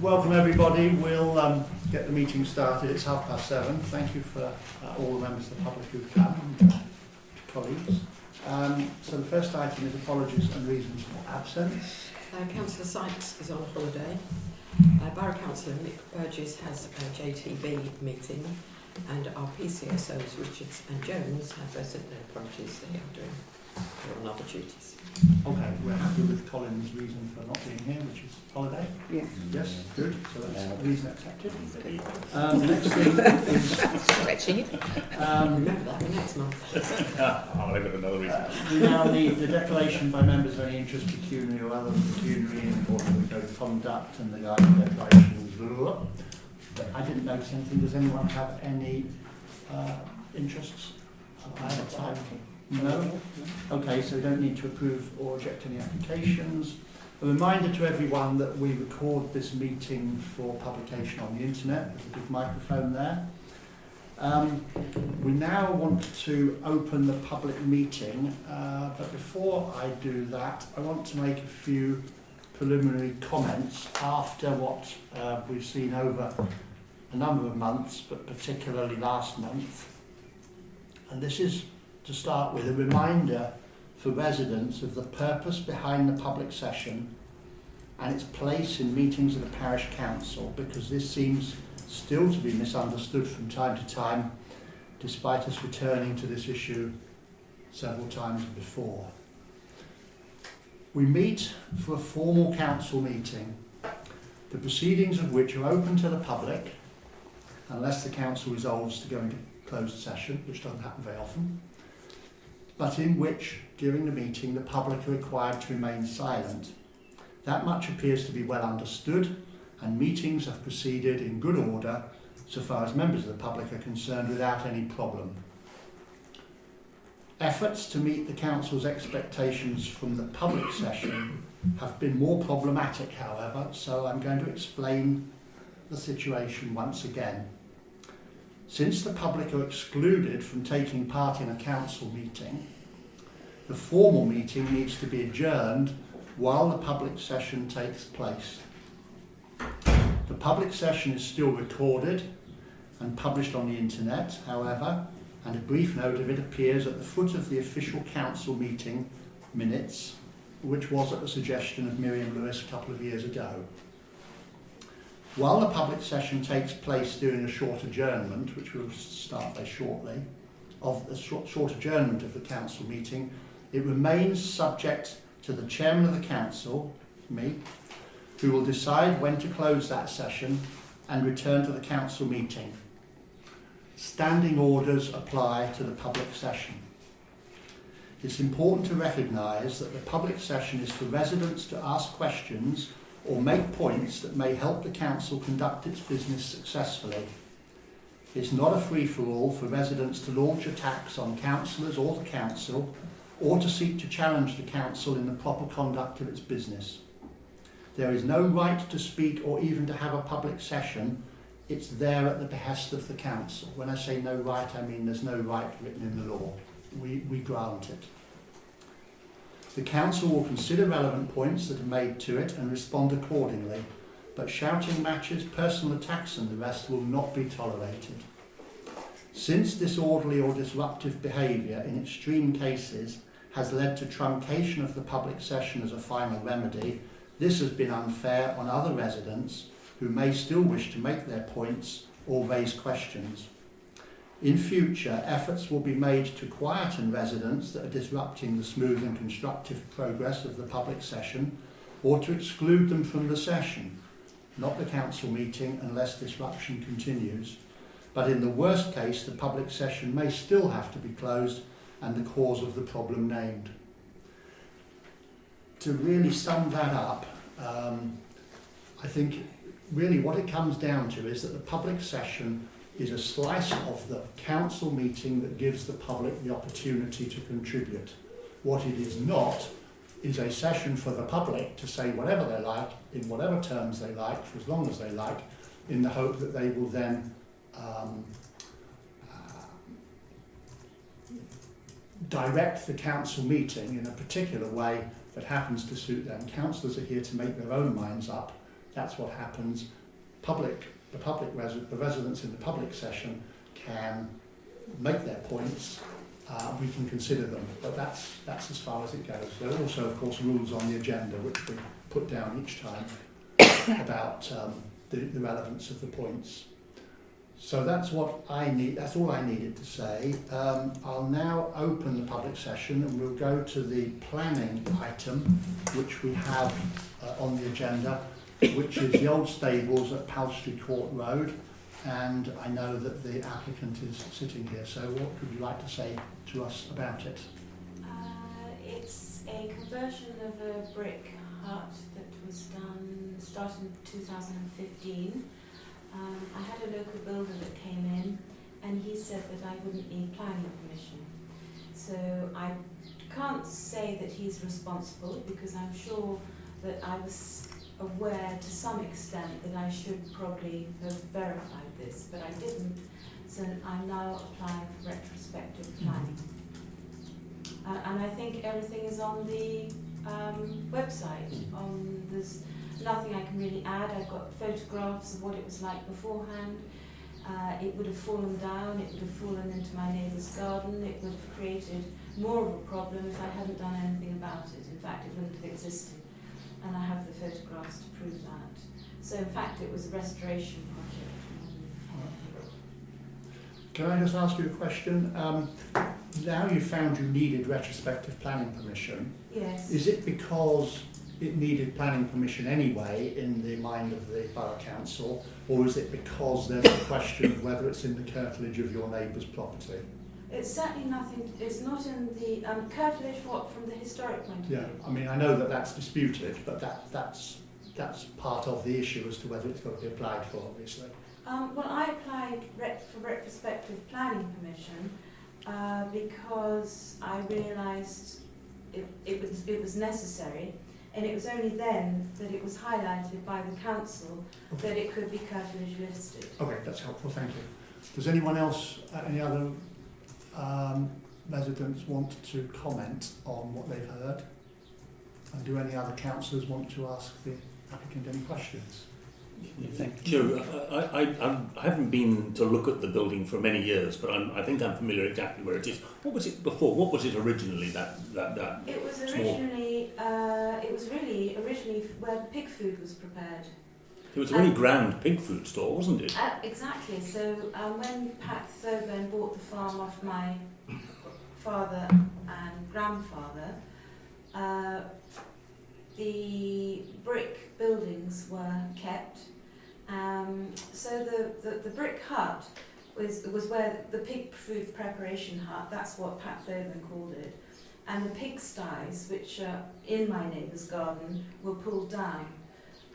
Welcome everybody. We'll get the meeting started. It's 7:30. Thank you for all the members of the public who've come, colleagues. So the first item is apologies and reasons for absence. Councillor Sykes is on holiday. Borough Councillor Nick Burgess has a JTB meeting, and our PCSOs Richards and Jones have sent their apologies. They're on other duties. Okay, we're happy with Colin's reason for not being here, which is holiday. Yeah. Yes, good. So that's reason accepted. Next thing is Stretching it. Remember that for next month. I'll leave it another reason. we now need the declaration by members of any interest, pecuniary or other pecuniary, in accordance with the code of conduct and the guiding declarations. But I didn't notice anything. Does anyone have any interests? Either type? No? Okay, so we don't need to approve or reject any applications. A reminder to everyone that we record this meeting for publication on the internet. There's a big microphone there. We now want to open the public meeting, but before I do that, I want to make a few preliminary comments after what we've seen over a number of months, but particularly last month. And this is, to start with, a reminder for residents of the purpose behind the public session and its place in meetings of the parish council, because this seems still to be misunderstood from time to time, despite us returning to this issue several times before. We meet for a formal council meeting, the proceedings of which are open to the public, unless the council resolves to go into closed session, which doesn't happen very often, but in which, during the meeting, the public are required to remain silent. That much appears to be well understood, and meetings have proceeded in good order, so far as members of the public are concerned, without any problem. Efforts to meet the council's expectations from the public session have been more problematic, however, so I'm going to explain the situation once again. Since the public are excluded from taking part in a council meeting, the formal meeting needs to be adjourned while the public session takes place. The public session is still recorded and published on the internet, however, and a brief note of it appears at the foot of the official council meeting minutes, which was at the suggestion of Miriam Lewis a couple of years ago. While the public session takes place during a short adjournment, which we'll start very shortly, of the short adjournment of the council meeting, it remains subject to the chairman of the council, me, who will decide when to close that session and return to the council meeting. Standing orders apply to the public session. It's important to recognise that the public session is for residents to ask questions or make points that may help the council conduct its business successfully. It's not a free-for-all for residents to launch attacks on councillors or the council, or to seek to challenge the council in the proper conduct of its business. There is no right to speak or even to have a public session. It's there at the behest of the council. When I say no right, I mean there's no right written in the law. We grant it. The council will consider relevant points that are made to it and respond accordingly, but shouting matches, personal attacks and the rest will not be tolerated. Since disorderly or disruptive behaviour in extreme cases has led to truncation of the public session as a final remedy, this has been unfair on other residents who may still wish to make their points or raise questions. In future, efforts will be made to quieten residents that are disrupting the smooth and constructive progress of the public session, or to exclude them from the session, not the council meeting unless disruption continues. But in the worst case, the public session may still have to be closed and the cause of the problem named. To really sum that up, I think really what it comes down to is that the public session is a slice of the council meeting that gives the public the opportunity to contribute. What it is not is a session for the public to say whatever they like, in whatever terms they like, for as long as they like, in the hope that they will then direct the council meeting in a particular way that happens to suit them. Councillors are here to make their own minds up. that's what happens. The residents in the public session can make their points. We can consider them, but that's as far as it goes. There are also, of course, rules on the agenda which we put down each time about the relevance of the points. So that's what I need. That's all I needed to say. I'll now open the public session, and we'll go to the planning item, which we have on the agenda, which is the old stables at Palstrey Court Road. And I know that the applicant is sitting here. So what would you like to say to us about it? It's a conversion of a brick hut that was started in 2015. I had a local builder that came in, and he said that I wouldn't need planning permission. So I can't say that he's responsible, because I'm sure that I was aware to some extent that I should probably have verified this, but I didn't. So I'm now applying for retrospective planning. And I think everything is on the website. There's nothing I can really add. I've got photographs of what it was like beforehand. It would have fallen down, it would have fallen into my neighbour's garden, it would have created more of a problem if I hadn't done anything about it. In fact, it wouldn't have existed. And I have the photographs to prove that. So in fact, it was a restoration project. Can I just ask you a question? Now you found you needed retrospective planning permission. Yes. Is it because it needed planning permission anyway in the mind of the Borough Council, or is it because there's a question of whether it's in the curtilage of your neighbour's property? It's certainly nothing, it's not in the curtilage, what, from the historic point of view? Yeah, I mean, I know that that's disputed, but that's part of the issue as to whether it's got to be applied for, obviously. Well, I applied for retrospective planning permission because I realised it was necessary, and it was only then that it was highlighted by the council that it could be curtilage listed. Okay, that's helpful, thank you. Does anyone else, any other residents want to comment on what they've heard? And do any other councillors want to ask the applicant any questions? Joe, I haven't been to look at the building for many years, but I think I'm familiar exactly where it is. What was it before? What was it originally? That It was small? really originally where the pig food was prepared. It was a really grand pig food store, wasn't it? Exactly. So when Pat Thoburn bought the farm off my father and grandfather, the brick buildings were kept. So the brick hut was where the pig food preparation hut, that's what Pat Thoburn called it, and the pigsties, which are in my neighbour's garden, were pulled down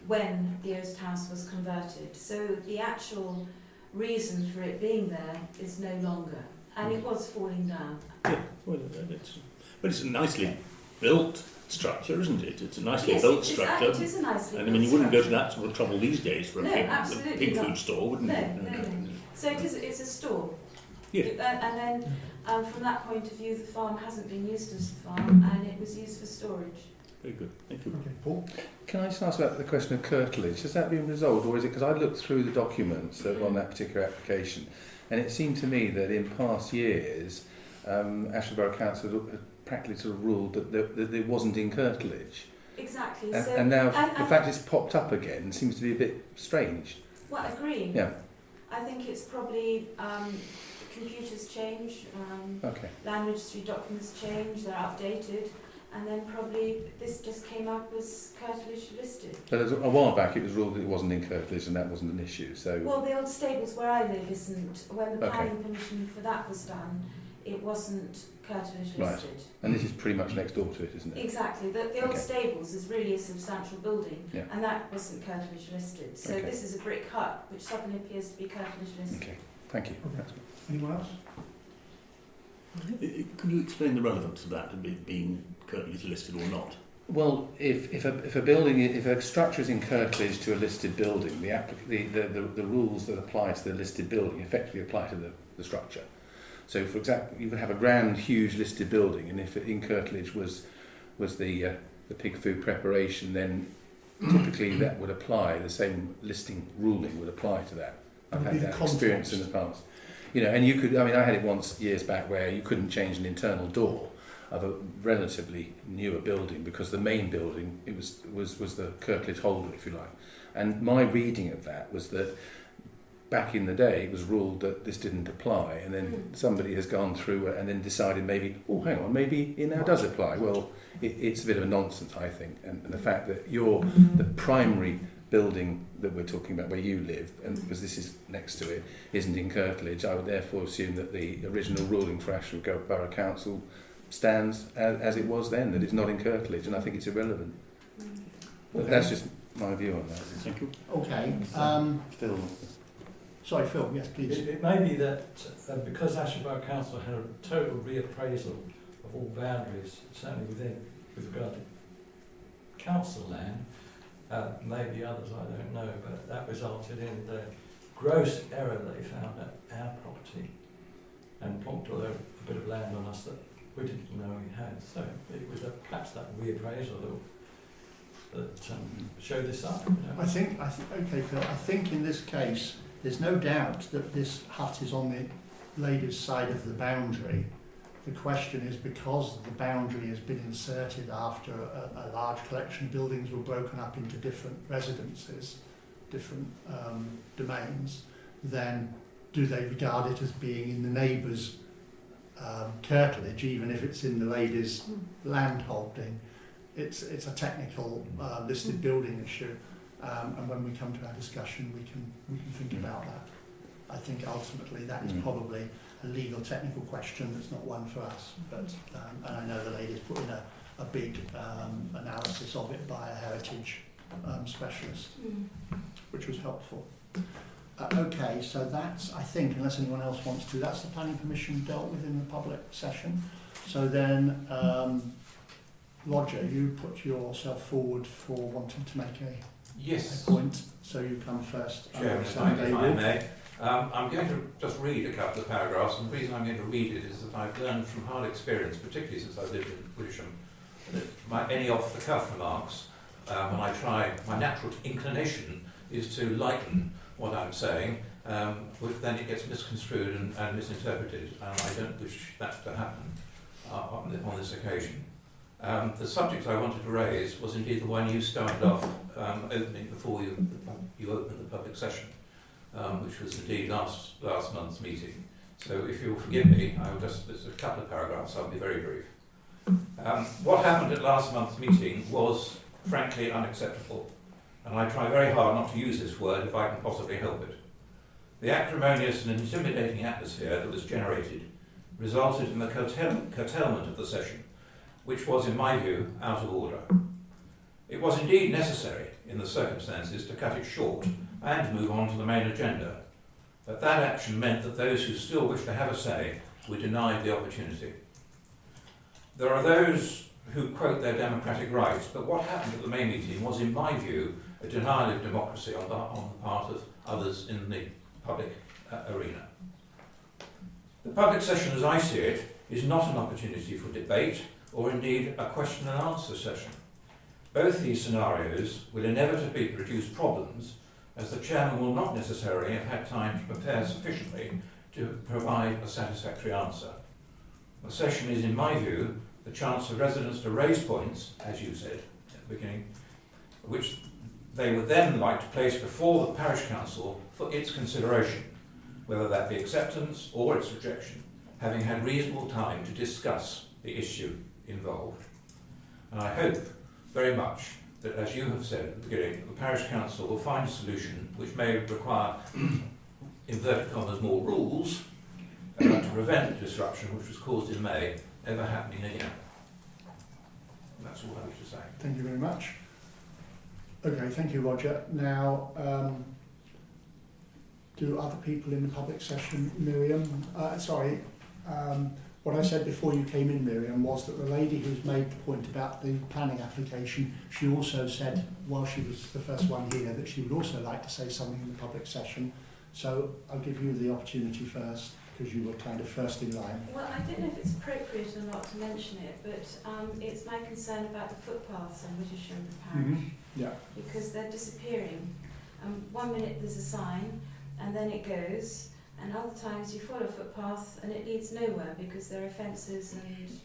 when the Oast House was converted. So the actual reason for it being there is no longer, and it was falling down. Yeah, well, but it's a nicely built structure, isn't it? It's a nicely Yes, built structure. It is a nicely and built I mean, you wouldn't go to structure. that sort of trouble these days for a No, pig absolutely food not. store, wouldn't No, you? no. So it's a store. Yeah. And then from that point of view, the farm hasn't been used as a farm, and it was used for storage. Very good, thank you. Okay, Paul? Can I just ask about the question of curtilage? Has that been resolved, or is it because I looked through the documents that were on that particular application, and it seemed to me that in past years, Ashford Borough Council had practically sort of ruled that it wasn't in curtilage. Exactly. And now the fact it's popped up again seems to be a bit strange. Well, I agree. Yeah. I think it's probably computers change, Okay. land registry documents change, they're updated, and then probably this just came up as curtilage listed. But a while back it was ruled that it wasn't in curtilage and that wasn't an issue. So. Well, the old stables where I live isn't. When the Okay. planning permission for that was done, it wasn't curtilage Right. listed. And this is pretty much next door to it, isn't it? Exactly. The old Okay. stables is really a substantial building, Yeah. and that wasn't curtilage listed. So Okay. this is a brick hut, which suddenly appears to be curtilage listed. Okay. Thank you. Okay. That's good. Anyone else? Could you explain the relevance of that, of it being curtilage listed or not? Well, if a structure is in curtilage to a listed building, the rules that apply to the listed building effectively apply to the structure. So, for example, you could have a grand, huge listed building, and if in curtilage was the pig food preparation, then typically that would apply, the same listing ruling would apply to that. I've Would be had the that experience in the past. You know, and you could, I mean, I had it once years back where you couldn't change an internal door of a relatively newer building because the main building, it was the curtilage holder, if you like. And my reading of that was that back in the day it was ruled that this didn't apply, and then somebody has gone through and then decided maybe, oh, hang on, maybe it now does apply. Well, it's a bit of a nonsense, I think, and the fact that you're the primary building that we're talking about where you live, and because this is next to it, isn't in curtilage, I would therefore assume that the original ruling for Ashford Borough Council stands as it was then, that it's not in curtilage, and I think it's irrelevant. But that's just my view on that. Thank you. Okay. Phil. Sorry, Phil. Yes, please. It may be that because Ashford Borough Council had a total reappraisal of all boundaries, certainly with regard to council land, maybe others, I don't know, but that resulted in the gross error they found at our property and plonked all over a bit of land on us that we didn't know we had. So it was perhaps that reappraisal that showed this up. You know. I think, okay, Phil, I think in this case, there's no doubt that this hut is on the ladies' side of the boundary. The question is, because the boundary has been inserted after a large collection of buildings were broken up into different residences, different domains, then do they regard it as being in the neighbour's curtilage, even if it's in the lady's land holding? It's a technical listed building issue, and when we come to our discussion, we can think about that. I think ultimately that is probably a legal technical question that's not one for us, but and I know the lady's put in a big analysis of it by a heritage specialist, which was helpful. Okay, so that's, I think, unless anyone else wants to, that's the planning permission dealt with in the public session. So then, Roger, you put yourself forward for wanting to make a point, so you come first. Chairman, if I may. I'm going to just read a couple of paragraphs, and the reason I'm going to read it is that I've learned from hard experience, particularly since I've lived in Wittersham, that any off-the-cuff remarks, when I try, my natural inclination is to lighten what I'm saying, then it gets misconstrued and misinterpreted, and I don't wish that to happen on this occasion. The subject I wanted to raise was indeed the one you started off opening before you opened the public session, which was indeed last month's meeting. So if you'll forgive me, there's a couple of paragraphs, I'll be very brief. What happened at last month's meeting was frankly unacceptable, and I try very hard not to use this word if I can possibly help it. The acrimonious and intimidating atmosphere that was generated resulted in the curtailment of the session, which was, in my view, out of order. It was indeed necessary, in the circumstances, to cut it short and move on to the main agenda, but that action meant that those who still wished to have a say were denied the opportunity. There are those who quote their democratic rights, but what happened at the main meeting was, in my view, a denial of democracy on the part of others in the public arena. The public session, as I see it, is not an opportunity for debate, or indeed a question and answer session. Both these scenarios will inevitably produce problems, as the chairman will not necessarily have had time to prepare sufficiently to provide a satisfactory answer. The session is, in my view, the chance for residents to raise points, as you said at the beginning, which they would then like to place before the parish council for its consideration, whether that be acceptance or its rejection, having had reasonable time to discuss the issue involved. And I hope very much that, as you have said at the beginning, the parish council will find a solution which may require, inverted commas, more rules to prevent the disruption which was caused in May ever happening again. And that's all I wish to say. Thank you very much. Okay, thank you, Roger. Now, do other people in the public session, Miriam, what I said before you came in, Miriam, was that the lady who's made the point about the planning application, she also said, while she was the first one here, that she would also like to say something in the public session. So I'll give you the opportunity first. because you were kind of first in line. Well, I don't know if it's appropriate or not to mention it, but it's my concern about the footpaths on Wittersham Parish. Yeah. Because they're disappearing. 1 minute there's a sign, and then it goes, and other times you follow a footpath and it leads nowhere because there are fences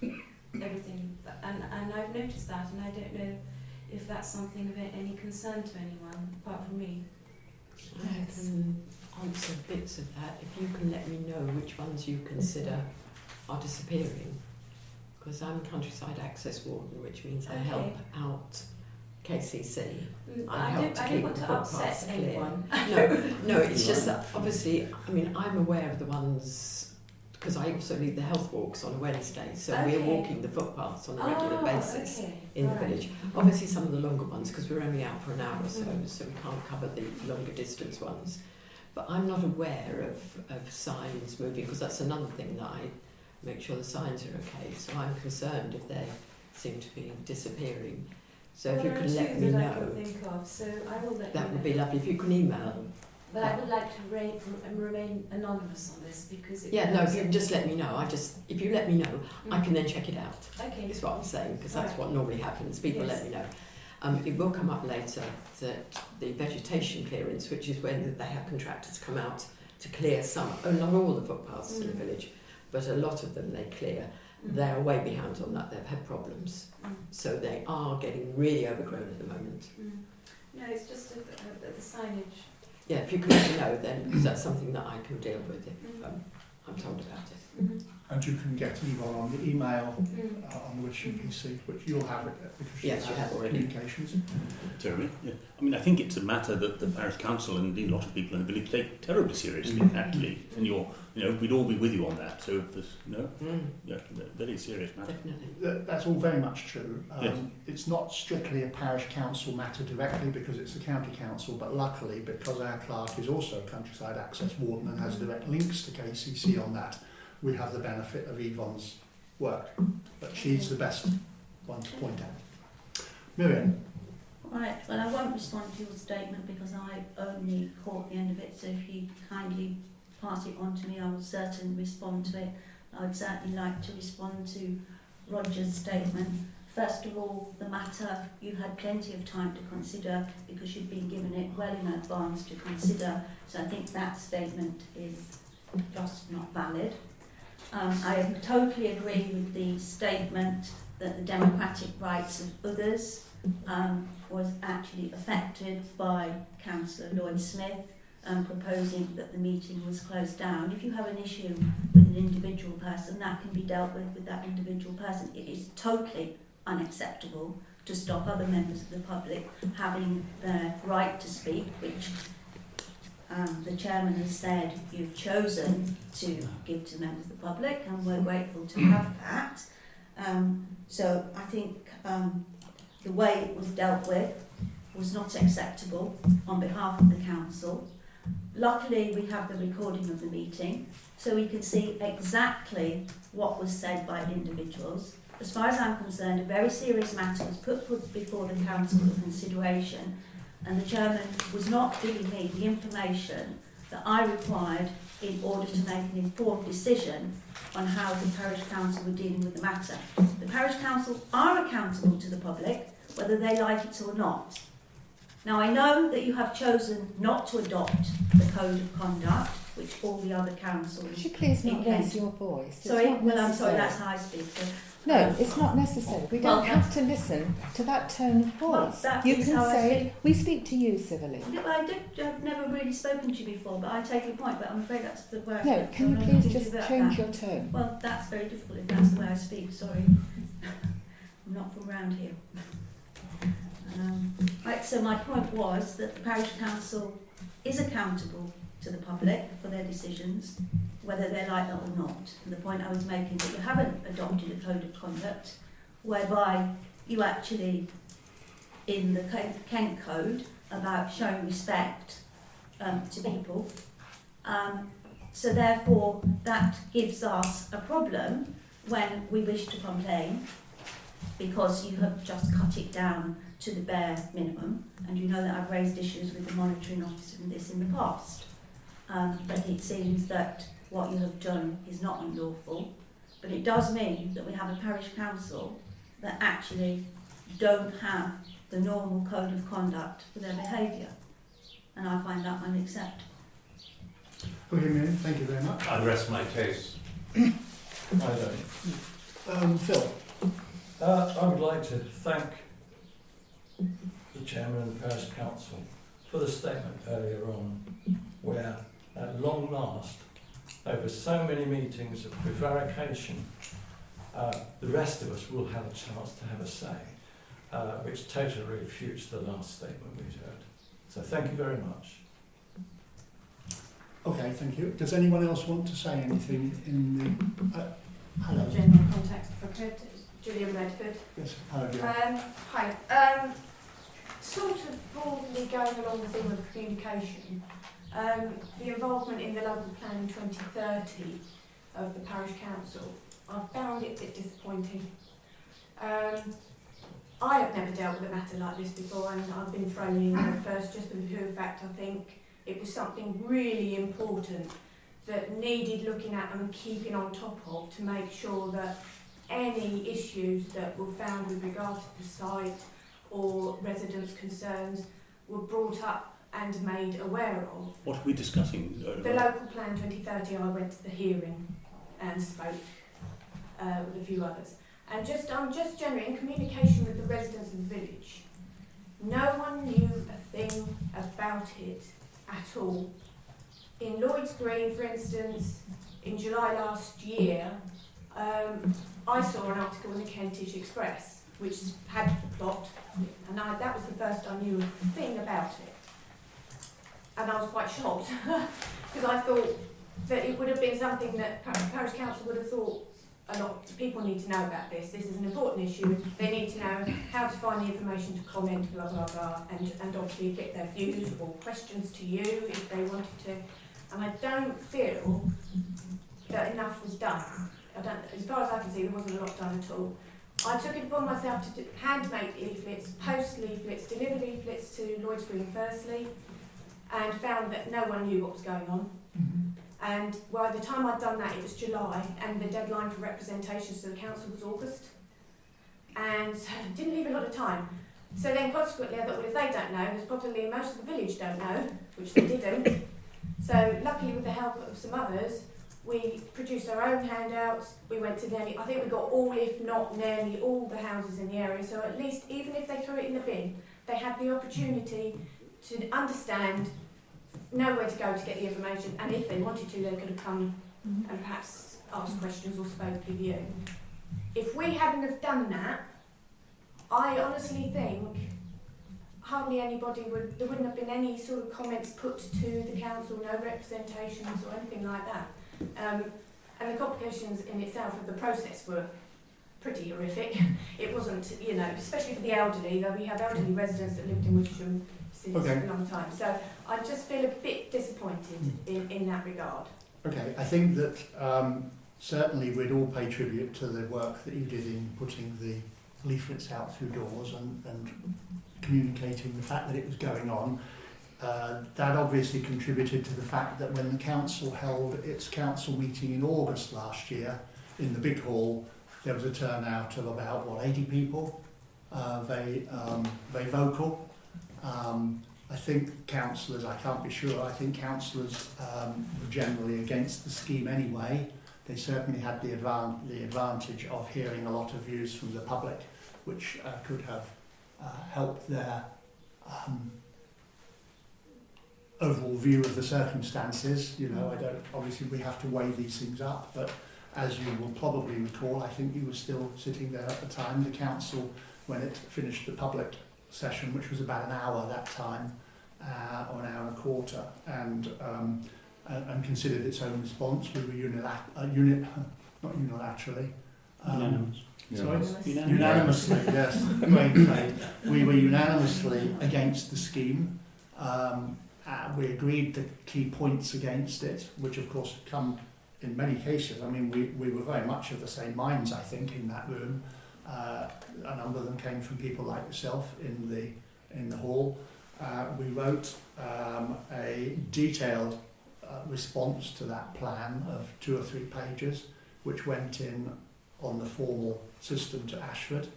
and everything. And I've noticed that, and I don't know if that's something of any concern to anyone apart from me. I can answer bits of that if you can let me know which ones you consider are disappearing. Because I'm Countryside Access Warden, which means I Okay. help out KCC. I don't want to upset anyone. No, it's just that obviously, I mean, I'm aware of the ones, because I also lead the health walks on a Wednesday, so we're Okay. walking the footpaths on a regular basis Okay. in the Right. village. Obviously some of the longer ones, because we're only out for an hour or so, so we can't cover the longer distance ones. But I'm not aware of signs moving, because that's another thing that I make sure the signs are okay. So I'm concerned if they seem to be disappearing. So if you There are can let two me that I know, can think of, so I will let that you would know. be lovely. If you can email. But I would like to remain anonymous on this because it Yeah, no, if you can just let me know. If you let me know, I can then check it out. Okay. Is what I'm saying, because that's Right. what normally happens. People Yes. let me know. It will come up later that the vegetation clearance, which is when they have contractors come out to clear some, not all the footpaths in the village, but a lot of them they clear. They're way behind on that. They've had problems. So they are getting really overgrown at the moment. No, it's just the signage. Yeah, if you can let me know then, because that's something that I can deal with if I'm told about it. And you can get Eva on the email on the Wittersham PC, which you'll have it because Yes, you have already. communications. Jeremy? Yeah. I mean, I think it's a matter that the parish council and indeed a lot of people in the village take terribly seriously, actually. And we'd all be with you on that. So if there's, yeah, very serious matter. Definitely. That's all very much true. Yes. It's not strictly a parish council matter directly because it's a county council, but luckily because our clerk is also a Countryside Access Warden and has direct links to KCC on that, we have the benefit of Yvonne's work. But she's the best one to point out. Miriam? Right, well I won't respond to your statement because I only caught the end of it, so if you kindly pass it on to me I will certainly respond to it. I would certainly like to respond to Roger's statement. First of all, the matter you had plenty of time to consider because you'd been given it well in advance to consider, so I think that statement is just not valid. I totally agree with the statement that the democratic rights of others was actually affected by Councillor Lloyd Smith proposing that the meeting was closed down. If you have an issue with an individual person, that can be dealt with that individual person. It is totally unacceptable to stop other members of the public having their right to speak, which the chairman has said you've chosen to give to members of the public, and we're grateful to have that. So I think the way it was dealt with was not acceptable on behalf of the council. Luckily, we have the recording of the meeting, so we can see exactly what was said by individuals. As far as I'm concerned, a very serious matter was put before the council for consideration, and the chairman was not giving me the information that I required in order to make an informed decision on how the parish council were dealing with the matter. The parish council are accountable to the public, whether they like it or not. Now, I know that you have chosen not to adopt the code of conduct, which all the other councils... Could you please not in raise Kent- your voice? It's Sorry, not well, I'm sorry, necessary. that's how I speak. So, No, it's not necessary. We Well, don't have to listen to that tone of Well, voice. that You is can how I say, speak. we speak to you civilly. I've never really spoken to you before, but I take your point, but I'm afraid that's the way I No, speak. can you so I'm please not just thinking about change that. your tone? Well, that's very difficult if that's the way I speak, sorry. I'm not from round here. Right, so my point was that the parish council is accountable to the public for their decisions, whether they like that or not. And the point I was making that you haven't adopted a code of conduct whereby you actually, in the Kent Code, about showing respect to people. So therefore, that gives us a problem when we wish to complain, because you have just cut it down to the bare minimum, and you know that I've raised issues with the monitoring officer in this in the past. But it seems that what you have done is not unlawful, but it does mean that we have a parish council that actually don't have the normal code of conduct for their behaviour, and I find that unacceptable. Okay, Mary, thank you very much. I rest my case. I don't. Phil. I would like to thank the Chairman of the Parish Council for the statement earlier on, where at long last, over so many meetings of prevarication, the rest of us will have a chance to have a say, which totally refutes the last statement we heard. So thank you very much. Okay, thank you. Does anyone else want to say anything in the... hello. General context for credit, Julia Redford. Yes, hello, dear. Hi. Sort of broadly going along the theme of communication, the involvement in the local plan 2030 of the parish council, I've found it a bit disappointing. I have never dealt with a matter like this before, and I've been thrown in there first just for the pure fact I think it was something really important that needed looking at and keeping on top of to make sure that any issues that were found with regard to the site or residents' concerns were brought up and made aware of. What are we discussing? The local plan 2030, I went to the hearing and spoke with a few others. And I'm just generally in communication with the residents of the village. No one knew a thing about it at all. In Lloyd's Green, for instance, in July last year, I saw an article in the Kentish Express which had the plot, and that was the first I knew a thing about it. And I was quite shocked, because I thought that it would have been something that Parish Council would have thought a lot of people need to know about this. This is an important issue. They need to know how to find the information to comment, blah, blah, blah, and obviously get their views or questions to you if they wanted to. And I don't feel that enough was done. As far as I can see, there wasn't a lot done at all. I took it upon myself to handmake leaflets, post leaflets, deliver leaflets to Lloyd's Green firstly, and found that no one knew what was going on. And by the time I'd done that, it was July, and the deadline for representations to the council was August. And so it didn't leave a lot of time. So then consequently, I thought, well, if they don't know, there's probably most of the village don't know, which they didn't. So luckily, with the help of some others, we produced our own handouts. We went to nearly, I think we got all, if not nearly all the houses in the area. So at least, even if they threw it in the bin, they had the opportunity to understand, know where to go to get the information, and if they wanted to, they could have come and perhaps asked questions or spoke with you. If we hadn't have done that, I honestly think hardly anybody there wouldn't have been any sort of comments put to the council, no representations or anything like that. And the complications in itself of the process were pretty horrific. It wasn't, especially for the elderly, though we have elderly residents that lived in Wittersham since a long time. So I just feel a bit disappointed in that regard. Okay, I think that certainly we'd all pay tribute to the work that you did in putting the leaflets out through doors and communicating the fact that it was going on. That obviously contributed to the fact that when the council held its council meeting in August last year in the big hall, there was a turnout of about 80 people, very vocal. I think councillors, I can't be sure, I think councillors were generally against the scheme anyway. They certainly had the advantage of hearing a lot of views from the public, which could have helped their overall view of the circumstances. Obviously we have to weigh these things up, but as you will probably recall, I think you were still sitting there at the time, the council, when it finished the public session, which was about an hour that time, or an hour and a quarter, and considered its own response. We were not unilaterally. Unanimously, yes. We were unanimously against the scheme. We agreed the key points against it, which of course come in many cases. I mean, we were very much of the same minds, I think, in that room. A number of them came from people like yourself in the hall. We wrote a detailed response to that plan of 2 or 3 pages, which went in on the formal system to Ashford.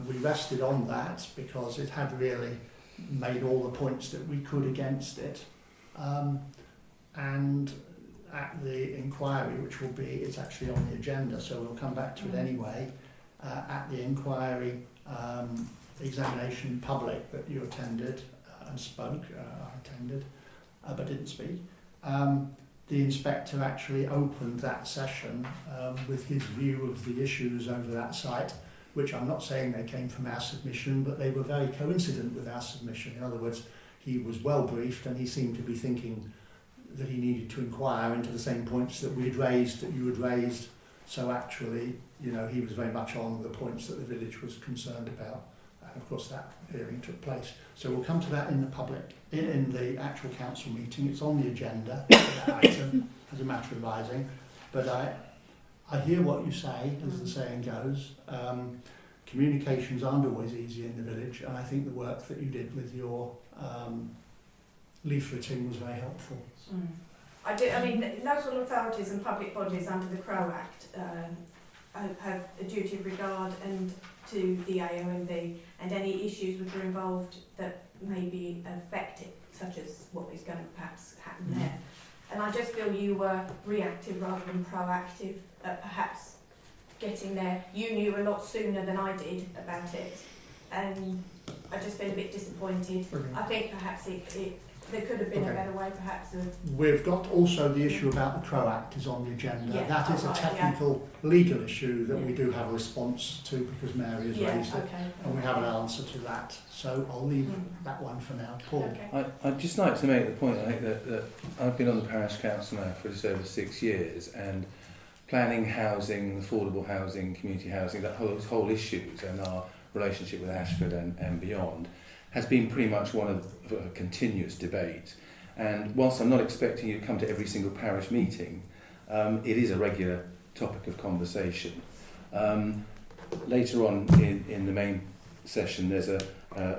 We rested on that because it had really made all the points that we could against it. And at the inquiry, which will be, it's actually on the agenda, so we'll come back to it anyway, at the inquiry examination in public that you attended and spoke, I attended, but didn't speak. The inspector actually opened that session with his view of the issues over that site, which I'm not saying they came from our submission, but they were very coincident with our submission. In other words, he was well briefed and he seemed to be thinking that he needed to inquire into the same points that we had raised, that you had raised. So actually, you know, he was very much on the points that the village was concerned about. And of course that hearing took place. So we'll come to that in the public, in the actual council meeting. It's on the agenda, that item, as a matter of advising. But I hear what you say, as the saying goes. Communications aren't always easy in the village, and I think the work that you did with your leafleting was very helpful. I mean, local authorities and public bodies under the Crow Act have a duty of regard and to the AONB and any issues which are involved that may be affected, such as what is going to perhaps happen there. And I just feel you were reactive rather than proactive at perhaps getting there. You knew a lot sooner than I did about it, and I just feel a bit disappointed. Brilliant. I think perhaps there could have been a better way perhaps of... We've got also the issue about the Crow Act is on the agenda. Yeah, that is a technical legal issue that we do have a response to because Mary has raised it, and we have an answer to that. So I'll leave that one for now. Paul. Okay. I'd just like to make the point, I think, that I've been on the parish council now for just over 6 years, and planning housing, affordable housing, community housing, that whole issues and our relationship with Ashford and beyond has been pretty much one of a continuous debate. And whilst I'm not expecting you to come to every single parish meeting, it is a regular topic of conversation. Later on in the main session, there's a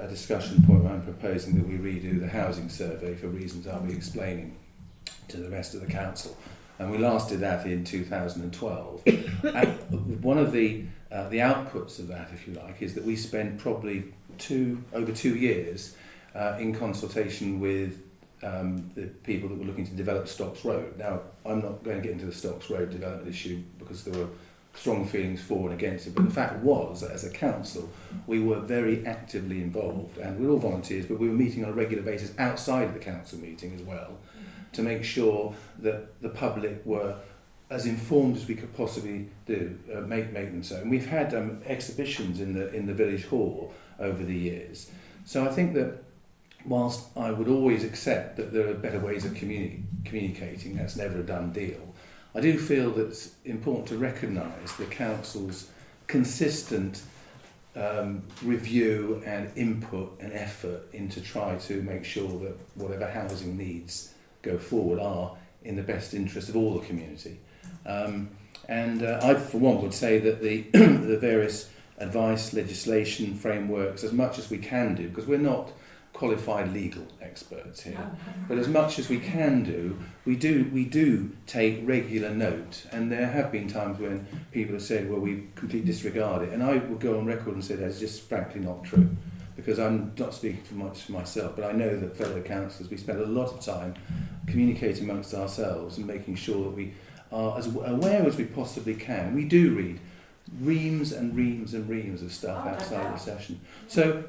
discussion point where I'm proposing that we redo the housing survey for reasons I'll be explaining to the rest of the council. And we last did that in 2012. And one of the outputs of that, if you like, is that we spent probably over 2 years in consultation with the people that were looking to develop Stocks Road. Now, I'm not going to get into the Stocks Road development issue because there were strong feelings for and against it, but the fact was that as a council we were very actively involved, and we're all volunteers, but we were meeting on a regular basis outside of the council meeting as well to make sure that the public were as informed as we could possibly do, make them so. And we've had exhibitions in the village hall over the years. So I think that whilst I would always accept that there are better ways of communicating, that's never a done deal, I do feel that it's important to recognise the council's consistent review and input and effort into try to make sure that whatever housing needs go forward are in the best interest of all the community. I, for one, would say that the the various advice, legislation, frameworks, as much as we can do, because we're not qualified legal experts here, but as much as we can do, we do take regular note. And there have been times when people have said, well, we completely disregard it. And I would go on record and say that's just frankly not true, because I'm not speaking for much for myself, but I know that fellow councillors, we spend a lot of time communicating amongst ourselves and making sure that we are as aware as we possibly can. We do read reams and reams and reams of stuff outside the session. So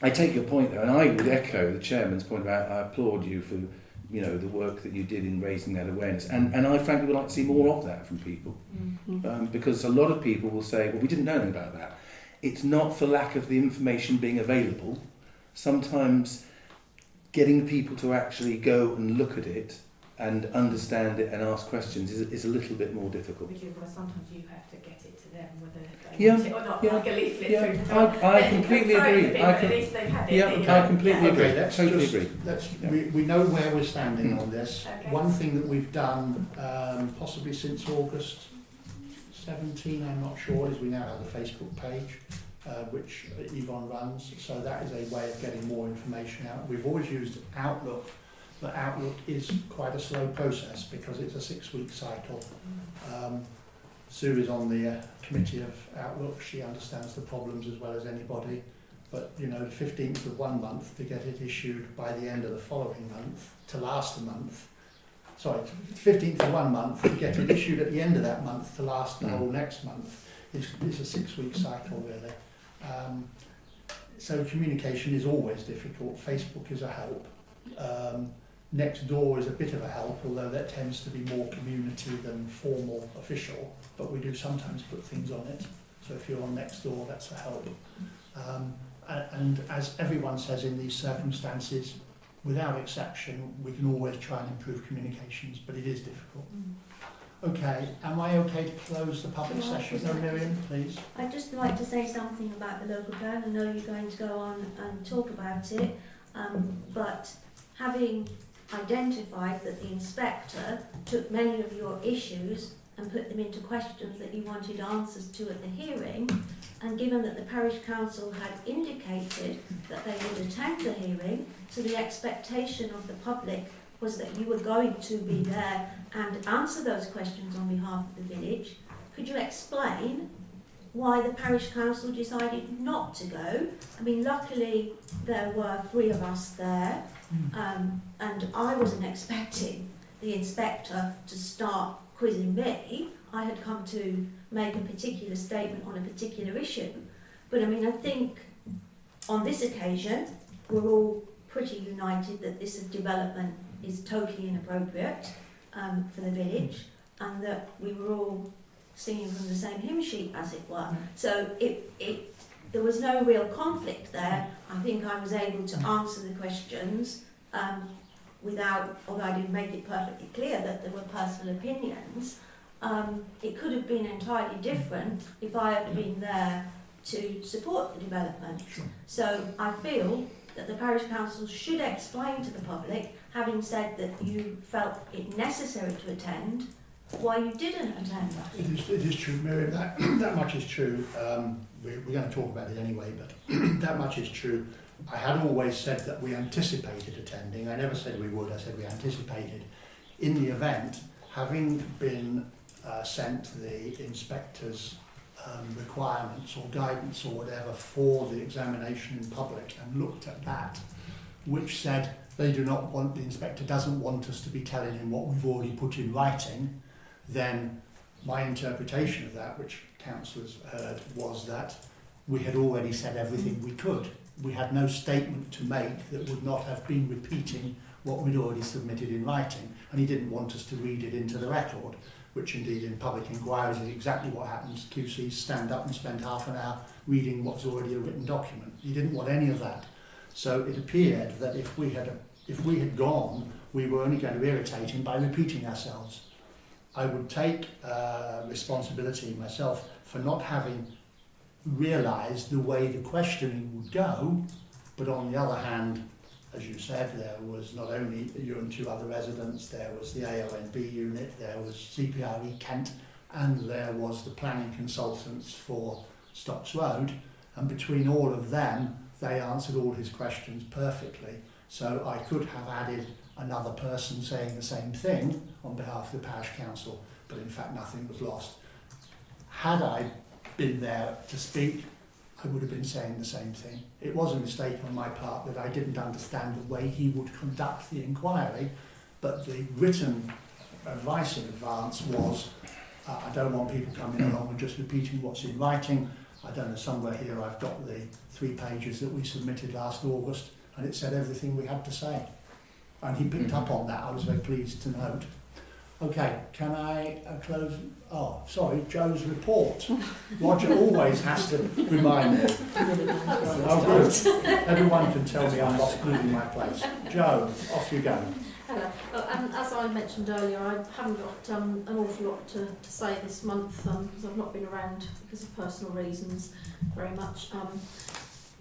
I take your point there, and I would echo the chairman's point about I applaud you for the work that you did in raising that awareness, and I frankly would like to see more of that from people, because a lot of people will say, well, we didn't know anything about that. It's not for lack of the information being available. Sometimes getting people to actually go and look at it and understand it and ask questions is a little bit more difficult. Well, sometimes you have to get it to them, whether they want it or not, like a leaflet through the I completely agree. At least they've had it. I completely agree. Let's Totally just, agree. We know where we're standing on this. Okay. One thing that we've done, possibly since August 17, I'm not sure, is we now have a Facebook page, which Yvonne runs. So that is a way of getting more information out. We've always used Outlook But Outlook is quite a slow process because it's a 6-week cycle. Sue is on the committee of Outlook. She understands the problems as well as anybody. But, you know, 15th of one month to get it issued by the end of the following month to last a month. Sorry, 15th of one month to get it issued at the end of that month to last the whole next month is a 6-week cycle, really. So communication is always difficult. Facebook is a help. Nextdoor is a bit of a help, although that tends to be more community than formal official, but we do sometimes put things on it. So if you're on Nextdoor, that's a help. And as everyone says in these circumstances, without exception, we can always try and improve communications, but it is difficult. Okay, am I okay to close the public session? No, Miriam, please. I'd just like to say something about the local plan. I know you're going to go on and talk about it, but having identified that the inspector took many of your issues and put them into questions that you wanted answers to at the hearing, and given that the parish council had indicated that they would attend the hearing, so the expectation of the public was that you were going to be there and answer those questions on behalf of the village, could you explain why the parish council decided not to go? I mean, luckily there were 3 of us there, and I wasn't expecting the inspector to start quizzing me. I had come to make a particular statement on a particular issue. But I mean, I think on this occasion, we're all pretty united that this development is totally inappropriate for the village, and that we were all singing from the same hymn sheet, as it were. So there was no real conflict there. I think I was able to answer the questions without, although I didn't make it perfectly clear that there were personal opinions. It could have been entirely different if I had been there to support the development. Sure. So I feel that the parish council should explain to the public, having said that you felt it necessary to attend, why you didn't attend. It is true, Miriam, that much is true. We're going to talk about it anyway, but that much is true. I had always said that we anticipated attending. I never said we would, I said we anticipated. In the event, having been sent the inspector's requirements or guidance or whatever for the examination in public and looked at that, which said they do not want, the inspector doesn't want us to be telling him what we've already put in writing, then my interpretation of that, which councillors heard, was that we had already said everything we could. We had no statement to make that would not have been repeating what we'd already submitted in writing, and he didn't want us to read it into the record, which indeed in public inquiries is exactly what happens. QCs stand up and spend half an hour reading what's already a written document. He didn't want any of that. So it appeared that if we had gone, we were only going to irritate him by repeating ourselves. I would take responsibility myself for not having realised the way the questioning would go, but on the other hand, as you said, there was not only you and 2 other residents, there was the AONB unit, there was CPRE Kent, and there was the planning consultants for Stocks Road, and between all of them, they answered all his questions perfectly. So I could have added another person saying the same thing on behalf of the parish council, but in fact nothing was lost. Had I been there to speak, I would have been saying the same thing. It was a mistake on my part that I didn't understand the way he would conduct the inquiry, but the written advice in advance was, I don't want people coming along and just repeating what's in writing. I don't know, somewhere here I've got the 3 pages that we submitted last August, and it said everything we had to say. And he picked up on that, I was very pleased to note. Okay, can I close? Oh, sorry, Joe's report. Roger always has to remind me. Oh, good. Everyone can tell me I'm not losing my place. Joe, off you go. Hello. As I mentioned earlier, I haven't got an awful lot to say this month because I've not been around because of personal reasons very much.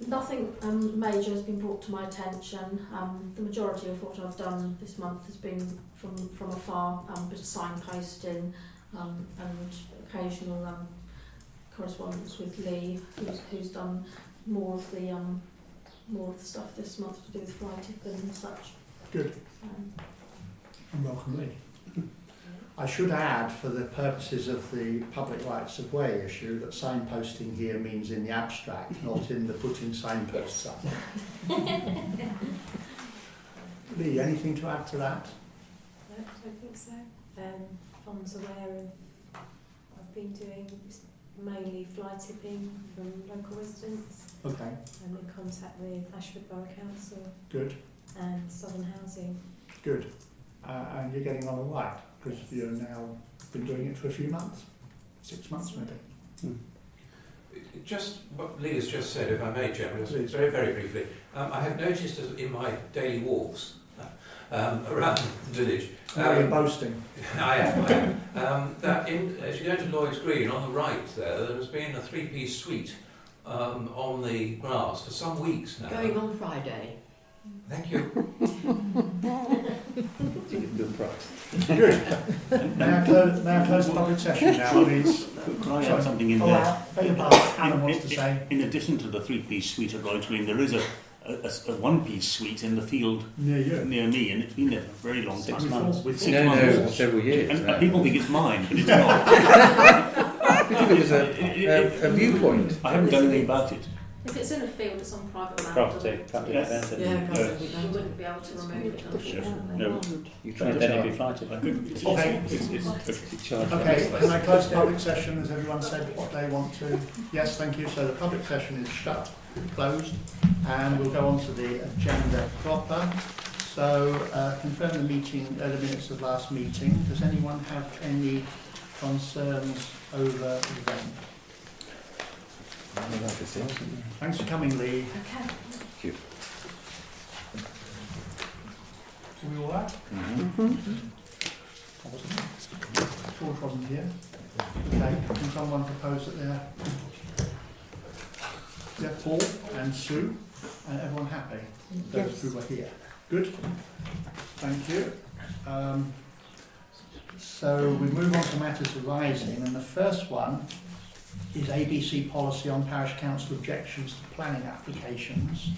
Nothing major has been brought to my attention. The majority of what I've done this month has been from afar, a bit of signposting and occasional correspondence with Lee, who's done more of the stuff this month to do with fly tipping and such. Good. And welcome, Lee. I should add, for the purposes of the public rights of way issue, that signposting here means in the abstract, not in the putting signposts up. Lee, anything to add to that? No, I don't think so. Fon's aware of, I've been doing mainly fly tipping from local residents. Okay, I'm in contact with Ashford Borough Council good, and Southern Housing. good. And you're getting on all right, because you've now been doing it for a few months, 6 months maybe. Just what Lee has just said, if I may, Chairman, just Please. very, very briefly. I have noticed in my daily walks around the village, Now you're boasting. I am, that as you go to Lloyd's Green, on the right there has been a three-piece suite on the grass for some weeks now. Going on Friday. Thank you. You get a good price. Good. May I close the public session now, please? Could I add something in Oh, there? beg your pardon, Alan wants to say. In addition to the three-piece suite at Lloyd's Green, there is a one-piece suite in the field Near you. near me, and it's been there for a very long time. 6 months. With 6 No, months. several years. And people think it's mine, but it's not. We think it was a viewpoint. I haven't done anything about it. If it's in a field, it's on private land. Property, can't be Yes. prevented. Yeah, No. can't be You done. wouldn't be able to remove it, unfortunately. No. You But try to then it'd charge. be flighted. I could, it's, Okay. You charge Okay, can I close the public session? Has everyone said what they want to? Yes, thank you. So the public session is shut, closed, and we'll go on to the agenda proper. So confirm the meeting, the minutes of last meeting. Does anyone have any concerns over them? Thanks for coming, Lee. Okay. Are we all right? George wasn't here. Okay, can someone propose that they're... Yeah, Paul and Sue, and everyone happy? Those who were here. Good, thank you. So we move on to matters arising, and the first one is ABC policy on parish council objections to planning applications.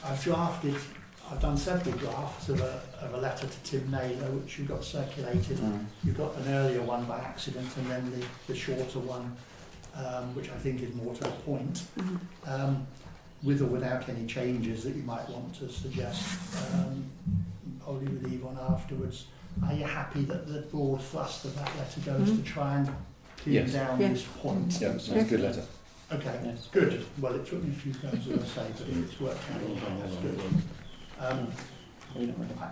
I've done several drafts of a letter to Tim Naylor, which you got circulated. You got an earlier one by accident, and then the shorter one, which I think is more to the point, with or without any changes that you might want to suggest. Probably with Yvonne afterwards. Are you happy that the broad thrust of that letter goes to try and pin Yes. down Yeah. this point? Yeah, it's a good letter. Okay, Yes. good. Well, it took me a few goes, as I say, but it's worked out. That's good.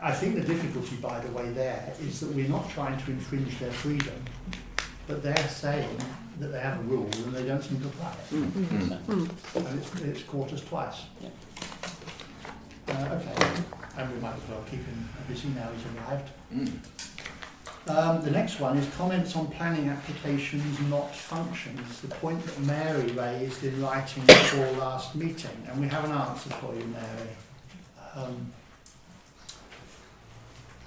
I think the difficulty, by the way, there is that we're not trying to infringe their freedom, but they're saying that they have a rule and they don't seem to apply it. And it's caught us twice. Okay, and we might as well keep him busy now he's arrived. The next one is comments on planning applications, not functions. The point that Mary raised in writing before last meeting, and we have an answer for you, Mary.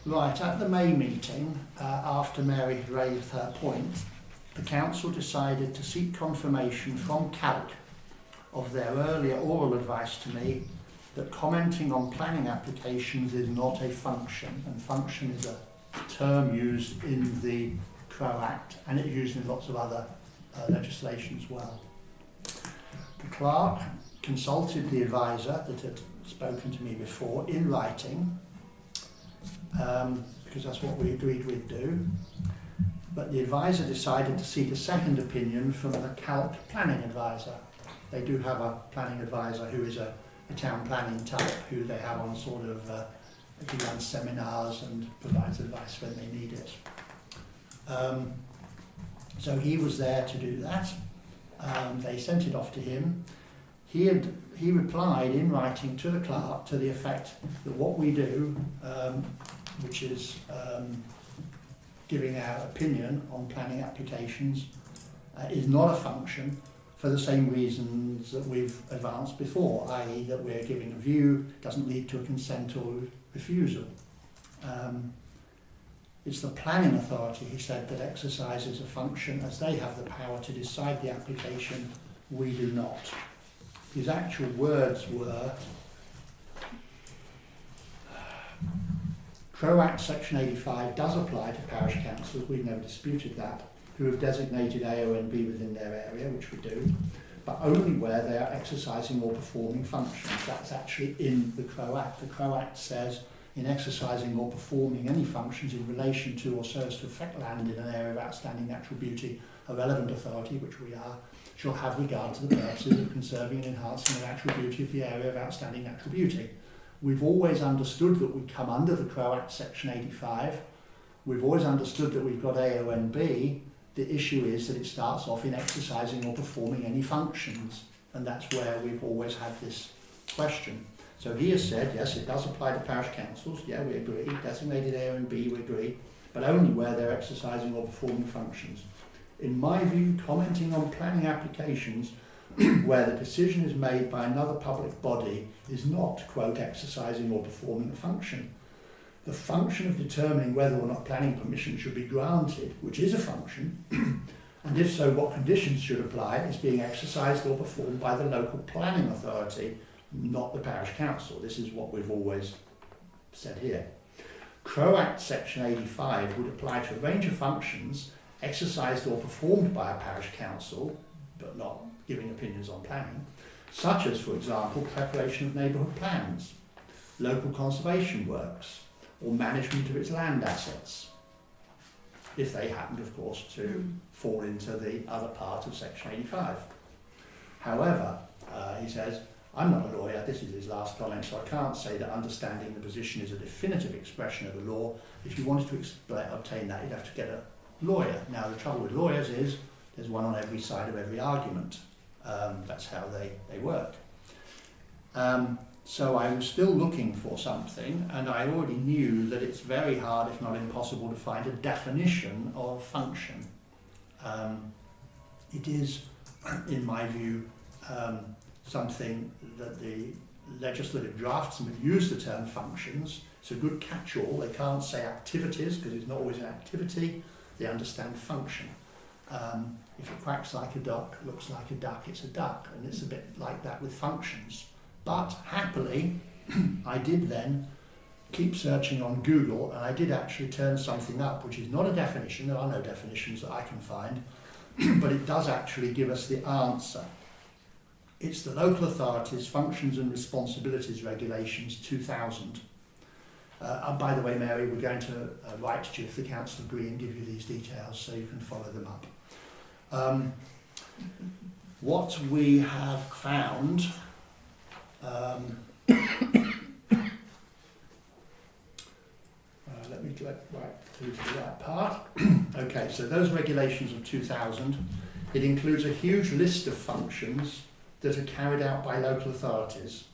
Right, at the May meeting, after Mary had raised her point, the council decided to seek confirmation from CALC of their earlier oral advice to me that commenting on planning applications is not a function, and function is a term used in the Crow Act, and it's used in lots of other legislation as well. The clerk consulted the advisor that had spoken to me before in writing, because that's what we agreed we'd do. But the advisor decided to seek a second opinion from the CALC planning advisor. They do have a planning advisor who is a town planning type, who they have on sort of, he runs seminars and provides advice when they need it. So he was there to do that. They sent it off to him. He replied in writing to the clerk to the effect that what we do, which is giving our opinion on planning applications, is not a function for the same reasons that we've advanced before, i.e. that we're giving a view, doesn't lead to a consent or refusal. It's the planning authority, he said, that exercises a function as they have the power to decide the application, we do not. His actual words were, Crow Act Section 85 does apply to parish councils, we've never disputed that, who have designated AONB within their area, which we do, but only where they are exercising or performing functions. That's actually in the Crow Act. The Crow Act says in exercising or performing any functions in relation to or so as to affect land in an area of outstanding natural beauty, a relevant authority, which we are, shall have regard to the purposes of conserving and enhancing the natural beauty of the area of outstanding natural beauty. We've always understood that we come under the Crow Act Section 85. We've always understood that we've got AONB. The issue is that it starts off in exercising or performing any functions, and that's where we've always had this question. So he has said, yes, it does apply to parish councils, yeah, we agree, designated AONB, we agree, but only where they're exercising or performing functions. In my view, commenting on planning applications where the decision is made by another public body is not, quote, exercising or performing a function. The function of determining whether or not planning permission should be granted, which is a function, and if so, what conditions should apply, is being exercised or performed by the local planning authority, not the parish council. This is what we've always said here. Crow Act Section 85 would apply to a range of functions exercised or performed by a parish council, but not giving opinions on planning, such as, for example, preparation of neighbourhood plans, local conservation works, or management of its land assets, if they happened, of course, to fall into the other part of Section 85. However, he says, I'm not a lawyer, this is his last comment, so I can't say that understanding the position is a definitive expression of the law. If you wanted to obtain that, you'd have to get a lawyer. Now, the trouble with lawyers is there's one on every side of every argument. That's how they work. So I was still looking for something, and I already knew that it's very hard, if not impossible, to find a definition of function. It is, in my view, something that the legislative draftsmen use the term functions. It's a good catch-all. They can't say activities because it's not always an activity. They understand function. If it quacks like a duck, looks like a duck, it's a duck, and it's a bit like that with functions. But happily, I did then keep searching on Google, and I did actually turn something up, which is not a definition. There are no definitions that I can find, but it does actually give us the answer. It's the Local Authorities Functions and Responsibilities Regulations 2000. And by the way, Mary, we're going to write to you if the council agree and give you these details so you can follow them up. What we have found, let me get right through to the right part. Okay, so those regulations of 2000, it includes a huge list of functions that are carried out by local authorities.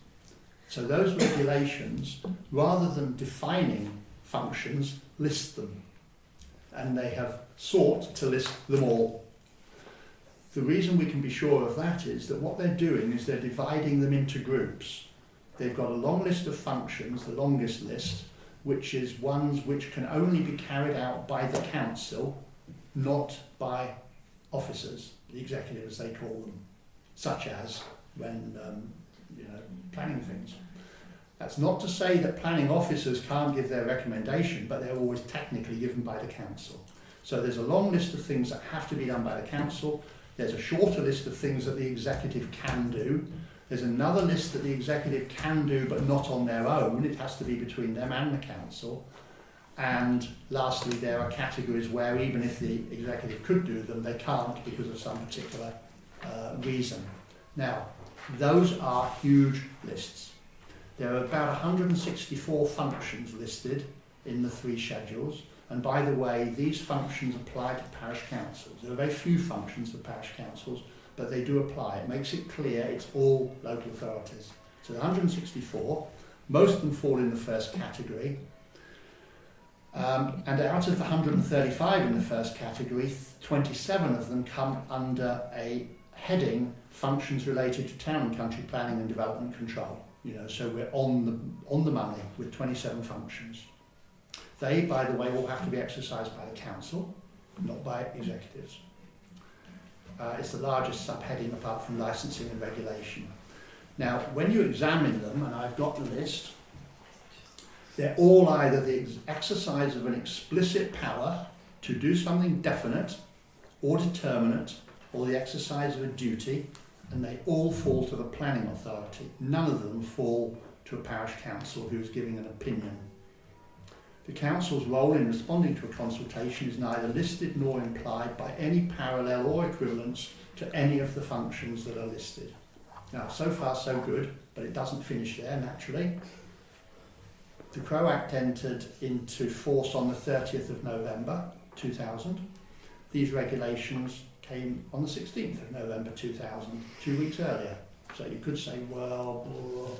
So those regulations, rather than defining functions, list them. And they have sought to list them all. The reason we can be sure of that is that what they're doing is they're dividing them into groups. They've got a long list of functions, the longest list, which is ones which can only be carried out by the council, not by officers, the executive as they call them, such as when planning things. That's not to say that planning officers can't give their recommendation, but they're always technically given by the council. So there's a long list of things that have to be done by the council. There's a shorter list of things that the executive can do. There's another list that the executive can do, but not on their own. It has to be between them and the council. And lastly, there are categories where even if the executive could do them, they can't because of some particular reason. Now, those are huge lists. There are about 164 functions listed in the 3 schedules. And by the way, these functions apply to parish councils. There are very few functions for parish councils, but they do apply. It makes it clear it's all local authorities. So 164, most of them fall in the first category. And out of the 135 in the first category, 27 of them come under a heading, functions related to town and country planning and development control. So we're on the money with 27 functions. They, by the way, all have to be exercised by the council, not by executives. It's the largest subheading apart from licensing and regulation. Now, when you examine them, and I've got the list, They're all either the exercise of an explicit power to do something definite or determinate, or the exercise of a duty, and they all fall to the planning authority. None of them fall to a parish council who is giving an opinion. The council's role in responding to a consultation is neither listed nor implied by any parallel or equivalence to any of the functions that are listed. Now, so far so good, but it doesn't finish there, naturally. The Crow Act entered into force on the 30th of November 2000. These regulations came on the 16th of November 2000, 2 weeks earlier. So you could say, well,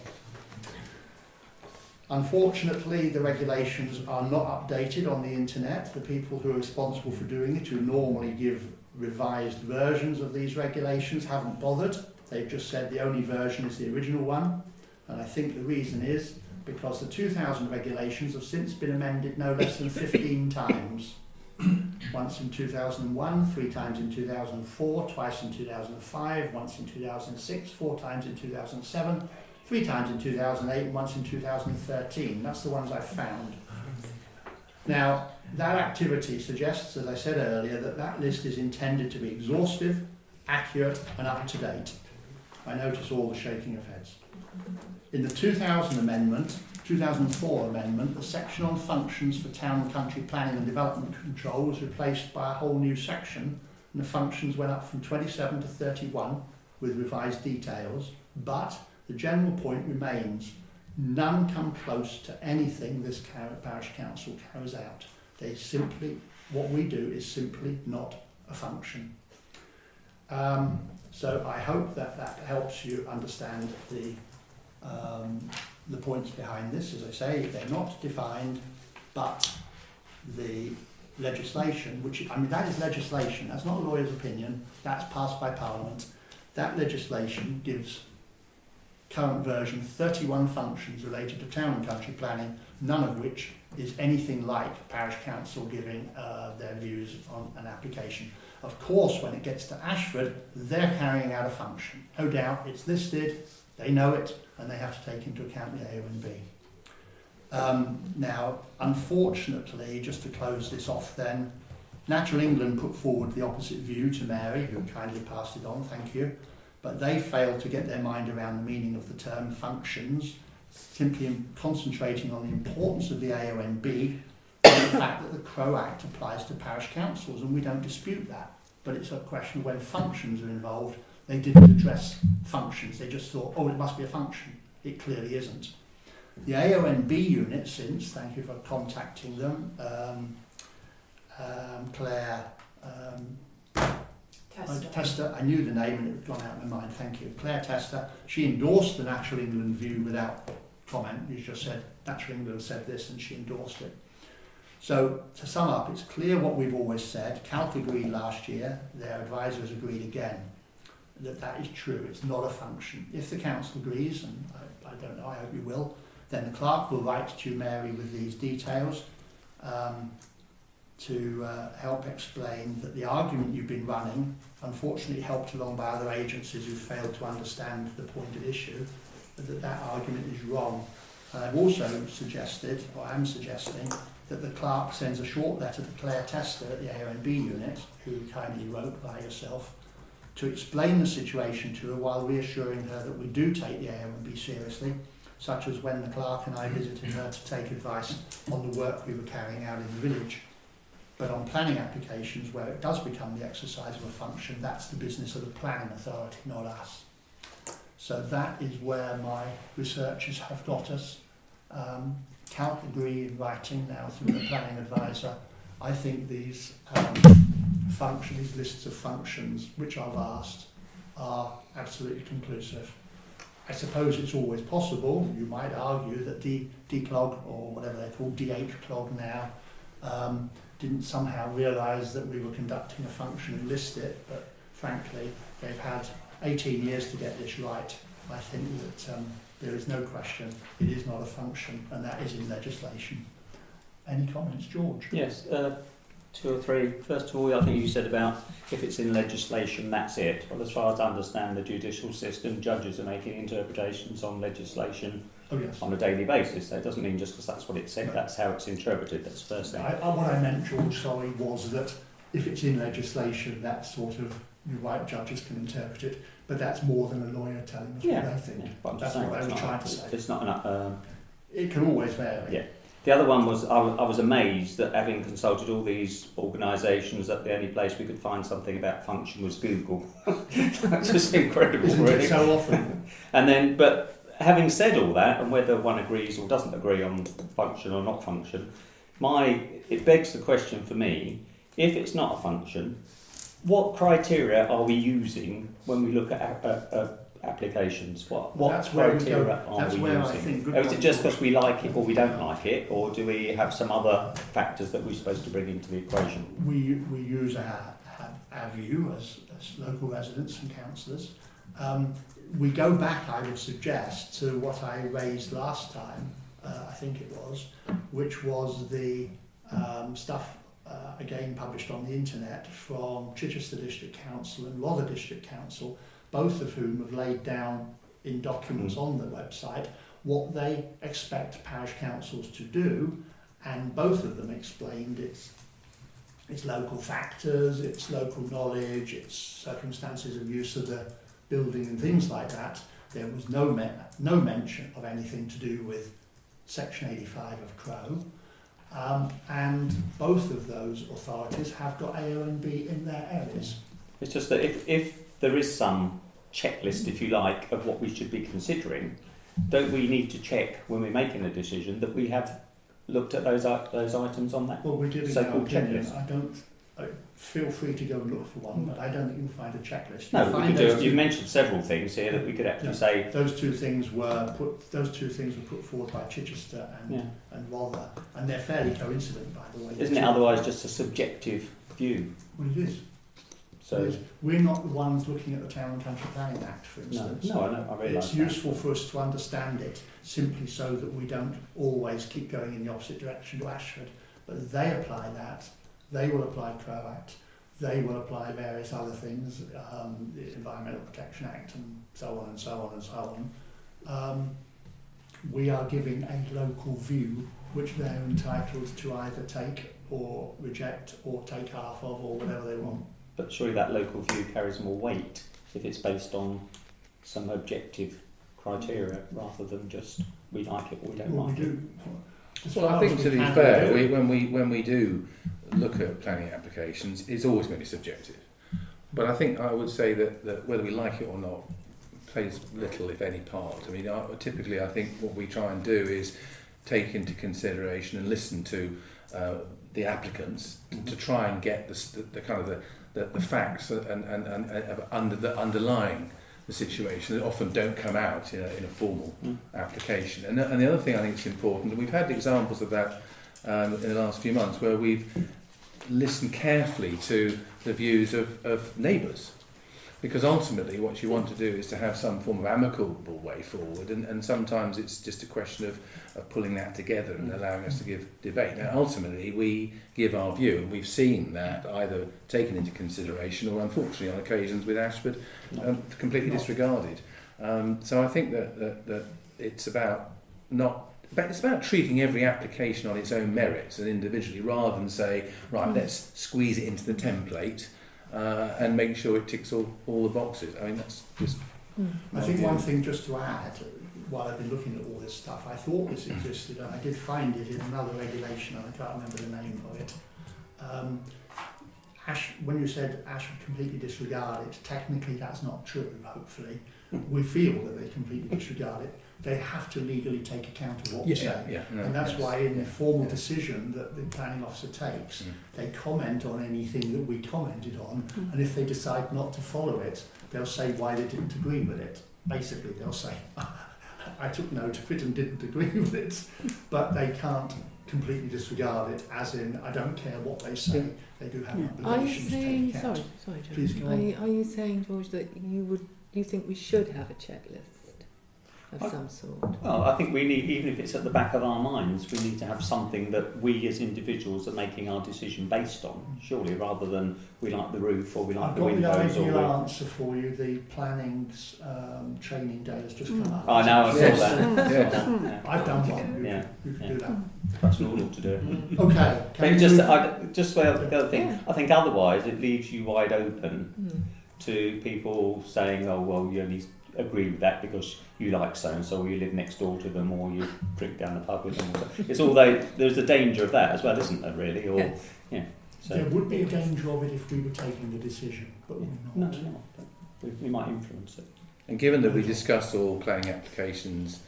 unfortunately, the regulations are not updated on the internet. The people who are responsible for doing it, who normally give revised versions of these regulations, haven't bothered. They've just said the only version is the original one. And I think the reason is because the 2000 regulations have since been amended no less than 15 times. Once in 2001, 3 times in 2004, twice in 2005, once in 2006, 4 times in 2007, 3 times in 2008, and once in 2013. That's the ones I've found. Now, that activity suggests, as I said earlier, that that list is intended to be exhaustive, accurate, and up to date. I notice all the shaking of heads. In the 2004 amendment, the section on functions for town and country planning and development control was replaced by a whole new section, and the functions went up from 27 to 31 with revised details, but the general point remains: none come close to anything this parish council carries out. They simply, what we do is simply not a function. So I hope that that helps you understand the points behind this. As I say, they're not defined, but the legislation, which, I mean, that is legislation, that's not a lawyer's opinion, that's passed by Parliament. That legislation gives, current version, 31 functions related to town and country planning, none of which is anything like parish council giving their views on an application. Of course, when it gets to Ashford, they're carrying out a function. No doubt, it's listed, they know it, and they have to take into account the AONB. Now, unfortunately, just to close this off then, Natural England put forward the opposite view to Mary, who kindly passed it on, thank you, but they failed to get their mind around the meaning of the term functions, simply concentrating on the importance of the AONB and the fact that the Crow Act applies to parish councils, and we don't dispute that. But it's a question of when functions are involved. They didn't address functions, they just thought, oh, it must be a function. It clearly isn't. The AONB unit since, thank you for contacting them, Claire Tester, I knew the name and it had gone out of my mind, thank you. Claire Tester, she endorsed the Natural England view without comment. You just said, Natural England said this, and she endorsed it. So, to sum up, it's clear what we've always said. Calc agreed last year, their advisors agreed again, that that is true, it's not a function. If the council agrees, and I don't know, I hope you will, then the clerk will write to Mary with these details to help explain that the argument you've been running, unfortunately helped along by other agencies who failed to understand the point at issue, that that argument is wrong. And I've also suggested, or I'm suggesting, that the clerk sends a short letter to Claire Tester at the AONB unit, who kindly wrote by yourself, to explain the situation to her while reassuring her that we do take the AONB seriously, such as when the clerk and I visited her to take advice on the work we were carrying out in the village. But on planning applications where it does become the exercise of a function, that's the business of the planning authority, not us. So that is where my researchers have got us. Can't agree in writing now through the planning advisor. I think these these lists of functions, which are vast, are absolutely conclusive. I suppose it's always possible, you might argue, that DCLOG, or whatever they're called, DHCLOG now, didn't somehow realise that we were conducting a function and list it, but frankly, they've had 18 years to get this right. I think that there is no question it is not a function, and that is in legislation. Any comments, George? Yes, 2 or 3. First of all, I think you said about if it's in legislation, that's it. Well, as far as I understand the judicial system, judges are making interpretations on legislation Oh yes. on a daily basis. So it doesn't mean just because that's what it said, that's how it's interpreted. That's the first thing. What I meant, George, sorry, was that if it's in legislation, that sort of, you're right, judges can interpret it, but that's more than a lawyer telling us what they think. Yeah, but I'm That's just saying what I it's was not- trying to say. It's not enough. It can always vary. Yeah. The other one was I was amazed that, having consulted all these organisations, that the only place we could find something about function was Google. That's just incredible, Isn't really. it so often? And then, but having said all that, and whether one agrees or doesn't agree on function or not function, it begs the question for me: if it's not a function, what criteria are we using when we look at applications? What That's where we criteria go. are That's we where using? I think. Or is it just because we like it or we don't like it, or do we have some other factors that we're supposed to bring into the equation? We use our view as local residents and councillors. We go back, I would suggest, to what I raised last time, I think it was, which was the stuff, again published on the internet, from Chichester District Council and Rother District Council, both of whom have laid down in documents on the website what they expect parish councils to do, and both of them explained its local factors, its local knowledge, its circumstances of use of the building and things like that. There was no mention of anything to do with Section 85 of Crow, and both of those authorities have got A, O and B in their areas. It's just that if there is some checklist, if you like, of what we should be considering, don't we need to check when we're making a decision that we have looked at those items on that Well, we're giving so-called our opinion. checklist? Feel free to go and look for one, but I don't think you'll find a checklist. No, You'll we find could those do. two- You've mentioned several things here that we could actually say. Those two things were put forward by Chichester and Rother, and they're fairly coincident, by the way. Isn't it otherwise just a subjective view? Well, it is. So We're not the ones looking at the Town and Country Planning Act, for no, instance. I know. I realise It's useful for us to understand it, simply so that we don't always keep going in the opposite direction to Ashford. But they apply that. They will apply Crow Act. They will apply various other things, the Environmental Protection Act, and so on and so on and so on. We are giving a local view which they're entitled to either take or reject or take half of or whatever they want. But surely that local view carries more weight if it's based on some objective criteria rather than just we like it or we don't Well, like we it. do. As Well, I far think as to we be can, fair, we do. when we do look at planning applications, it's always going to be subjective. But I think I would say that whether we like it or not plays little, if any, part. I mean, typically I think what we try and do is take into consideration and listen to the applicants to try and get the kind of the facts and underlying the situation that often don't come out in a formal application. And the other thing I think is important, and we've had examples of that in the last few months, where we've listened carefully to the views of neighbours. Because ultimately what you want to do is to have some form of amicable way forward, and sometimes it's just a question of pulling that together and allowing us to give debate. Now ultimately we give our view, and we've seen that either taken into consideration or unfortunately on occasions with Ashford completely disregarded. So I think that it's about treating every application on its own merits and individually, rather than say, right, let's squeeze it into the template and make sure it ticks all the boxes. I mean, that's just... I think one thing just to add, while I've been looking at all this stuff, I thought this existed, and I did find it in another regulation, and I can't remember the name of it. When you said Ashford completely disregard it, technically that's not true, hopefully. We feel that they completely disregard it. They have to legally take account of what we say. And that's why in the formal decision that the planning officer takes, they comment on anything that we commented on, and if they decide not to follow it, they'll say why they didn't agree with it. Basically, they'll say, I took note of it and didn't agree with it, but they can't completely disregard it, as in, I don't care what they say, they do have obligations to take account. Sorry, Please go on. Are you saying, George, that you think we should have a checklist? of some sort. Well, I think we need, even if it's at the back of our minds, we need to have something that we as individuals are making our decision based on, surely, rather than we like the roof or we like I've the got the windows. ideal answer for you. The planning's training day has just come up. I know, I saw Yes. that. Yeah. I've done one. Yeah. You could Yeah. do that. Perhaps we all ought to do it. Okay. But Can it we just, move- just the other thing, Yeah. I think otherwise it leaves you wide open Mm. to people saying, oh, well, you only agree with that because you like so-and-so, or you live next door to them, or you drink down the pub with them. It's all there's a danger of that as well, isn't there, really? Or, Yes. yeah. So, There would be a danger of it if we were taking the decision, but we're no, not. no, we might influence it. And given that we discussed all planning applications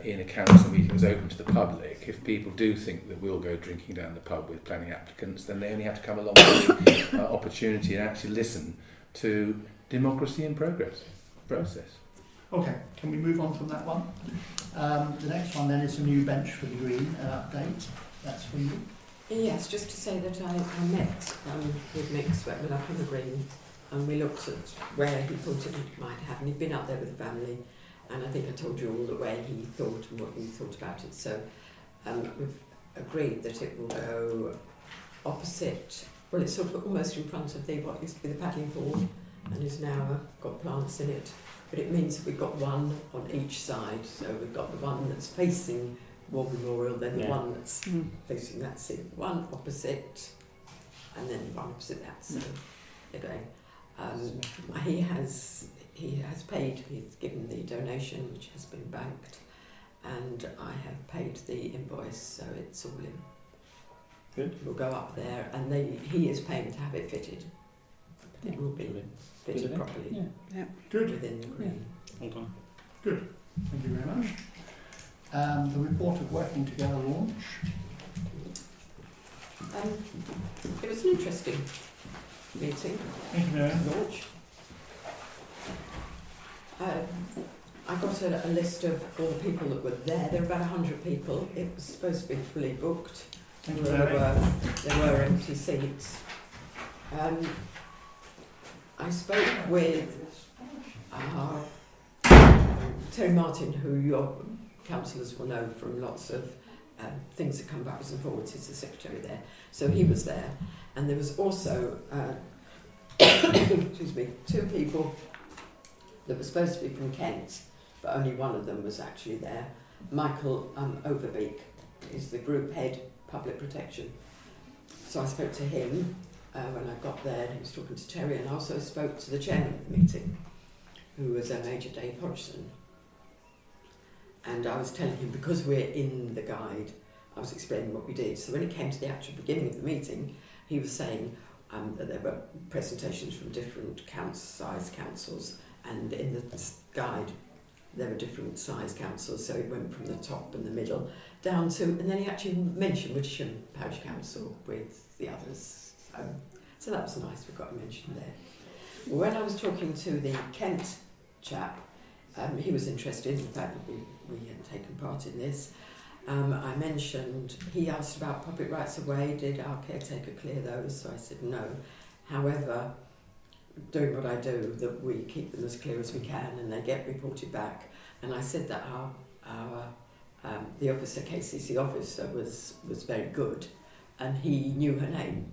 in a council meeting was open to the public, if people do think that we'll go drinking down the pub with planning applicants, then they only have to come along with the opportunity and actually listen to democracy in process. Okay, can we move on from that one? The next one then is a new bench for the green, an update. That's for you. Yes, just to say that I met with Mick Sweatman up on the green, and we looked at where he thought it might happen. He'd been up there with the family, and I think I told you all the way he thought and what he thought about it. So we've agreed that it will go opposite, well, it's sort of almost in front of what used to be the paddling pool, and is now got plants in it. But it means we've got one on each side. So we've got the one that's facing War Memorial, then the one that's facing that sea, one opposite, and then one opposite that. So they're going. He has paid. He's given the donation, which has been banked, and I have paid the invoice, so it's all in. Good. We'll go up there, and he is paying to have it fitted. But it will be fitted Good. properly Good. within the green. Hold on. Thank you very much. The report of working together launch. It was an interesting meeting. Thank you, Miriam. Launch. I got a list of all the people that were there. There were about 100 people. It was supposed to be fully booked. Thank you, There Miriam. were empty seats. I spoke with Terry Martin, who your councillors will know from lots of things that come backwards and forwards. He's the secretary there. So he was there. And there was also, excuse me, 2 people that were supposed to be from Kent, but only one of them was actually there. Michael Overbeek is the group head, public protection. So I spoke to him when I got there, and he was talking to Terry, and I also spoke to the chairman of the meeting, who was Major Dave Hodgson. And I was telling him, because we're in the guide, I was explaining what we did. So when it came to the actual beginning of the meeting, he was saying that there were presentations from different size councils, and in the guide there were different size councils, so it went from the top and the middle down to, and then he actually mentioned Wittersham Parish Council with the others. So that was nice, we got a mention there. When I was talking to the Kent chap, he was interested in the fact that we had taken part in this. I mentioned, he asked about public rights of way, did our caretaker clear those? So I said no. However, doing what I do, that we keep them as clear as we can and they get reported back. And I said that the officer, KCC officer, was very good, and he knew her name.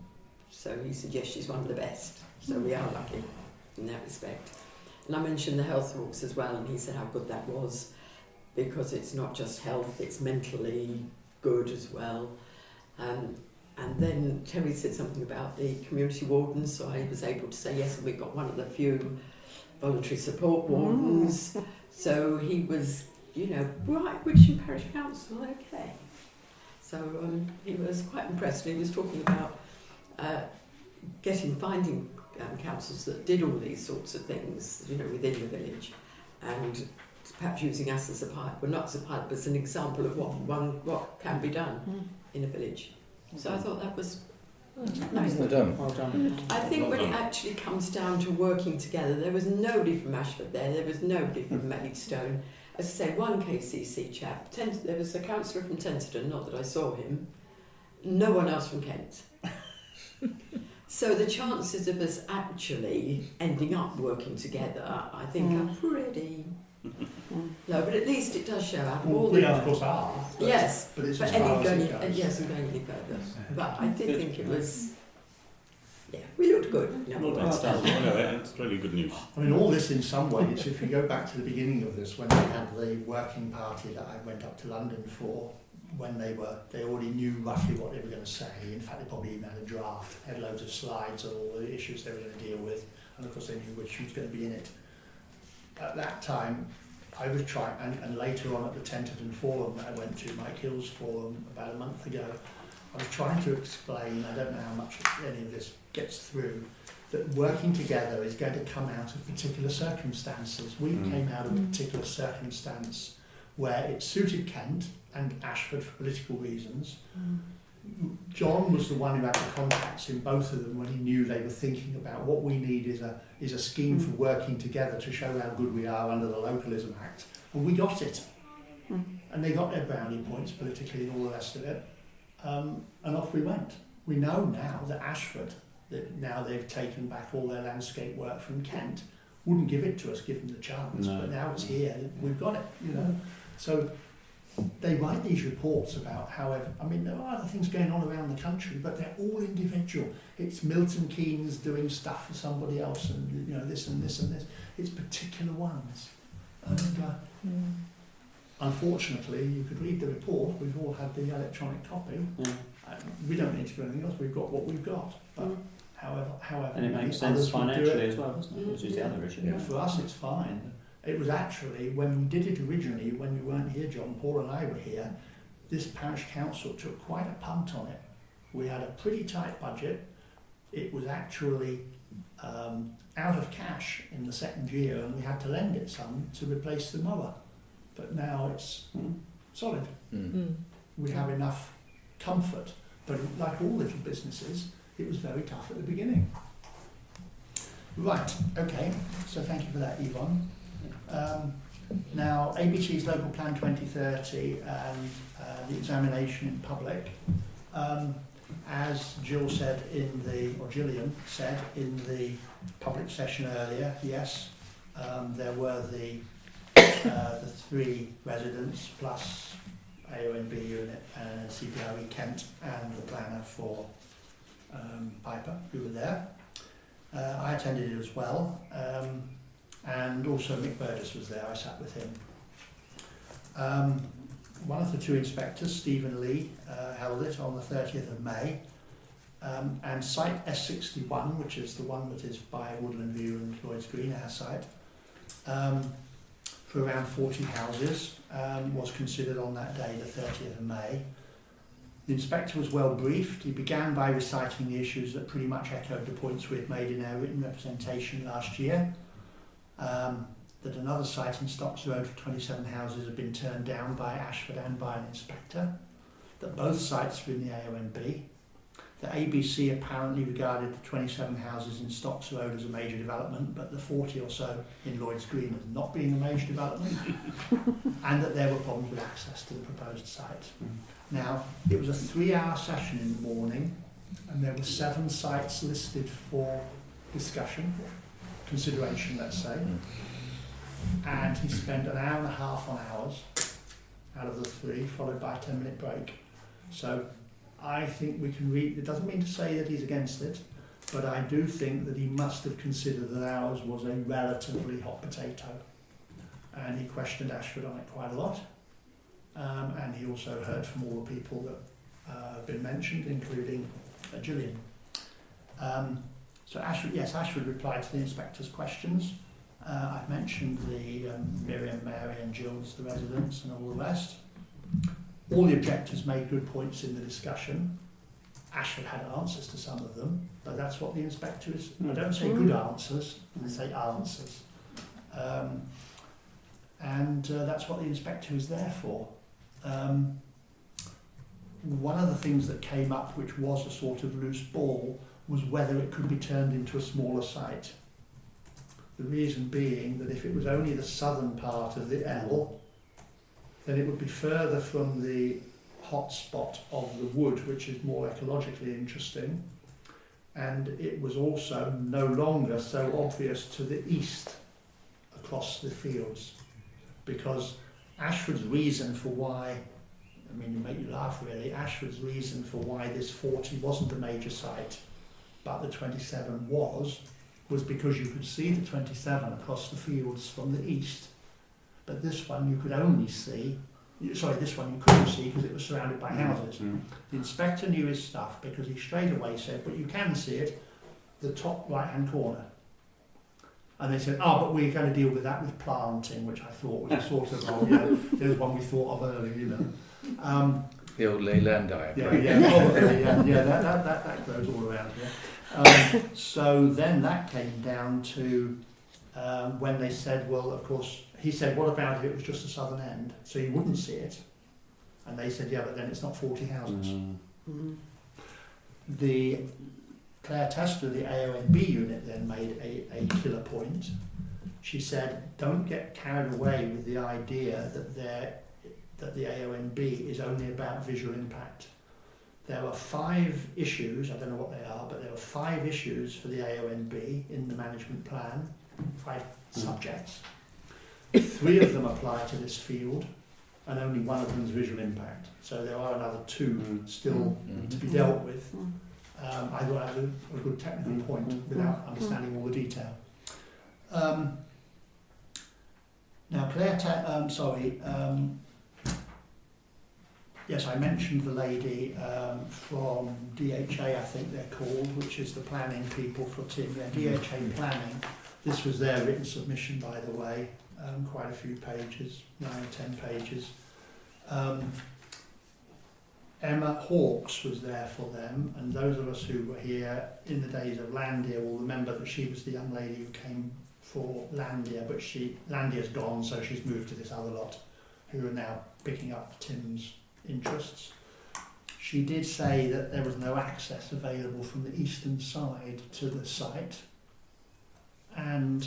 So he said, yes, she's one of the best. So we are lucky in that respect. And I mentioned the health walks as well, and he said how good that was, because it's not just health, it's mentally good as well. And then Terry said something about the community wardens, so I was able to say yes, and we've got one of the few voluntary support wardens. So he was, right, Wittersham Parish Council, okay. So he was quite impressed, and he was talking about finding councils that did all these sorts of things, within the village, and perhaps using us as a pilot, well, not as a pilot, but as an example of what can be done in a village. So I thought that was nice. Well done. Well done. I think when it actually comes down to working together, there was nobody from Ashford there was nobody from Maidstone. As I say, one KCC chap, there was a councillor from Tenterden, not that I saw him, no one else from Kent. So the chances of us actually ending up working together, I think, are No, but at least it does show out of Well, all we the... of course are. But, Yes, but it's but as far as going, it goes. yes, going any further. But I did think it was... Yeah, we looked good. No, Well, that's it's really good news. I mean, all this in some ways, if you go back to the beginning of this, when we had the working party that I went up to London for, when they already knew roughly what they were going to say. In fact, they probably emailed a draft, had loads of slides on all the issues they were going to deal with, and of course they knew which was going to be in it. At that time, I was trying, and later on at the Tenterden Forum that I went to, Mike Hill's forum about a month ago, I was trying to explain, I don't know how much any of this gets through, that working together is going to come out of particular circumstances. We came out of a particular circumstance where it suited Kent and Ashford for political reasons. John was the one who had the contacts in both of them when he knew they were thinking about what we need is a scheme for working together to show how good we are under the Localism Act. And we got it. And they got their brownie points politically and all the rest of it. And off we went. We know now that Ashford, that now they've taken back all their landscape work from Kent, wouldn't give it to us given the chance. No. But now it's here, we've got it, you know. So they write these reports about however, I mean, there are other things going on around the country, but they're all individual. It's Milton Keynes doing stuff for somebody else, and you know, this and this and this. It's particular ones. And unfortunately, you could read the report. We've all had the electronic copy. We don't need to do anything else. We've got what we've got. But however, And it many makes sense others would do financially it. as well, doesn't it? Which is the other issue. Yeah, for us, it's fine. It was actually, when we did it originally, when you weren't here, John, Paul and I were here, this parish council took quite a punt on it. We had a pretty tight budget. It was actually out of cash in the second year, and we had to lend it some to replace the mower. But now it's solid. We have enough comfort. But like all little businesses, it was very tough at the beginning. Right, okay, so thank you for that, Yvonne. Now, ABC's Local Plan 2030 and the examination in public. As Jill said or Gillian said in the public session earlier, yes, there were the 3 residents plus AONB unit and CPRE Kent and the planner for Piper who were there. I attended it as well. And also Mick Burgess was there, I sat with him. One of the 2 inspectors, Stephen Lee, held it on the 30th of May. And site S61, which is the one that is by Woodland View and Lloyd's Green, our site, for around 40 houses, was considered on that day, the 30th of May. The inspector was well briefed. He began by reciting the issues that pretty much echoed the points we had made in our written representation last year. That another site in Stocks Road for 27 houses had been turned down by Ashford and by an inspector, that both sites were in the AONB, that ABC apparently regarded the 27 houses in Stocks Road as a major development, but the 40 or so in Lloyd's Green as not being a major development, and that there were problems with access to the proposed site. Now, it was a 3-hour session in the morning, and there were 7 sites listed for discussion, consideration, let's say, and he spent an hour and a half on ours out of the 3, followed by a 10-minute break. So I think we can read, it doesn't mean to say that he's against it, but I do think that he must have considered that ours was a relatively hot potato. And he questioned Ashford on it quite a lot. And he also heard from all the people that have been mentioned, including Gillian. So Ashford replied to the inspector's questions. I've mentioned the Miriam, Mary and Jill's, the residents, and all the rest. All the objectors made good points in the discussion. Ashford had answers to some of them, but that's what the inspector is. I don't say good answers, I say answers. And that's what the inspector is there for. One of the things that came up, which was a sort of loose ball, was whether it could be turned into a smaller site. The reason being that if it was only the southern part of the L, then it would be further from the hotspot of the wood, which is more ecologically interesting, and it was also no longer so obvious to the east across the fields. because Ashford's reason for why, I mean, it make you laugh really, Ashford's reason for why this 40 wasn't a major site, but the 27 was because you could see the 27 across the fields from the east. But this one you could only see, this one you couldn't see because it was surrounded by houses. The inspector knew his stuff because he straight away said, but you can see it, the top right-hand corner. And they said, but we're going to deal with that with planting, which I thought was a sort of, there's one we thought of earlier, The old ley land diagram. Yeah, probably, that goes all around here. So then that came down to when they said, well, of course, he said, what about if it was just the southern end? So you wouldn't see it. And they said, yeah, but then it's not 40 houses. The Claire Tester, the AONB unit, then made a killer point. She said, don't get carried away with the idea that the AONB is only about visual impact. There were 5 issues, I don't know what they are, but there were 5 issues for the AONB in the management plan, 5 subjects. 3 of them apply to this field, and only 1 of them is visual impact. So there are another 2 still to be dealt with. I thought that was a good technical point without understanding all the detail. Now, yes, I mentioned the lady from DHA, I think they're called, which is the planning people for Tim. They're DHA planning. This was their written submission, by the way, quite a few pages, 9 or 10 pages. Emma Hawkes was there for them, and those of us who were here in the days of Landia will remember that she was the young lady who came for Landia, but Landia's gone, so she's moved to this other lot who are now picking up Tim's interests. She did say that there was no access available from the eastern side to the site, and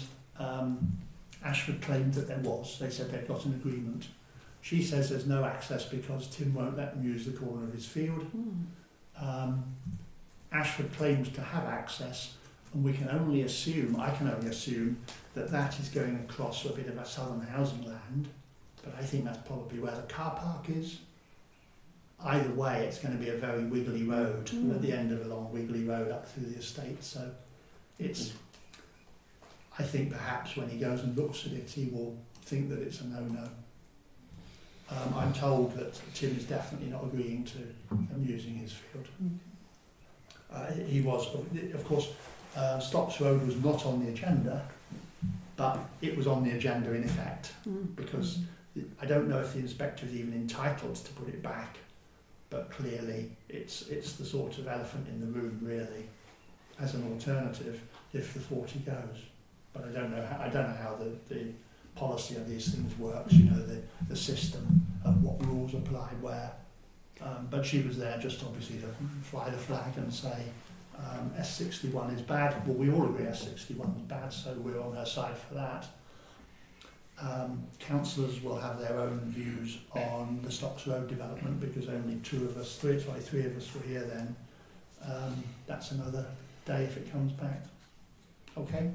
Ashford claimed that there was. They said they'd got an agreement. She says there's no access because Tim won't let them use the corner of his field. Ashford claims to have access, and I can only assume that that is going across a bit of a southern housing land, but I think that's probably where the car park is. Either way, it's going to be a very wiggly road at the end of a long wiggly road up through the estate, so I think perhaps when he goes and looks at it, he will think that it's a no-no. I'm told that Tim is definitely not agreeing to them using his field. He was, of course, Stocks Road was not on the agenda, but it was on the agenda in effect, because I don't know if the inspector is even entitled to put it back, but clearly it's the sort of elephant in the room, really, as an alternative if the 40 goes. But I don't know how the policy of these things works, the system and what rules apply where. But she was there just obviously to fly the flag and say S61 is bad. Well, we all agree S61 is bad, so we're on her side for that. Councillors will have their own views on the Stocks Road development because only 3 of us were here then. That's another day if it comes back. Okay.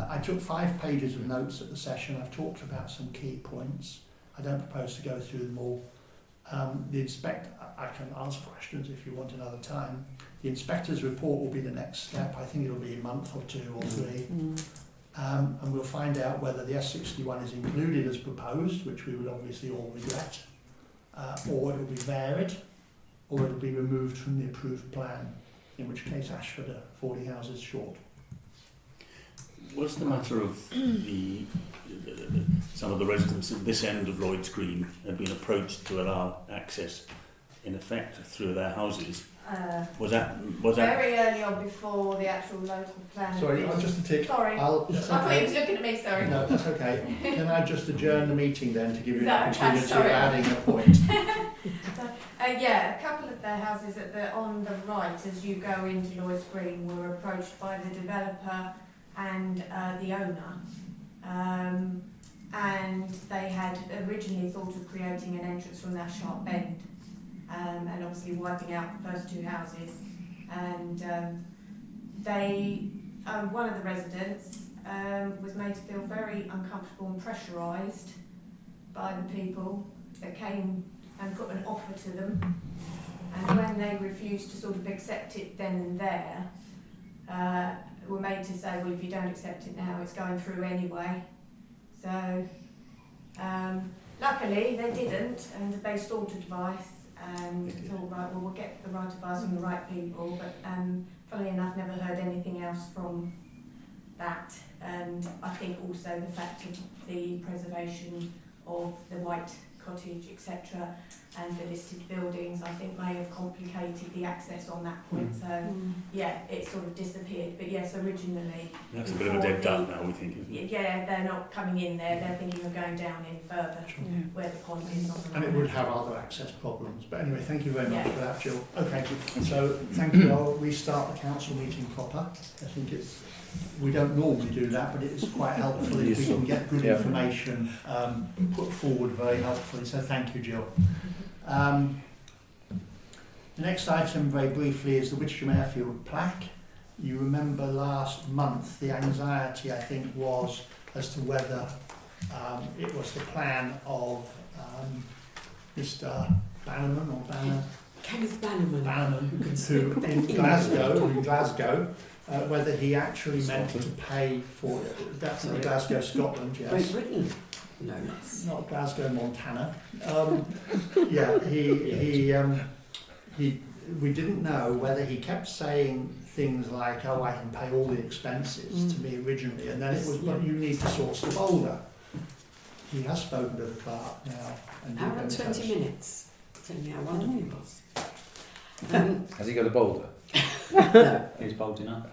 I took 5 pages of notes at the session. I've talked about some key points. I don't propose to go through them all. I can answer questions if you want another time. The inspector's report will be the next step. I think it'll be a month or 2 or 3. And we'll find out whether the S61 is included as proposed, which we would obviously all regret, or it will be varied, or it will be removed from the approved plan, in which case Ashford are 40 houses short. What's the matter of some of the residents at this end of Lloyd's Green have been approached to allow access, in effect, through their houses? Was that very early on before the actual local plan? Sorry, just a tick. Sorry, I thought he was looking at me. Sorry. No, that's okay. Can I just adjourn the meeting then to give you an opportunity of sorry. adding a point? Yeah, a couple of their houses on the right as you go into Lloyd's Green were approached by the developer and the owner, and they had originally thought of creating an entrance from that sharp bend, and obviously wiping out the first 2 houses. And one of the residents was made to feel very uncomfortable and pressurised by the people that came and put an offer to them, and when they refused to sort of accept it then and there, were made to say, well, if you don't accept it now, it's going through anyway. So luckily they didn't, and they sought advice and thought, right, well, we'll get the right advice from the right people, but funnily enough, never heard anything else from that. And I think also the fact of the preservation of the White Cottage, etc., and the listed buildings, I think may have complicated the access on that point. So yeah, it sort of disappeared. But yes, originally That's a bit of a dead duck now, we think, isn't it? yeah, they're not coming in there, they're thinking of going down in further where the pond is on the And it right. would have other access problems. But anyway, thank you very much Yeah. for that, Jill. Okay, so thank you. I'll restart the council meeting proper. I think we don't normally do that, but it is quite helpful if we can get good information put forward very helpfully. So thank you, Jill. The next item, very briefly, is the Wittersham Airfield plaque. You remember last month the anxiety, I think, was as to whether it was the plan of Mr. Bannerman or Banner. Kenneth Bannerman. Who in Glasgow, whether he actually meant to pay for it. Definitely Glasgow, Scotland, yes. Great Britain, no less. Not Glasgow, Montana. Yeah, we didn't know whether he kept saying things like, oh, I can pay all the expenses to me originally, and then it was, but you need to source the boulder. He has spoken to the clerk now. And Hour and 20 minutes. Tell me how wonderful it was. Has he got a boulder? No. He's bold enough.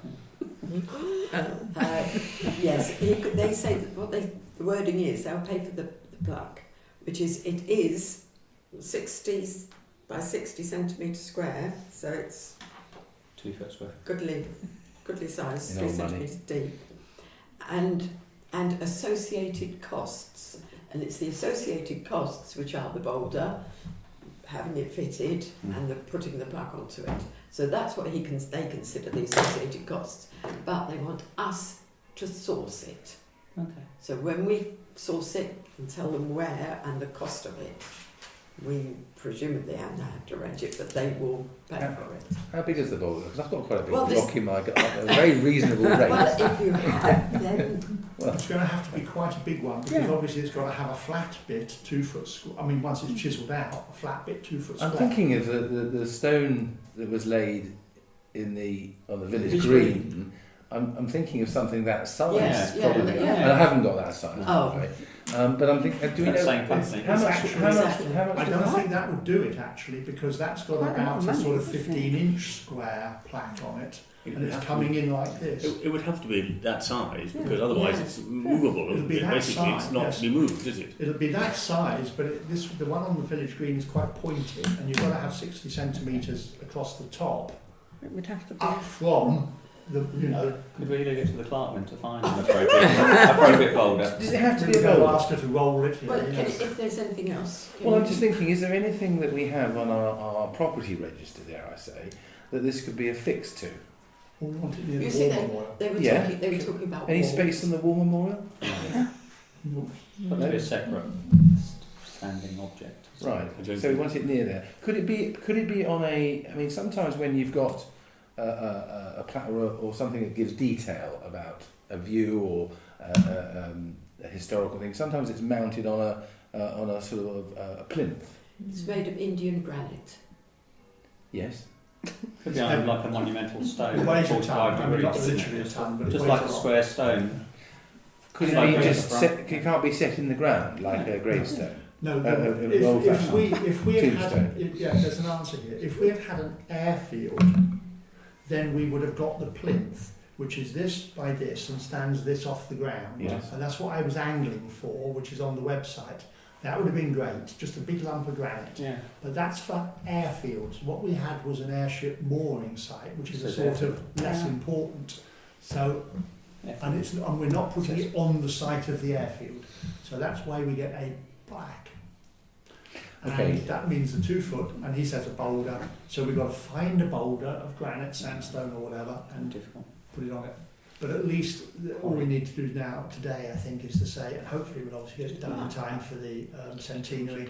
Yes, they say that the wording is they'll pay for the plaque, which is, it is 60 by 60 centimetres square, so it's 2 foot square. goodly size, In 3 old money. centimetres deep, and associated costs, and it's the associated costs which are the boulder, having it fitted, and the putting the plaque onto it. So that's what they consider the associated costs, but they want us to source it. Okay. So when we source it and tell them where and the cost of it, we presumably have to arrange it, but they will pay for it. How big is the boulder? Because I've got quite a big Well, rock in my garden, at a very reasonable rate. Well, if you have, then It's going to have to be quite a big one, because obviously it's got to have a flat bit, 2 foot square. I mean, once it's chiselled out, a flat bit, 2 foot square. I'm thinking of the stone that was laid on the village green. I'm thinking of something that size, probably. And I haven't got that size. Oh. But I'm thinking, do we know Same company. how much? I don't think that would do it actually, because that's got about a sort of 15-inch square plaque on it, and it's coming in like this. It would have to be that size, because otherwise it's movable. It'll be that Basically, size, it's not yes. to be moved, is it? It'll be that size, but the one on the village green is quite pointy, and you've got to have 60 centimetres across the top, It would have to be. up from the, Could we leave it to the clerkman to find an appropriate boulder? Does it have to be a We'll boulder? ask her to roll it. well, if there's anything else. Well, I'm just thinking, is there anything that we have on our property register, dare I say, that this could be affixed to? We want it near You the see, war memorial. They were Yeah. talking about Any walls. space on the war memorial? But to be a separate standing object. Right. I don't So we think- want it near there. Could it be on a? I mean, sometimes when you've got a plaque or something that gives detail about a view or a historical thing, sometimes it's mounted on a sort of a plinth. It's made of Indian granite. Yes. Could be on like a monumental stone. It weighs a 45 ton, I mean, not degrees, literally a ton, but it just weighs like a a lot. square stone. Could It's it like be going just to the front. set? It can't be set in the ground like a gravestone. No, an old-fashioned if we had had, tombstone. there's an answer here. If we had an airfield, then we would have got the plinth, which is this by this and stands this off the ground. Yes. And that's what I was angling for, which is on the website. That would have been great, just a big lump of granite. Yeah. But that's for airfields. What we had was an airship mooring site, which is a sort of less important. So, and we're not putting it on the site of the airfield. So that's why we get a plaque. Okay. And that means the 2 foot, and he says a boulder. So we've got to find a boulder of granite, sandstone or whatever, and Difficult. put it on it. But at least all we need to do now, today, I think, is to say, and hopefully we'll obviously get it done in time for the centenary,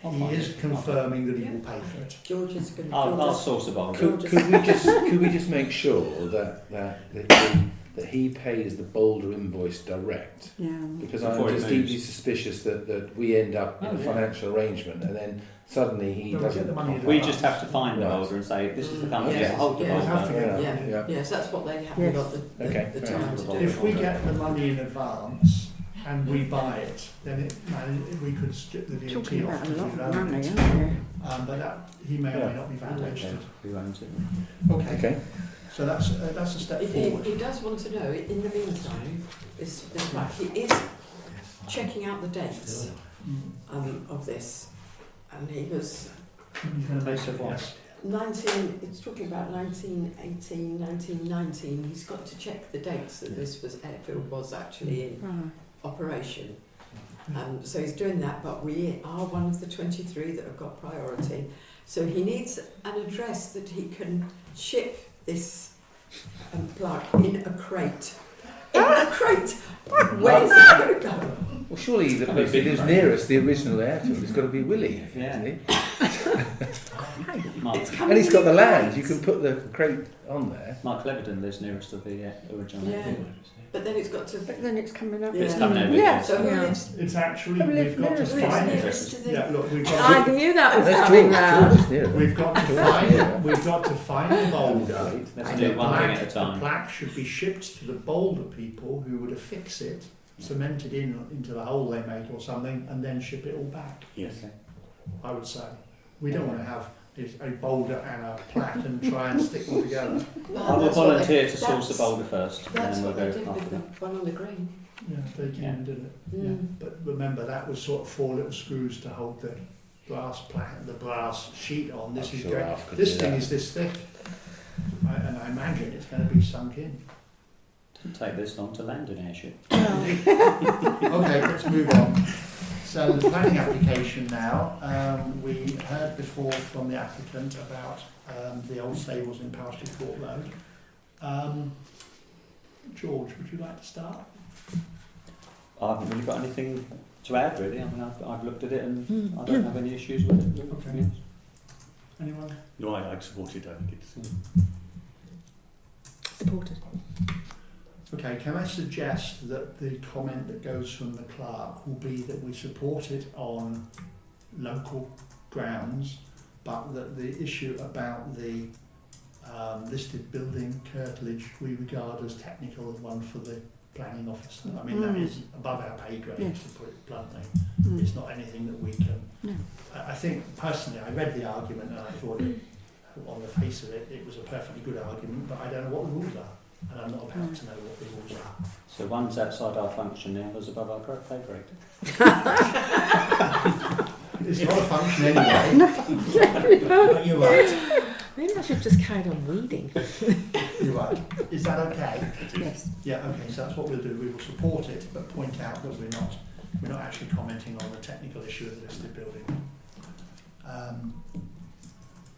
he is confirming that he will pay for it. George is going to. I'll source a bond. Could we just make sure that he pays the Boulder invoice direct? Yeah. Because Before I'm it just moves. deeply suspicious that we end up in a financial arrangement and then suddenly he No, we get doesn't. the money in We advance. just have to find the Right. holder and say, this is the company Yeah. that hold the Yeah. We'll have to bond. get Yeah. that. Yeah. Yes, that's what they haven't Yes. got the Okay, the fair time enough. to do. If we get the money in advance and we buy it, then we could strip the VAT Talking off about a if lot we of own money, it. aren't you? But that, he may or may not be VAT Okay. registered. Who owns it? Okay, Okay. so that's a step If forward. he does want to know, in the meantime, he is checking out the dates of this, and he was He's going to make Of it, what? yes. 19. It's talking about 1918, 1919. He's got to check the dates that this airfield was actually in Right. operation. So he's doing that, but we are one of the 23 that have got priority. So he needs an address that he can ship this plug in a crate. In a crate! Where's it going to go? Well, surely the That'd be person who big, lives right? nearest the original airfield has got to be Willie, Yeah. hasn't he? Mark, It's coming And he's got in the land. crates. You can put the crate on there. Mark Leverton lives nearest to the original. Yeah. But then it's got to. But then it's coming up. Yeah. It's coming over Yeah. So who Yeah. lives? It's actually, Who lives we've got to nearest? Who lives find it. nearest to the? Yeah, look, we've I got to, knew that was That's coming George. round. George is near it. we've got to find, we've got to find the boulder. Let's And do the one thing plaque, at a the time. plaque should be shipped to the Boulder people who would affix it, cemented into the hole they make or something, and then ship it all back. Yes. Okay. I would say. We don't want to have a boulder and a plaque and try and stick them together. I will volunteer to source the boulder first, and That's then we'll what they go did after with that. the one on the green. Yeah, they came and did it. Mm. Yeah. But remember, that was sort of 4 little screws to hold the brass plaque, the brass sheet on. This I'm is sure great. Alf could This do thing that. is this thick, and I imagine it's going to be sunk in. Didn't take this long to land an airship. Okay, let's move on. So the planning application now, we heard before from the applicant about the old stables in Parsley Court Road. George, would you like to start? I haven't really got anything to add, really. I mean, I've looked at it and I don't have any issues with it. Okay. to be honest. Anyone? No, I'd support it. I think it's. Supported. Okay, can I suggest that the comment that goes from the clerk will be that we support it on local grounds, but that the issue about the listed building curtilage we regard as technical and one for the planning officer. I mean, that is above our pay grade, Yes. to put it bluntly. Mm. It's not anything that we can... No. I think, personally, I read the argument and I thought, on the face of it, it was a perfectly good argument, but I don't know what the rules are. And I'm not about to know what the rules are. So one's outside our function, the other's above our pay grade. It's not a function anyway. But you're right. Maybe I should have just carried on reading. You're right. Is that okay? Yes. Yeah, okay, so that's what we'll do. We will support it, but point out that we're not actually commenting on the technical issue of the listed building.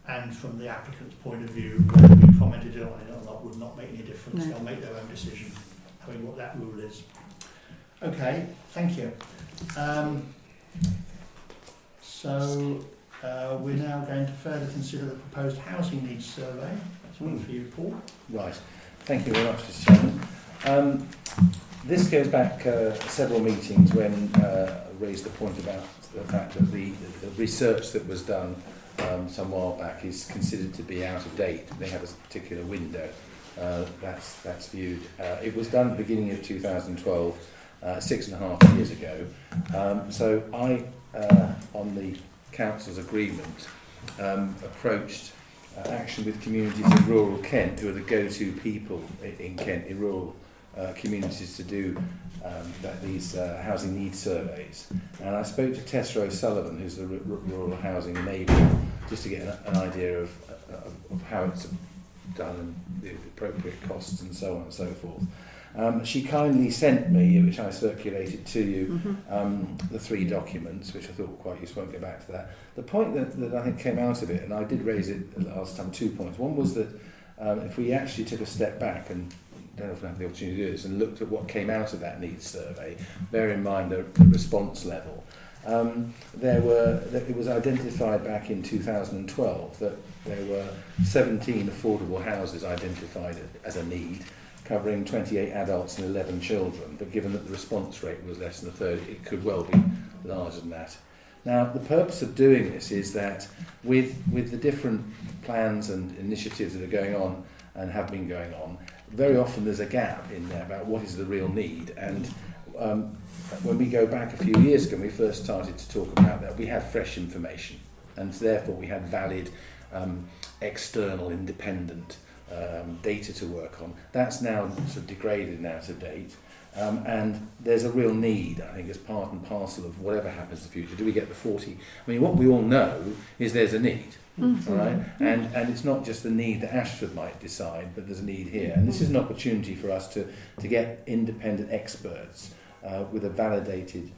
And from the applicant's point of view, whether we commented on it or not would not make any difference. No. They'll make their own decision, having what that rule is. Okay, thank you. So we're now going to further consider the proposed housing needs survey. That's one for you, Paul. Right. Thank you very much, Mr. Chairman. This goes back several meetings when I raised the point about the fact that the research that was done some while back is considered to be out of date. They have a particular window that's viewed. It was done at the beginning of 2012, 6.5 years ago. So I, on the council's agreement, approached Action with Communities in Rural Kent, who are the go-to people in Kent, in rural communities, to do these housing needs surveys. And I spoke to Tessa O'Sullivan, who's the rural housing enabler, just to get an idea of how it's done and the appropriate costs and so on and so forth. She kindly sent me, which I circulated to you, the 3 documents, which I thought were quite useful. I won't get back to that. The point that I think came out of it, and I did raise it last time, 2 points. One was that if we actually took a step back and don't often have the opportunity to do this, and looked at what came out of that needs survey, bear in mind the response level. It was identified back in 2012 that there were 17 affordable houses identified as a need, covering 28 adults and 11 children, but given that the response rate was less than a third, it could well be larger than that. Now, the purpose of doing this is that with the different plans and initiatives that are going on and have been going on, very often there's a gap in there about what is the real need. And when we go back a few years ago, when we first started to talk about that, we had fresh information, and therefore we had valid external, independent data to work on. That's now sort of degraded now to date. And there's a real need, I think, as part and parcel of whatever happens in the future. Do we get the 40? I mean, what we all know is there's a need, all right? And it's not just the need that Ashford might decide, but there's a need here. And this is an opportunity for us to get independent experts with a validated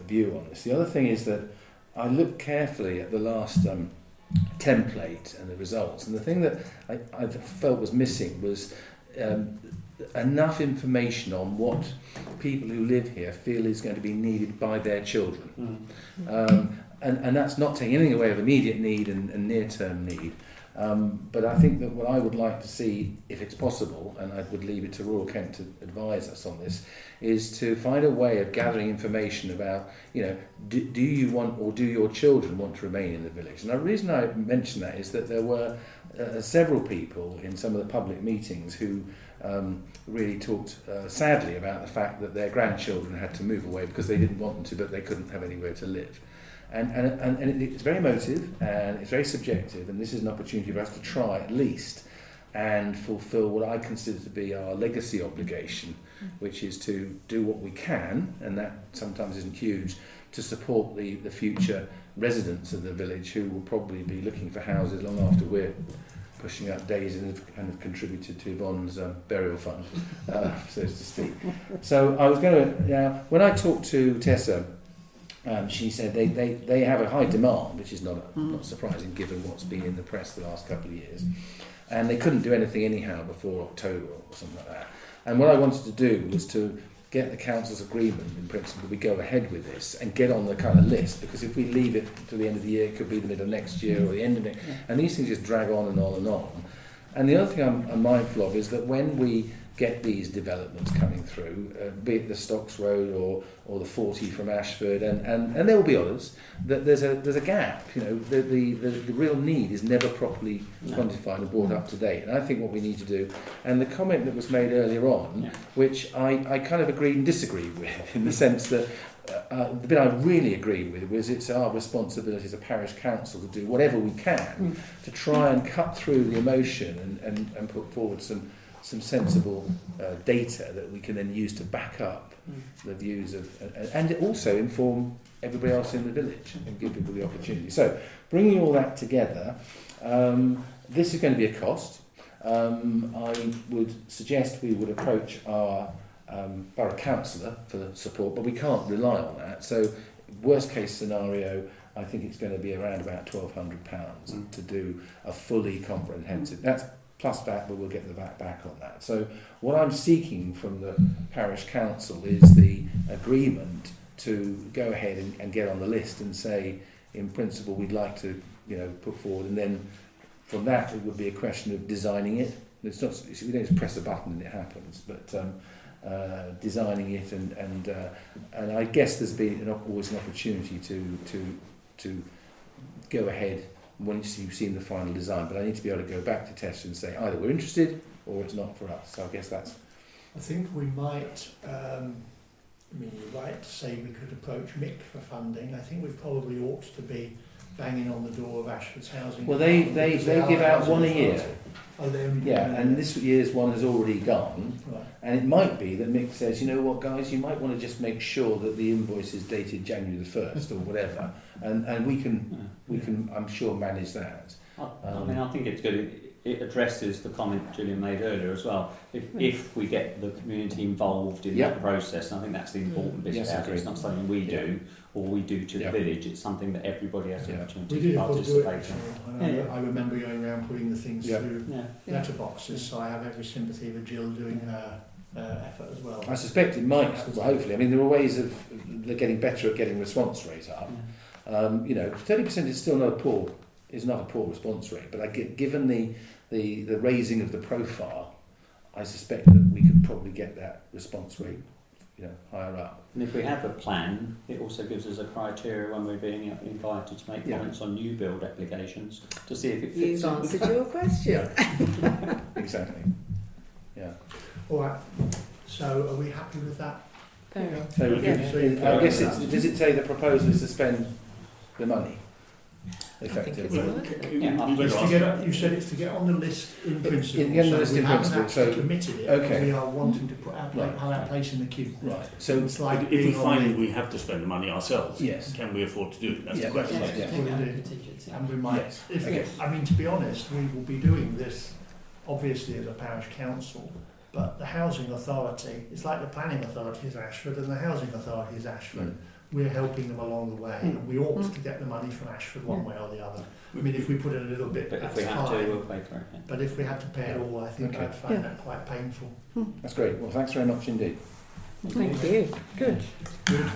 view on this. The other thing is that I looked carefully at the last template and the results, and the thing that I felt was missing was enough information on what people who live here feel is going to be needed by their children. And that's not taking anything away of immediate need and near-term need. But I think that what I would like to see, if it's possible, and I would leave it to Rural Kent to advise us on this, is to find a way of gathering information about, do you want, or do your children want to remain in the village? And the reason I mention that is that there were several people in some of the public meetings who really talked sadly about the fact that their grandchildren had to move away because they didn't want them to, but they couldn't have anywhere to live. And it's very emotive and it's very subjective, and this is an opportunity for us to try at least and fulfil what I consider to be our legacy obligation, which is to do what we can, and that sometimes isn't huge, to support the future residents of the village who will probably be looking for houses long after we're pushing up days and have kind of contributed to Yvonne's burial fund, so to speak. So I was going to, when I talked to Tessa, she said they have a high demand, which is not surprising given what's been in the press the last couple of years. And they couldn't do anything anyhow before October or something like that. And what I wanted to do was to get the council's agreement, in principle, we go ahead with this and get on the kind of list, because if we leave it to the end of the year, it could be the middle of next year or the end of it. And these things just drag on and on and on. And the other thing I'm mindful of is that when we get these developments coming through, be it the Stocks Road or the 40 from Ashford, and there will be others, that there's a gap. The real need is never properly quantified and brought up to date. And I think what we need to do, and the comment that was made earlier on, which I kind of agreed and disagreed with, in the sense that the bit I really agreed with was it's our responsibility as a parish council to do whatever we can to try and cut through the emotion and put forward some sensible data that we can then use to back up the views of, and also inform everybody else in the village and give people the opportunity. So, bringing all that together, this is going to be a cost. I would suggest we would approach our borough councillor for the support, but we can't rely on that. So, worst case scenario, I think it's going to be around about £1,200 to do a fully comprehensive. That's plus VAT, but we'll get the VAT back on that. So what I'm seeking from the parish council is the agreement to go ahead and get on the list and say, in principle, we'd like to, put forward, and then from that it would be a question of designing it. It's not, we don't just press a button and it happens, but designing it and I guess there's been always an opportunity to go ahead once you've seen the final design, but I need to be able to go back to Tessa and say either we're interested or it's not for us. So I guess that's... I think we might, you're right to say we could approach Mick for funding. I think we probably ought to be banging on the door of Ashford's housing. Well, they give out one a year. Oh, they only and this year's one has already gone. Right. And it might be that Mick says, you know what, guys, you might want to just make sure that the invoice is dated January the 1st or whatever. And we can, I'm sure, manage that. I think it's good. it addresses the comment Gillian made earlier as well. If we get the community involved in that process, and I think that's the important bit Yes, about it. It's not something we do or we do to the village. It's something that everybody has the opportunity We to did of course do it participate in. before. I remember going around putting the things through Yeah. letterboxes, so I have every sympathy with Jill doing her effort as well. I suspect it might, well, hopefully. I mean, there are ways of they're getting better at getting response rate up. 30% is still not a poor response rate, but given the raising of the profile, I suspect that we could probably get that response rate, higher up. And if we have a plan, it also gives us a criteria when we're being invited to make comments on new build applications to see if it fits. You've answered your question. Exactly. Yeah. All right. So are we happy with that? Very. So I guess does it say the proposal is to spend the money effectively? You said it's to get on the list in principle. On the list in principle. We So committed it. okay. We are wanting to put our place in the queue. Right. So it's like if we find we have to spend the money ourselves, can we afford to do it? That's the question. And we might. I mean, to be honest, we will be doing this obviously as a parish council. But the housing authority, it's like the planning authority is Ashford and the housing authority is Ashford. We're helping them along the way, and we ought to get the money from Ashford one way or the other. I mean, if we put in a little bit, but that's if we have fine. to, we'll pay for it. Yeah. But if we had to pay it all, I think I'd find that quite painful. That's great. Well, thanks very much indeed. Thank you. Good. Good.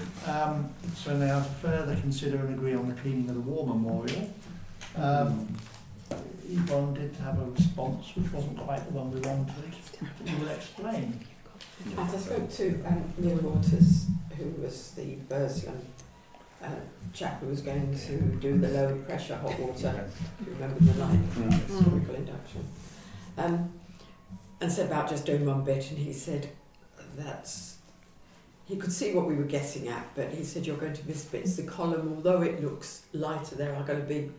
So now to further consider and agree on the cleaning of the war memorial. Yvonne did have a response which wasn't quite the one we wanted. You will explain. I spoke to Neil Waters, who was the Burslem chap who was going to do the low pressure hot water. You remember the line? Historical induction. And said about just doing one bit, and he said he could see what we were getting at, but he said you're going to miss bits. The column, although it looks lighter, there are going to be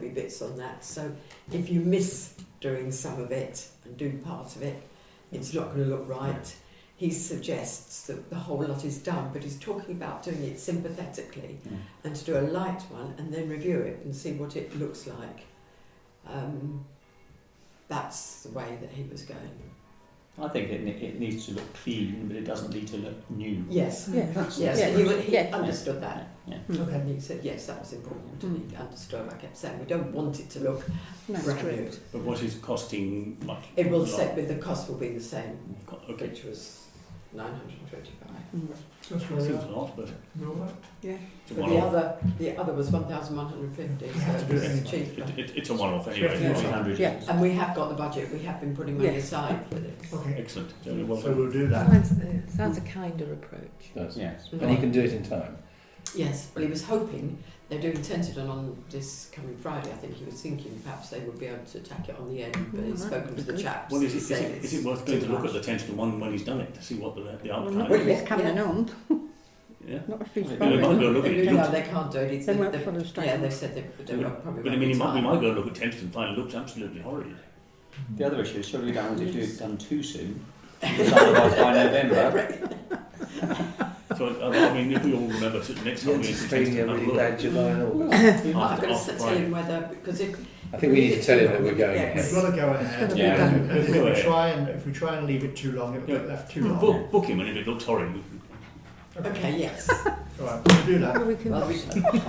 bits on that. So if you miss doing some of it and do part of it, it's not going to look right. He suggests that the whole lot is done, but he's talking about doing it sympathetically and to do a light one and then review it and see what it looks like. That's the way that he was going. I think it needs to look clean, but it doesn't need to look new. Yes. Yes. He understood that. Yeah. Okay. And he said, yes, that was important. And he understood. I kept saying, we don't want it to look brand new. But what is costing? It will say, but the cost will be the same, which was 925. That's seems a lot, but yeah. But the other was 1,150. So it's cheaper. It's a one-off anyway. Yeah. And we have got the budget. We have been putting money aside for this. Okay. Excellent. So we'll do that. Sounds a kinder approach. Does. Yes. And he can do it in time. Yes. Well, he was hoping they're doing Tenterden on this coming Friday. I think he was thinking perhaps they would be able to tack it on the end, but he's spoken to the chaps. Well, is it worth going to look at the Tenterden one when he's done it to see what the outcome is? Well, if it's coming on. Yeah. Not if he's No, they can't do it. They won't follow straight. Yeah, they said they won't probably. But I mean, we might go and look at Tenterden and find it looks absolutely horrid. The other issue is, surely we don't want to do it done too soon, because otherwise by November. So, I mean, if we all remember next time we anticipating a really bad July and August. I'm going to tell him whether, because if I think we need to tell him that we're going ahead. We've got to go ahead. Yeah. If we try and leave it too long, it'll get left too long. Book him, and if it looks horrid. Okay, yes. All right, we'll do that. Well, we can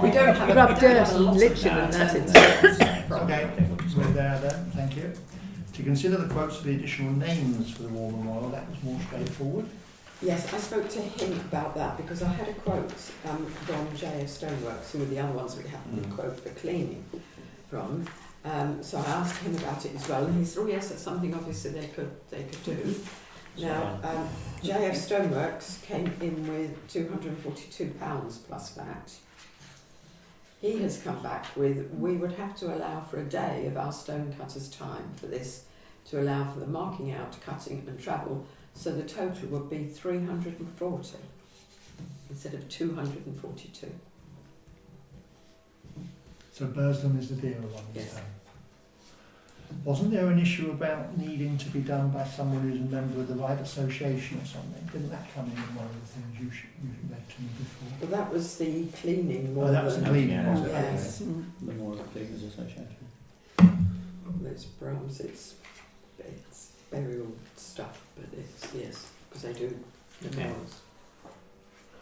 We don't have rub dirt and lichens and that in. Okay, we're there then. Thank you. To consider the quotes for the additional names for the war memorial, that was more straightforward. Yes, I spoke to him about that because I had a quote from JF Stoneworks, who were the other ones we had the quote for cleaning from. So I asked him about it as well, and he said, "Oh yes, that's something obviously they could do." Now, JF Stoneworks came in with £242 plus VAT. He has come back with, we would have to allow for a day of our stone cutters' time for this, to allow for the marking out, cutting and travel, so the total would be 340 instead of 242. So Burslem is the dearer one. Yes. Wasn't there an issue about needing to be done by someone who's a member of the right association or something? Didn't that come in one of the things you read to me before? Well, that was the cleaning more that was than... the cleaning, yeah, was it? Yes. The more of the Cleaners Association. It's bronze, it's burial stuff, but it's, yes, because they do memorials.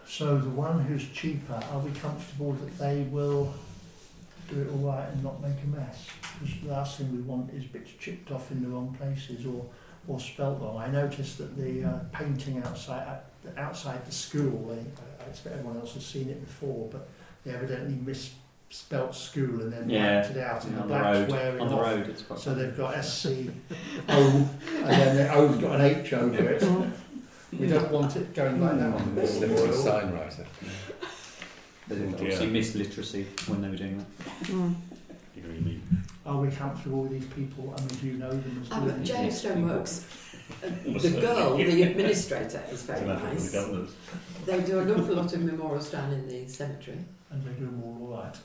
So the one who's cheaper, are we comfortable that they will do it all right and not make a mess? Because the last thing we want is bits chipped off in the wrong places or spelt wrong. I noticed that the painting outside the school, I expect everyone else has seen it before, but they evidently misspelt school and then wiped it out, and the black's wearing on the off. road, it's quite So they've got SCO, and then the O's got an H over it. We don't want it going like that on the It's a memorial. sign writer. They obviously missed literacy when they were doing that. You know what you mean? Are we comfortable with these people? I mean, do you know them as well? James Stoneworks, the girl, the administrator, is very It's a matter of nice. the governors. They do an awful lot of memorials down in the cemetery. And they do them all right.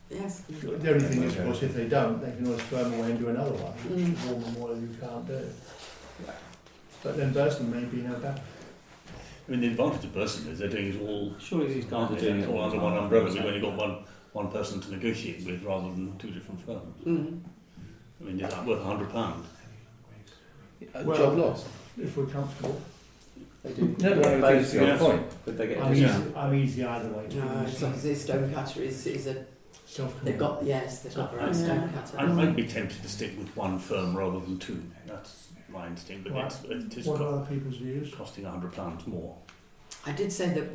Yes. The only thing is, of course, if they don't, they can always throw them away and do another one, which is war memorial you can't do. But then Burston may be no better. I mean, the advantage of Burson is they're doing it all. Surely these guys are doing it all all under the one time. umbrella. We've only got one person to negotiate with, rather than two different firms. Mm. I mean, is that worth £100? Job lost. If we're comfortable. They do. No, but I think it's the Yes. point. But they get I'm a easy, either way. No, as long as this stonecutter is a, they've got, yes, they've got the right stonecutter. I'd be tempted to stick with one firm rather than two. That's my instinct, but Right. it is What are other people's views? costing £100 more. I did say that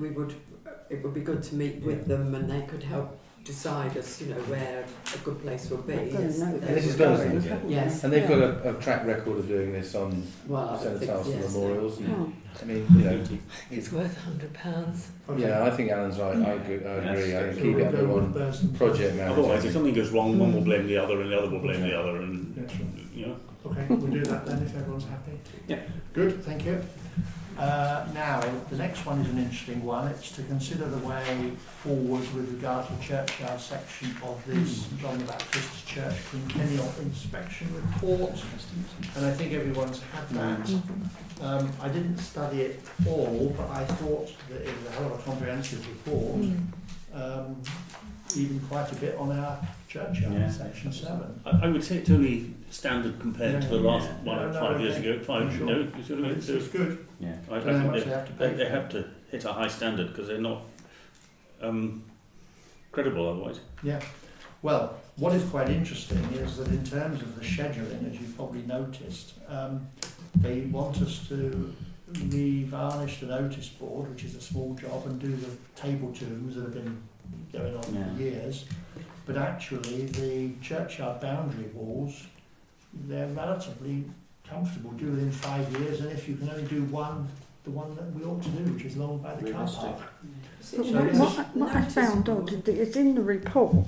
it would be good to meet with them and they could help decide as, where a good place would be. Yes, know they This is were Burton, going. isn't it? Yes. And they've got a track record of doing this on Well, I think, cenotaphs and yes. memorials. Yeah. Oh, I mean, you know, it's worth £100. Okay. yeah, I think Alan's right. I agree. I think So keep we'll it go under with one Burston. project manager. Otherwise, if something goes wrong, one will blame the other, and the other will blame the other, and Yeah, sure. you know. Okay, we'll do that then if everyone's happy. Yeah. Good, thank you. Now, the next one is an interesting one. It's to consider the way forward with regard to the churchyard section of this John the Baptist Church Quintennial Inspection Report. And I think everyone's had that. I didn't study it all, but I thought that it was a hell of a comprehensive report. Even quite a bit on our churchyard, section 7. I would say it's only standard compared to the last one No, 5 years okay. ago. Sure. No, you sort of It's good. Yeah. I Don't know how think much they have to pay. they have to hit a high standard because they're not credible otherwise. Yeah. Well, what is quite interesting is that in terms of the scheduling, as you've probably noticed, they want us to re-varnish the notice board, which is a small job, and do the table tombs that have been going on for years. But actually, the churchyard boundary walls, they're relatively comfortable, do within 5 years, and if you can only do one, the one that we ought to do, which is along by the car park. So So notice- What I found odd is in the report,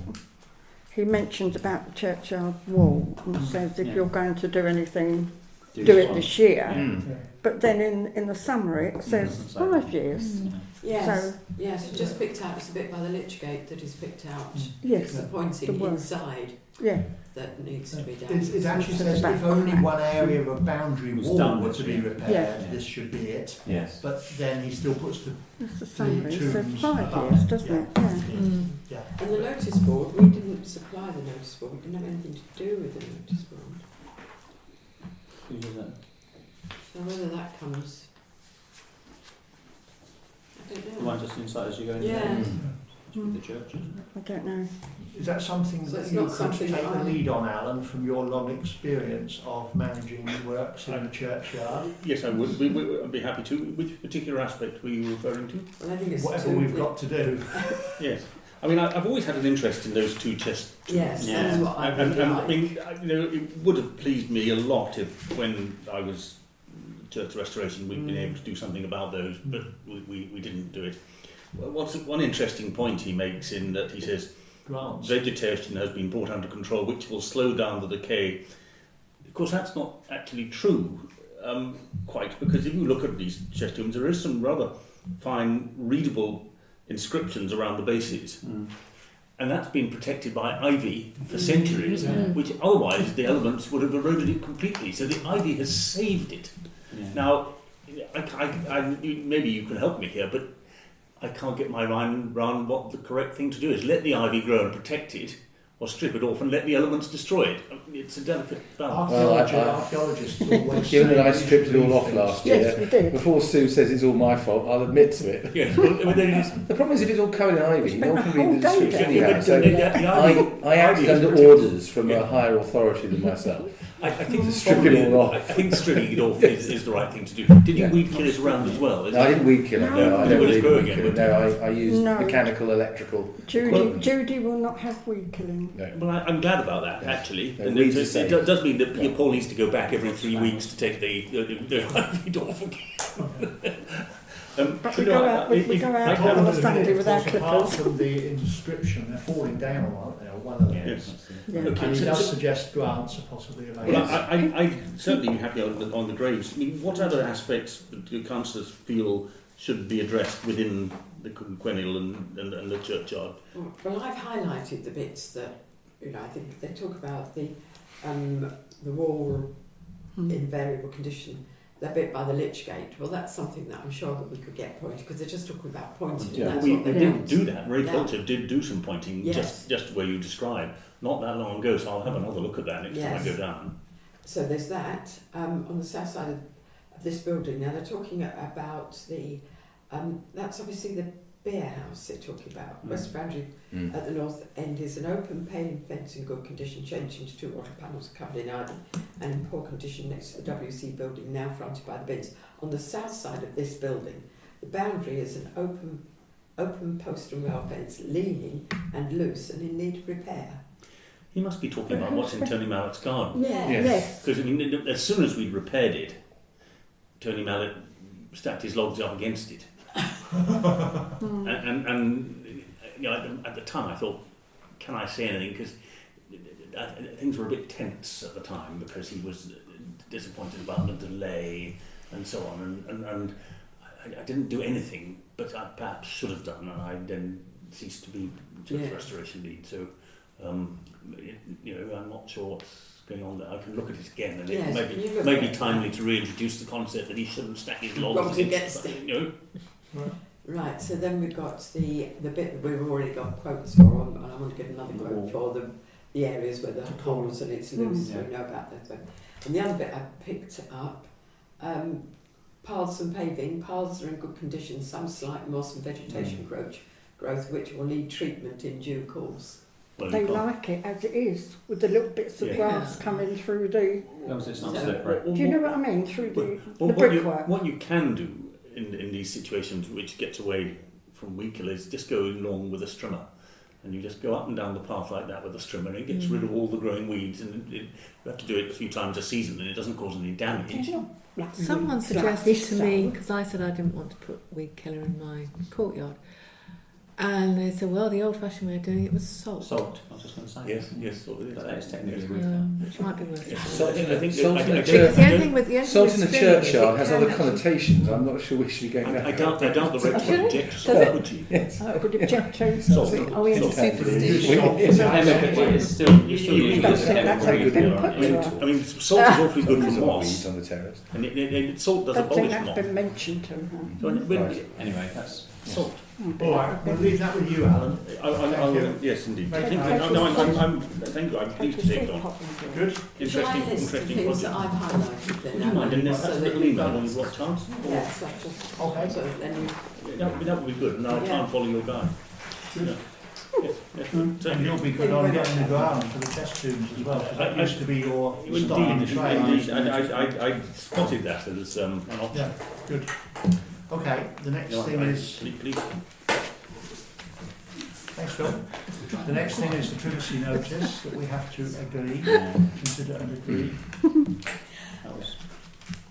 he mentions about the churchyard wall and says if you're going to do anything, do it this year. Yeah. But then in the summary it says 5 years. Yes, So- yes, it's just picked out, it's a bit by the lich gate that is picked out. Yes, It's the pointing the word. inside yeah. that needs to be done. It actually So says the if back only crack. one area of a boundary Was wall done were this to be year. repaired, Yeah. this should be it. Yes. But then he still puts the That's the summary. It says tombs 5 above years, it, doesn't yeah. it? Yeah. Yeah. And the notice board, we didn't supply the notice board, we didn't have anything to do with the notice board. Who does that? So whether that comes, I don't The know. one just inside as you go in Yeah. there? With the church, isn't I don't know. Is that something So that it's you not could something take that the I- lead on, Alan, from your long experience of managing works in the churchyard? Yes, I would. I'd be happy to. Which particular aspect were you referring to? Well, I think it's Whatever two we've bit- got to do. Yes. I mean, I've always had an interest in those two chest tombs. Yes, Yeah. that's what I would I like. mean, it would have pleased me a lot if, when I was church restoration, we'd been able to do something about those, but we didn't do it. What's one interesting point he makes in that he says Grants. vegetation has been brought under control, which will slow down the decay. Of course, that's not actually true, quite, because if you look at these chest tombs, there is some rather fine, readable inscriptions around the bases. And that's been protected by ivy for centuries, which otherwise the elements would have eroded it completely. So the ivy has saved it. Yeah. Now, maybe you can help me here, but I can't get my mind around what the correct thing to do is. Let the ivy grow and protect it, or strip it off and let the elements destroy it. It's a delicate balance. Archaeologists always Given say that I we stripped should it all leave off things. last year, Yes, we did. before Sue says it's all my fault, I'll admit to it. Yes, well, I mean, The problem is if it's all covered in ivy, no one can read the Spent a whole description day anyhow. So I acted ivy is under particular- orders from a higher authority than myself. I think To strip it all off. I think stripping it off is the right thing to do. Did you Yeah. weed kill it around as well? No, I didn't weed kill it. No, I You never wouldn't did go weed again, kill it. would No, I used No. mechanical, electrical. Judy will not have weed killing. No. Well, I'm glad about that, Yeah. actually. No, And weeds it are safe. does mean that Yeah. Paul needs to go back every 3 weeks to take the ivy off again. But we go out on a Sunday with our Apart clippers. from the inscription, they're falling down, aren't they? Or one of them. Yes. Yeah. Okay, And he so- does so- suggest grants are possibly available. Well, I'd certainly be happy on the graves. I mean, what other aspects do councillors feel should be addressed within the quennial and the churchyard? Well, I've highlighted the bits that, I think they talk about the wall in variable condition, that bit by the lich gate. Well, that's something that I'm sure that we could get pointed, because they're just talking about pointing. Yeah. And that's we what they did want. do that. Ray Yeah. Culture did do some pointing Yes. just where you described, not that long ago, so I'll have another look at that next time I Yes. go down. So there's that. On the south side of this building, now they're talking about the, that's obviously the beer house they're talking about. West boundary at the north end is an open paling fence in good condition, changed into 2 water panels covered in ivy, and in poor condition next to the WC building, now fronted by the bins. On the south side of this building, the boundary is an open post and rail fence, leaning and loose and in need of repair. He must be talking about what's in Tony Mallett's garden. Yeah. Yes. Because, I mean, as soon as we'd repaired it, Tony Mallett stacked his logs up against it. And at the time I thought, can I say anything? Because things were a bit tense at the time because he was disappointed about the delay and so on. And I didn't do anything, but I perhaps should have done, and I then ceased to be church restoration lead. So, I'm not sure what's going on there. I can look at it again, and Yes, it may be timely to reintroduce the concept that he shouldn't stack his logs against it. Right. Right, so then we've got the bit that we've already got quotes for, and I want to get another quote for the areas where the holes and it's loose, so we know about that. But, and the other bit I picked up, paths and paving. Paths are in good condition, some slight moss and vegetation growth which will need treatment in due course. Well, They you can't- like it as it is, with the little bits of Yeah. grass coming through the... It's not So- slippery. Do you know what I mean? Through the Well, brickwork. what you can do in these situations, which gets away from weed kill, is just go along with a strimmer, and you just go up and down the path like that with a strimmer, and it gets rid of all the growing weeds. And you have to do it a few times a season, and it doesn't cause any damage. Someone suggested to me, because I said I didn't want to put weed killer in my courtyard, and they said, well, the old-fashioned way of doing it was salt. Salt, I was just going to say. Yes. So it is. But that is technically Which might be worth it. Salt in I think salt I- in I- a I- church. The only thing with the Salt in a stringing is churchyard it has can other actually- connotations. I'm not sure we should be going I back. doubt the reg would object to Does salt, it? would she? Yes. Would object to... Salt. Oh, we had a Salt. superstition. It's chemical, it's still, you're still You using don't it as a think that's chemical ever been ingredient, put aren't to you? I mean, salt is awfully good There's for a lot of moss, weeds on the terrace. and salt does I don't think abolish that's moss. been mentioned to her. So Right. Anyway, that's... Salt. All right, we'll leave that with you, Alan. I'll, you. yes, indeed. Thank Thank you. you. No, thank you. I'm pleased to take it on. Good. Shall I Interesting list the project. things that I've highlighted then? Would you mind? And So that's a that little you've email got- when you've got a chance. Yes, that's just... Okay. So then you... That would be good, and I'll try and follow your guide. Good. Yes, And you'll be good on getting the ground for the test tubes as well, because that used to be your style on the trail. Indeed. I spotted that as an option. Yeah, good. Okay, the next thing is... Please. Thanks, Phil. The next thing is the privacy notice that we have to agree, consider and agree. That was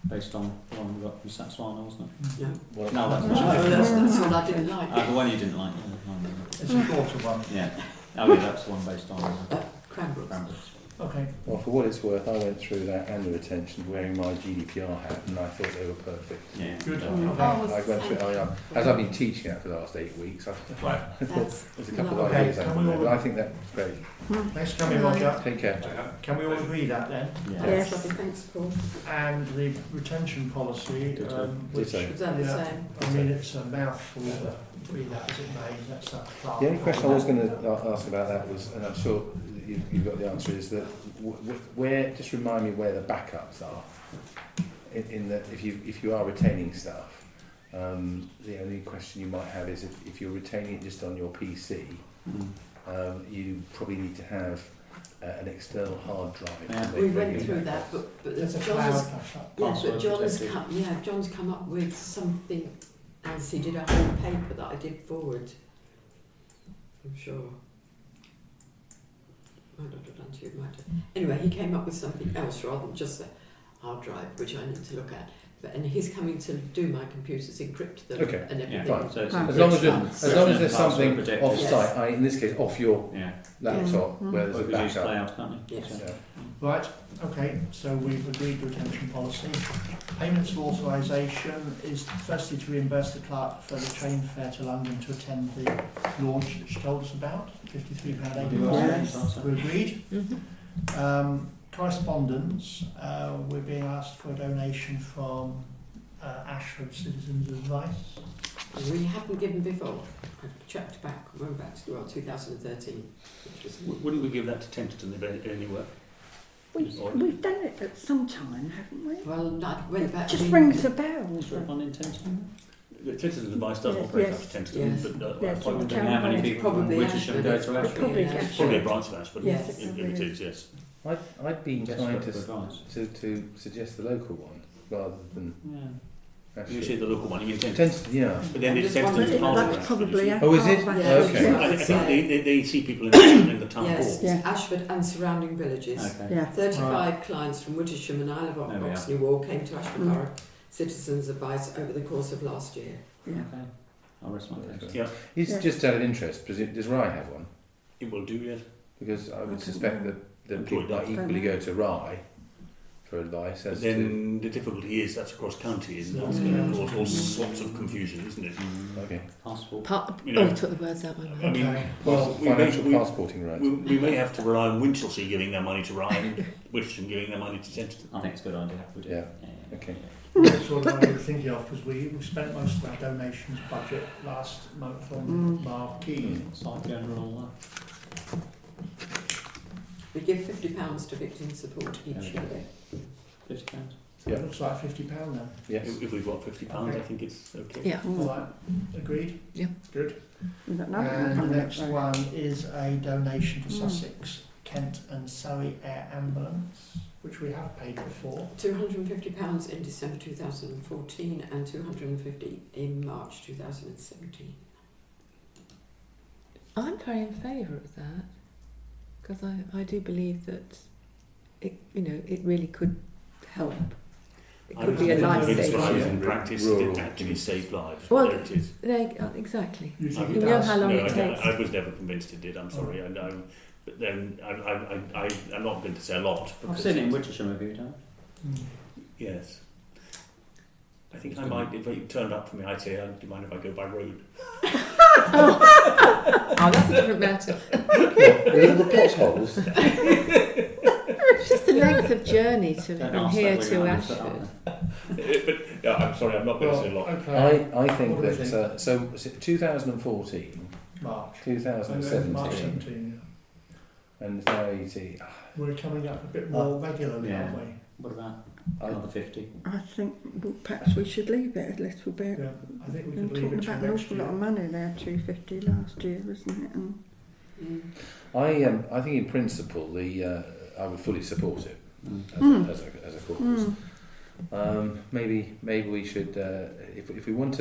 based on the one we got from Satswana, wasn't it? No. Well, No, that's That's what I didn't like. the one you didn't like. Yeah, It's a shorter one. yeah. Oh yeah, that's the one based on Cranbrook. Brambles. Okay. Well, for what it's worth, I went through that and the retention wearing my GDPR hat, and I thought they were perfect. Yeah. Good. I Okay. went through it. As I've been teaching that for the last 8 weeks, I Right. That's there's a couple of Okay, ideas can over we there, all- but I think that's great. Thanks for coming, Roger. Take care. Can we all agree that then? Yeah. Yes. lovely, thanks Paul. And the retention policy, Ditto. which, Ditto. We've done the yeah, same. I mean, it's a mouthful, but be that as it may, that's a part. The only question I was going to ask about that was, and I'm sure you've got the answer, is that where, just remind me where the backups are. In that, if you are retaining stuff, the only question you might have is if you're retaining it just on your PC, you probably need to have an external hard drive. Yeah. We went through that, but There's a John's, cloud backup. but John's come up with something else. He did a whole paper that I did forward. I'm sure. I don't know if you might have. Anyway, he came up with something else rather than just a hard drive, which I need to look at. And he's coming to do my computers, encrypt them Okay. and everything. Fine. So it's As long as there's something protected. off site, in this case off your Yeah. laptop, where there's Or a you could use backup. cloud, can't you? Yes. So- Right, okay, so we've agreed the retention policy. Payments for authorisation is firstly to reimburse the clerk for the train fare to London to attend the launch that she told us about, £53.80. Yes. We agreed. Mhm. Correspondence, we're being asked for a donation from Ashford Citizens Advice. We haven't given before. I checked back, went back to 2013. Which was, Wouldn't we give that to Tenterton anyway? We've done it at some time, haven't we? well, I went back. Just we- rings a bell. Is there one in Tenterton? The Tenterton Advice does Yes, operate yes, up to Tenterton, yes. but Yes, I well, would the How many Town people from Probably Wittersham Ashford. go to It's Ashford? probably Yeah. Ashford. probably a branch of Ashford. Yes. If it is, yes. I'd be inclined Desperate for advice. to suggest the local one rather than Yeah. You say the local one, you mean Tenterton. Tenterton, yeah. But then I'm it's just Tenterton's wondering, part of That's Ashford, you probably see. Oh, is it? half Yeah. Okay. Yeah. I think they see people in the town Yes, hall. Yeah. Ashford and surrounding villages. Okay. Yeah. 35 clients from Wittersham and Isle of There we Oxney Wall came to Ashford Mm. Borough Citizens Advice over the course of last year. Yeah. Okay. I'll rest my case. Yeah, It's Yeah. just out of interest. Does Rye have one? it will do, yes. Because I would don't suspect know. that I'm people sure it might does. equally go to Rye for advice But as to. then the difficulty is that's across county, and that's going to cause all sorts of confusion, isn't it? Okay. Passport. You know. Oh, I took the words out of my mouth. I mean, Okay. well, Financial passporting rights. we may have to rely on Winchelsea giving their money to Ryan, Wittersham giving their money to Tenterton. I think it's a good idea. We do. Yeah. Okay. That's sort of what we were thinking of, because we spent most of our donations budget last month on marquee. Site general. We give £50 to victim support each Okay. year. £50. So it looks like £50 then. Yes. If we've got £50, Okay. I think it's okay. Yeah. All right, agreed? Yeah. Good. We've got another one And the coming up next there. one is a donation to Sussex, Kent and Surrey Air Ambulance, which we have paid before. £250 in December 2014 and £250 in March 2017. I'm very in favour of that because I do believe that it really could help. It could be a life It's saver. right Yeah. in practice, Rural it actually saved lives. Well, There it is. Exactly. You think You it know does? how long No, it takes. I was never convinced it did. I'm sorry. I know, but then I'm not going to say a lot. I've because seen it in it's- Wittersham, have you done? Mm. Yes. I think I might, if it turned up for me, I'd say, do you mind if I go by road? Oh, that's a different matter. With all the potholes. It's just the length of journey Don't from ask here that when to you're Ashford. But yeah, I'm sorry, I'm not going to say a lot. Okay. I think What do we that so 2014, March. 2017, March 17, and now 18. We're coming up a bit more regularly, yeah. aren't we? What about I- another 50? I think perhaps we should leave it a little bit. Yeah, I think we We're could leave talking it till about an next awful lot of year. money there, 250 last year, isn't it? And I think in principle I would fully support it as a cause. Maybe we should if we want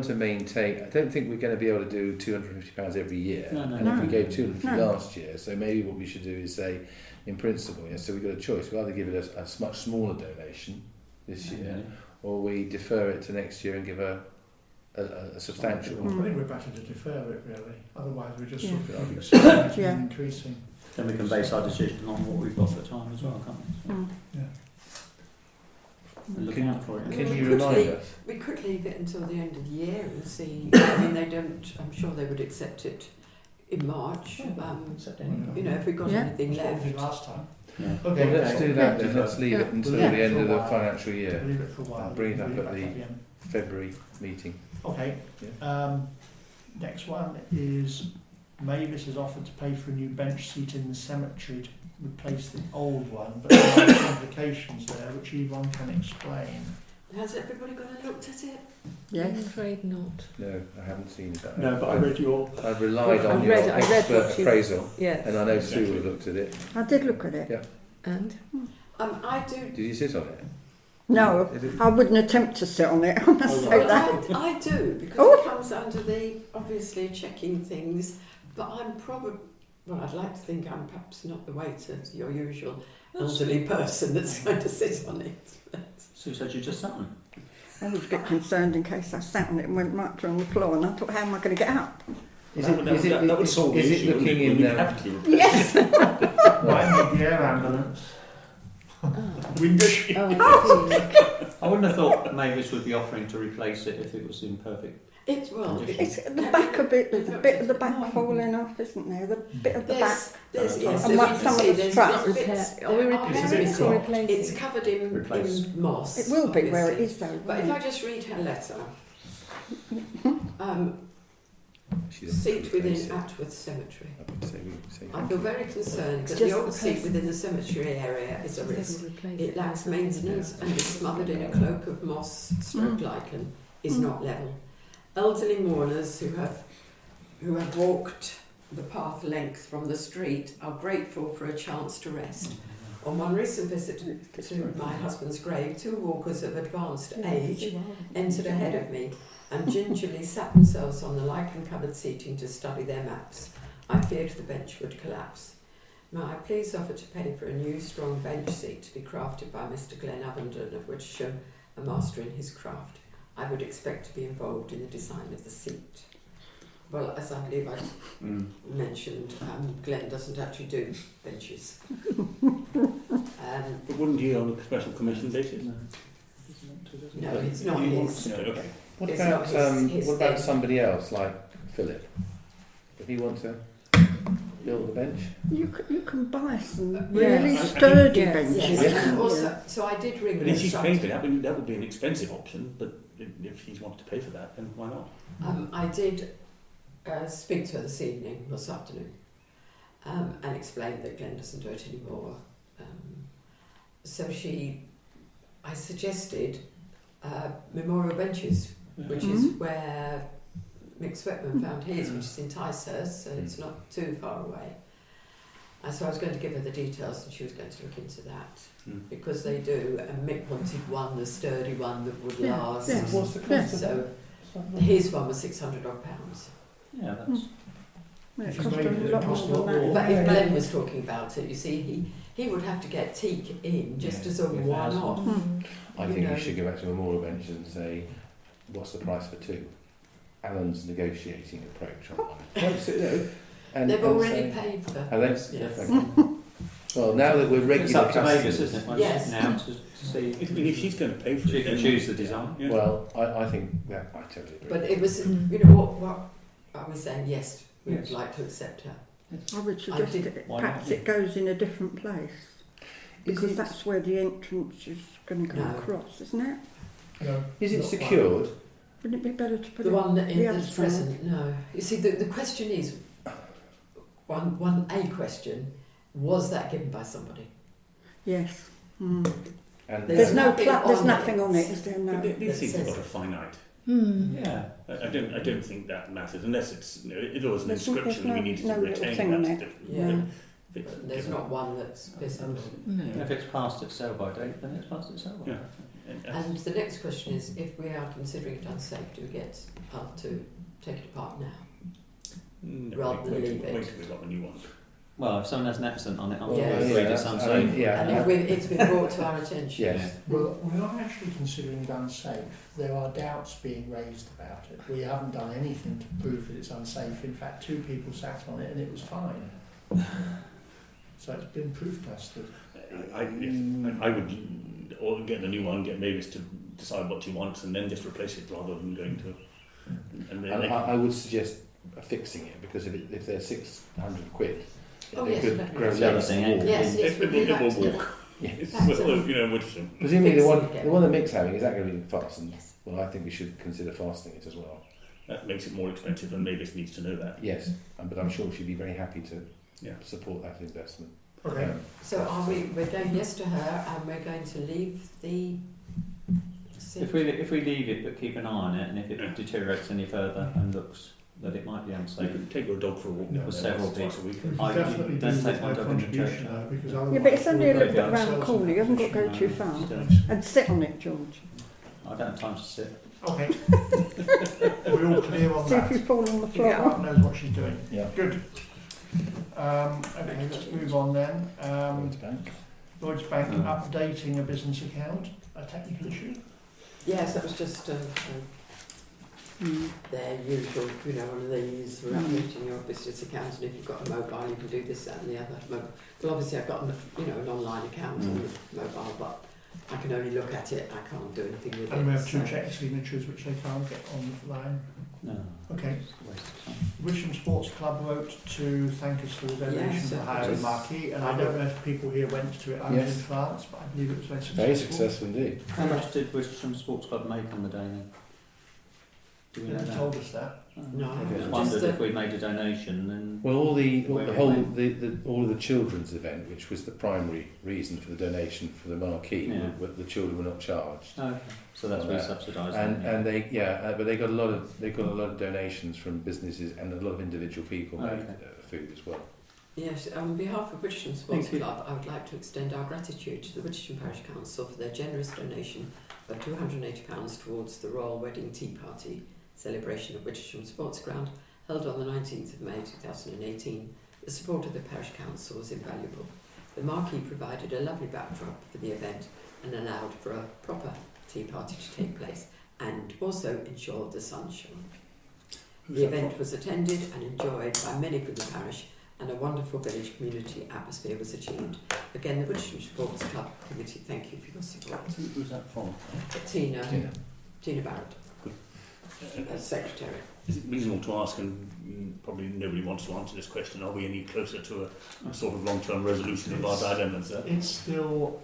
to maintain. I don't think we're going to be able to do £250 every year. No. And if we gave £250 No. last year, so maybe what we should do is say, in principle, so we've got a choice. We either give it a much smaller donation this year, or we defer it to next year and give a substantial. I think we're better to defer it, really. Otherwise, we're just Yeah. sort of accelerating Yeah. and increasing. Then we can base our decision on what we've got at the time as well, can't we? Mm. Yeah. And look Can- out for it. Can We you could remind leave- us? We could leave it until the end of the year and see. I mean, they don't. I'm sure they would accept it in March. Except any. If we got Yeah. anything That's what we left. did last time. Yeah. Okay, Well, let's do that then. Yeah. Let's leave it until Yeah. the end of the For a while. financial year, Leave it for a while. And bring it up Leave at back the- end. February meeting. Okay. Next one is Mavis has offered to pay for a new bench seat in the cemetery to replace the old one, but there are complications there which Yvonne can explain. Has everybody gone and looked at it? I'm Yes. afraid not. No, I haven't seen that. No, but I read your. I've relied I on read- your I read expert what you- appraisal, Yes. and I know Sue Exactly. would have looked at it. I did look at it. Yeah. And? I do. Did you sit on it? No, Is it? I wouldn't attempt to sit on it, I must Oh, say right. that. I do, because Oh. it comes under the, obviously, checking things, but I'm probably, well, I'd like to think I'm perhaps not the waiter, your usual elderly person that's going to sit on it. Sue said you just sat on I was a bit concerned in case I sat on it and went right on the floor, and I thought, how am I going to get up? That would solve the is issue. it looking wouldn't it? in? We'd have to. Yes. Might need the air ambulance. Window sheet. Oh, I wouldn't have thought Mavis would be offering to replace it if it was in perfect. It's, well, It's at the back a bit, there's a bit of the back falling off, isn't there? The bit of the back. there's, yes, And so what you some can of see the there's straps. bits Repair. Are we that repairing missing. or replacing? It's covered in, Replace. in moss. It will be where it obviously. is though. But if won't I it? just read her letter, She doesn't seat replace within it. Atworth Cemetery. I would say I feel very concerned that It's the just old the seat person. within the cemetery area is a They risk. will replace It lacks maintenance and is smothered in a cloak of moss stroke lichen, is not level. Elderly mourners who have walked the path length from the street are grateful for a chance to rest. On one recent visit to my husband's grave, 2 walkers of advanced age entered ahead of me and gingerly sat themselves on the lichen-covered seating to study their maps. I feared the bench would collapse. May I please offer to pay for a new strong bench seat to be crafted by Mr. Glenn Avendon of Wittersham, a master in his craft. I would expect to be involved in the design of the seat. Well, as I believe I mentioned, Glenn doesn't actually do benches. But wouldn't he on a special commission basis? No, it's not his. No, okay. What It's about not his what about thing. somebody else like Philip? Would he want to build a bench? You can buy some Yeah. really I sturdy yes, benches. Yes, can't and you? also, so I did ring But the if she's paying for instructor. that, that would be an expensive option. But if she's wanted to pay for that, then why not? I did speak to her this afternoon, and explained that Glenn doesn't do it anymore. So I suggested memorial benches, which is where Mick Sweatman found his, which is in Ticehurst, so it's not too far away. And so I was going to give her the details, and she was going to look into that, because they do. And Mick wanted one, the sturdy one that would Yeah, last. yeah. What's the Yeah. cost of So that? his one was £600. Yeah, that's. Well, If it you cost made a it lot cost more a lot than more. that. But if Glenn was talking about it, you see, he would have to get teak in just Yeah, as a one-off. I You think know. you should go back to Memorial Bench and say, what's the price for 2? Alan's negotiating approach on one. And, They've and already say, paid for Have they? Yes. Okay. Well, now that we're regular It's up to Mavis, customers, isn't it? Yes. Now to see. If she's going to pay for She it, can then choose the design. Yeah. well, I think that I totally agree. But it was, you know, what I was saying, yes, we'd Yes. like to accept her. I would suggest did- it, why perhaps not? it goes in a different place. Because it- that's where the entrance is going to go No. across, isn't it? No, Is it not quite. secured? Wouldn't it be better to put The it one that the other is side? present, no. You see, the question is, a question, was that given by somebody? Yes. And There's There's nothing there's on nothing it. on it, is there? No. But these That things have says- got a finite. Yeah. I don't think that matters unless it's if there was an There's inscription no- we needed no to little retain. thing on That's it. different. Yeah. If it's There's given- not one that's visible. No. If it's past its sell-by date, then it's past its sell-by Yeah. date. And the next question is, if we are considering it unsafe, do we get up to take it apart now? No, rather than wait leave it. till we've got a new one. Well, if someone has an accident on it, I'll Yeah. agree it's that's- I unsafe. mean, yeah, And if it's been brought to our attention. yes. Well, we're not actually considering it unsafe. There are doubts being raised about it. We haven't done anything to prove that it's unsafe. In fact, 2 people sat on it and it was fine. So it's been proof tested. I would or get a new one, get Mavis to decide what she wants, and then just replace it rather than going to. And then And I would suggest fixing it because if they're £600, Oh, they yes, could definitely. grow legs and walk. Yes, yes, it we'll will do that. walk. Yes. Back to- Well, you know, Wittersham. Presumably Fix it the again. one that Mick's having, is that going to be fastened? Yes. Well, I think we should consider fastening it as well. That makes it more expensive, and Mavis needs to know that. Yes, but I'm sure she'd be very happy to Yeah. support that investment. Okay. So we're going yes to her, and we're going to leave the... If we leave it but keep an eye on it, and if it deteriorates any further and looks that it might be You unsafe, can take your dog for a walk. No, for several twice days. a week. I Definitely don't do take my my dog in the church. contribution though, because otherwise Yeah, but it's only a we'll little go bit round the ourselves corner. in You haven't got to that go too position. far. Still, And sit on it, George. I don't have time to sit. Okay. We're all clear on See if that. you fall on the Yeah, floor. Art knows what she's doing. Yeah. Good. Okay, let's move on then. Lloyds Bank. Lloyds Bank updating a business account, a technical issue. Yes, that was just their usual, one of these, we're updating your business account, and if you've got a mobile, you can do this, that and the other. Well, obviously I've got, an online account on the mobile, but I can only look at it, I can't do anything with it. And we have two so- check signatures which they can't get online. No. Okay. It's a waste of time. Wittersham Sports Club wrote to thank us for the donation Yes, for it hiring was- marquee, and I don't know if people here went to it. I was Yes. in France, but I believe it was very successful. Very successful indeed. How much did Wittersham Sports Club make on the day then? Do we They know haven't that? told us that. No, I Okay. just just wondered the- if we made a donation, then Well, all the Where the it whole went. all of the children's event, which was the primary reason for the donation for the marquee, Yeah. the children were not charged. okay. So that's Well, re-subsidised. And they but they got a lot of donations from businesses and a lot of individual people made Okay. food as well. Yes, on behalf of Wittersham Sports Thank you. Club, I would like to extend our gratitude to the Wittersham Parish Council for their generous donation of £280 towards the Royal Wedding Tea Party celebration at Wittersham Sports Ground, held on the 19th of May 2018. The support of the Parish Council was invaluable. The marquee provided a lovely backdrop for the event and allowed for a proper tea party to take place, and also ensured the sun shone. The event was attended and enjoyed by many from the parish, and a wonderful village community atmosphere was achieved. Again, the Wittersham Sports Club Committee, thank you for your support. Who's that from? Tina Tina. Barrett, Good. as Secretary. Is it reasonable to ask, and probably nobody wants to answer this question, are we any closer to a sort of long-term resolution of our dilemmas there? It's still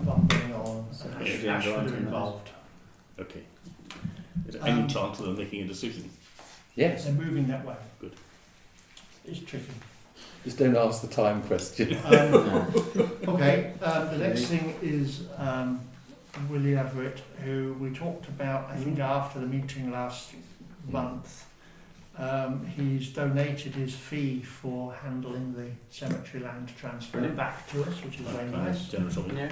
rumbling on. Okay. Ashford are involved. Okay. Is there any Um, chance of them making a decision? Yes. They're moving that way. Good. It's tricky. Just don't ask the time question. Okay, the next thing is Willie Everett, who we talked about, I think, after the meeting last month. He's donated his fee for handling the cemetery land transfer Brilliant. back to us, which is very nice. Generous of him. Yeah,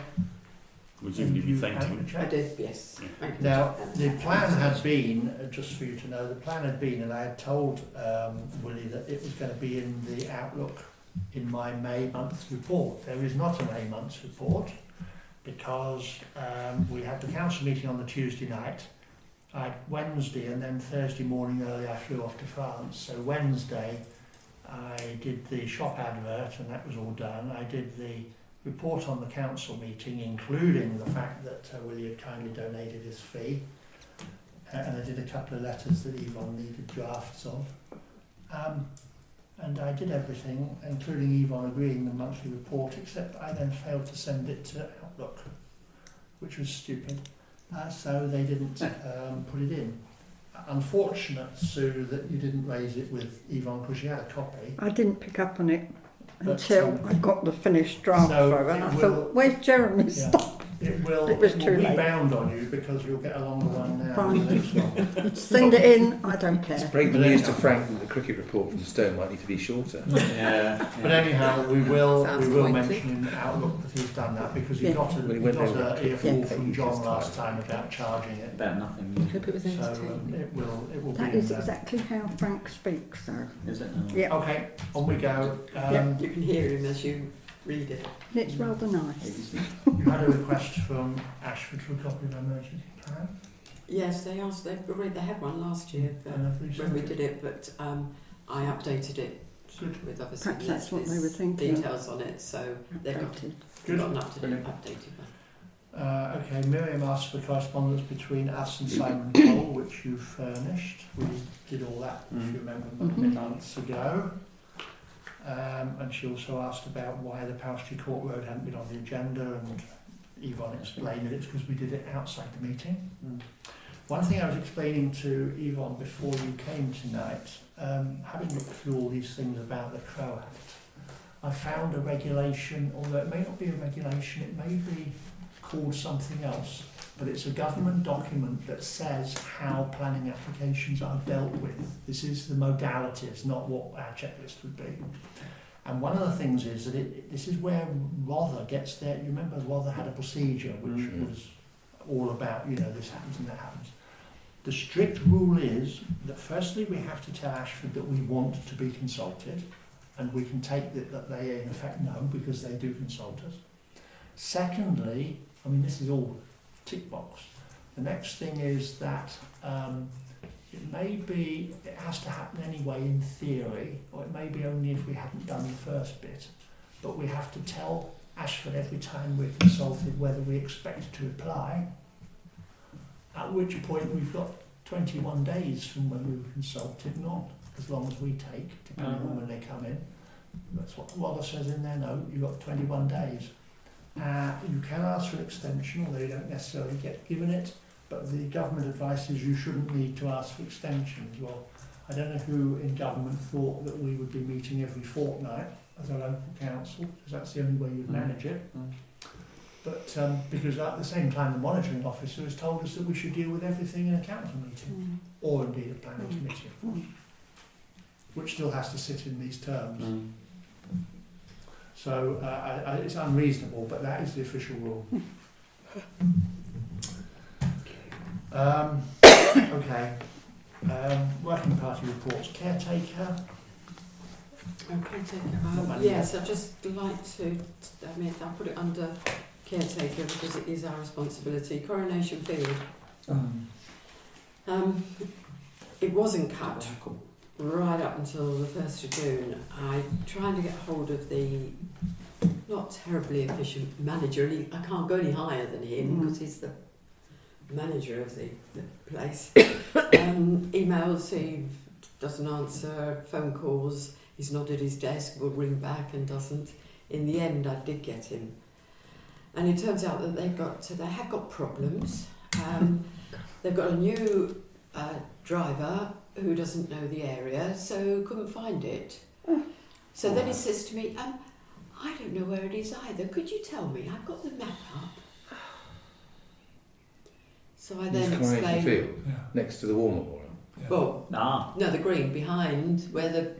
Would you be thanked had him? the I cheque. did, yes. Thank you. Now, the plan had been, just for you to know, the plan had been, and I had told Willie that it was going to be in the Outlook in my May month report. There is not a May month report because we had the council meeting on the Tuesday night. Wednesday and then Thursday morning early I flew off to France. So Wednesday I did the shop advert and that was all done. I did the report on the council meeting, including the fact that Willie had kindly donated his fee. And I did a couple of letters that Yvonne needed drafts of. And I did everything, including Yvonne agreeing the monthly report, except I then failed to send it to Outlook, which was stupid. So they didn't put it in. Unfortunate, Sue, that you didn't raise it with Yvonne because she had a copy. I didn't pick up on it But, until I got the finished draft so for her, and it I will- thought, where's Jeremy's Yeah. stuff? It will It was too late. rebound on you because you'll get a longer one now. Fine. The next one. Send it in, I don't Let's care. break the But news anyhow. to Frank that the cricket report from Stone might need to be shorter. But anyhow, we will Sounds mention pointy. in Outlook that he's done that because he Yeah. got Well, he a went over got it. an earful Yeah. from Pages John last time. time about charging it. About nothing, I hope it was So entertaining. it will That be in is there. exactly how Frank speaks, though. is it? Yeah, Okay, on we go. You can hear him as you read it. it's rather nice. You had a request from Ashford for a copy of the emergency plan. Yes, they asked, they had one last year And have we when we sent did it, but I updated it Good. with obviously Perhaps that's what they were thinking. details on it, so they've got, Updated. Good. got an up-to-date Brilliant. updated one. Okay, Miriam asked for correspondence between us and Simon Cole, which you furnished. We did all that, if you remember, Mhm. months ago. And she also asked about why the Palestry Court Road hadn't been on the agenda, and Yvonne explained that it's because we did it outside the meeting. One thing I was explaining to Yvonne before you came tonight, having looked through all these things about the Crow Act, I found a regulation, although it may not be a regulation, it may be called something else, but it's a government document that says how planning applications are dealt with. This is the modalities, not what our checklist would be. And one of the things is that this is where Rother gets there. You remember Rother had a procedure which was all about, you know, this happens and that happens. The strict rule is that firstly we have to tell Ashford that we want to be consulted, and we can take that they in effect know because they do consult us. Secondly, I mean this is all tick box. The next thing is that it has to happen anyway in theory, or it may be only if we haven't done the first bit, but we have to tell Ashford every time we're consulted whether we expect to apply, at which point we've got 21 days from when we were consulted, not as long as we take, depending on when they come in. That's what Rother says in their note, you've got 21 days. You can ask for an extension, although you don't necessarily get given it, but the government advice is you shouldn't need to ask for extensions. Well, I don't know who in government thought that we would be meeting every fortnight as a local council, because that's the only way you'd manage it. But because at the same time the monitoring officer has told us that we should deal with everything in a council meeting, or indeed a planning committee, of course, which still has to sit in these terms. So it's unreasonable, but that is the official rule. Okay. Working party reports. Caretaker. Yes, I'd just like to, I'll put it under caretaker because it is our responsibility. Coronation Field. It wasn't cut right up until the 1st of June. I'm trying to get hold of the not terribly efficient manager. I can't go any higher than him because he's the manager of the place. Emails, he doesn't answer. Phone calls, he's not at his desk, will ring back and doesn't. In the end, I did get him. And it turns out that they have got problems. They've got a new driver who doesn't know the area, so couldn't find it. So then he says to me, I don't know where it is either. Could you tell me? I've got the map up. So I then explained... Field, next to the War Memorial. Well, no, the green behind where the...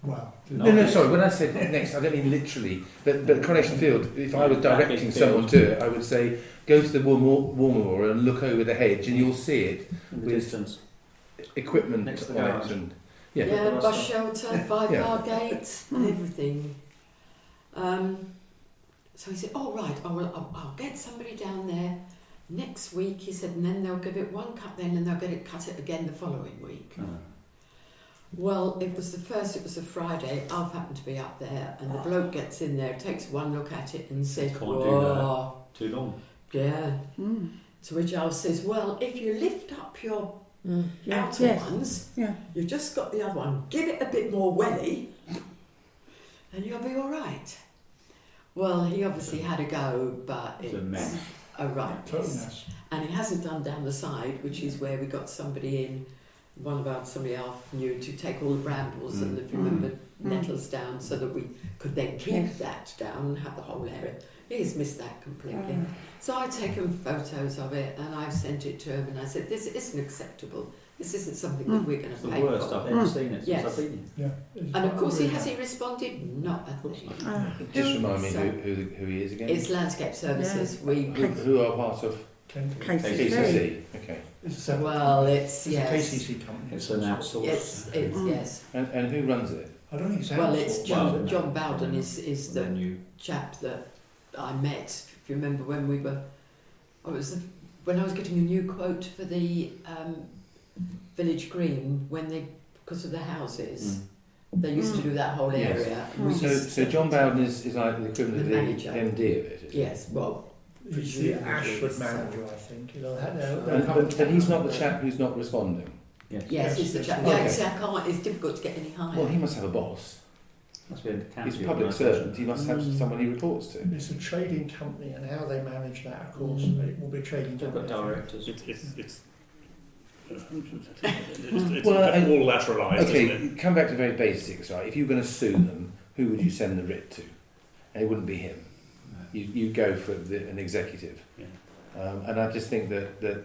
Well, no, sorry, when I said next, I don't mean literally, but Coronation Field, if I was directing someone to it, I would say, go to the War Memorial and look over the hedge and you'll see it in the with distance. Equipment Next to the on it garage. and bus shelter, 5-car gate, everything. So he said, oh right, I'll get somebody down there next week, he said, and then they'll give it one cut then and they'll get it cut it again the following week. Well, it was a Friday, I've happened to be up there and the bloke gets in there, takes one look at it and says, Can't do that. Too long. Yeah. To which I says, well, if you lift up your outer ones, you've just got the other one, give it a bit more welly and you'll be all right. Well, he obviously had a go, but it's a right mess. And he hasn't done down the side, which is where we got somebody in, somebody else knew to take all the brambles and if you remember nettles down so that we could then keep that down and have the whole area. He's missed that completely. So I've taken photos of it and I've sent it to him and I said, this isn't acceptable. This isn't something that we're going to pay for. It's the worst I've ever seen it since I've been here. And of course, has he responded? Not a thing. just remind me who he is again. It's Landscape Services. Who are part of KCC. Okay. Well, it's a KCC company. It's an outsourced. Yes. And who runs it? I don't think it's Well, it's John Bowden is the new chap that I met. If you remember when we were, when I was getting a new quote for the Village Green because of the houses. They used to do that whole area. So John Bowden is like the equivalent of the MD of it. Yes, well. He's the Ashford manager, I think. But he's not the chap who's not responding. Yes, he's the chap. Yeah, see, it's difficult to get any higher. Well, he must have a boss. Must be he's a public servant. He must have someone he reports to. It's a trading company, and how they manage that, of course, it will be a trading company. They've got directors. It's Well, all lateralised, isn't it? Okay, come back to very basics, right? If you were going to sue them, who would you send the writ to? And it wouldn't be him. You go for an executive. Yeah. And I just think that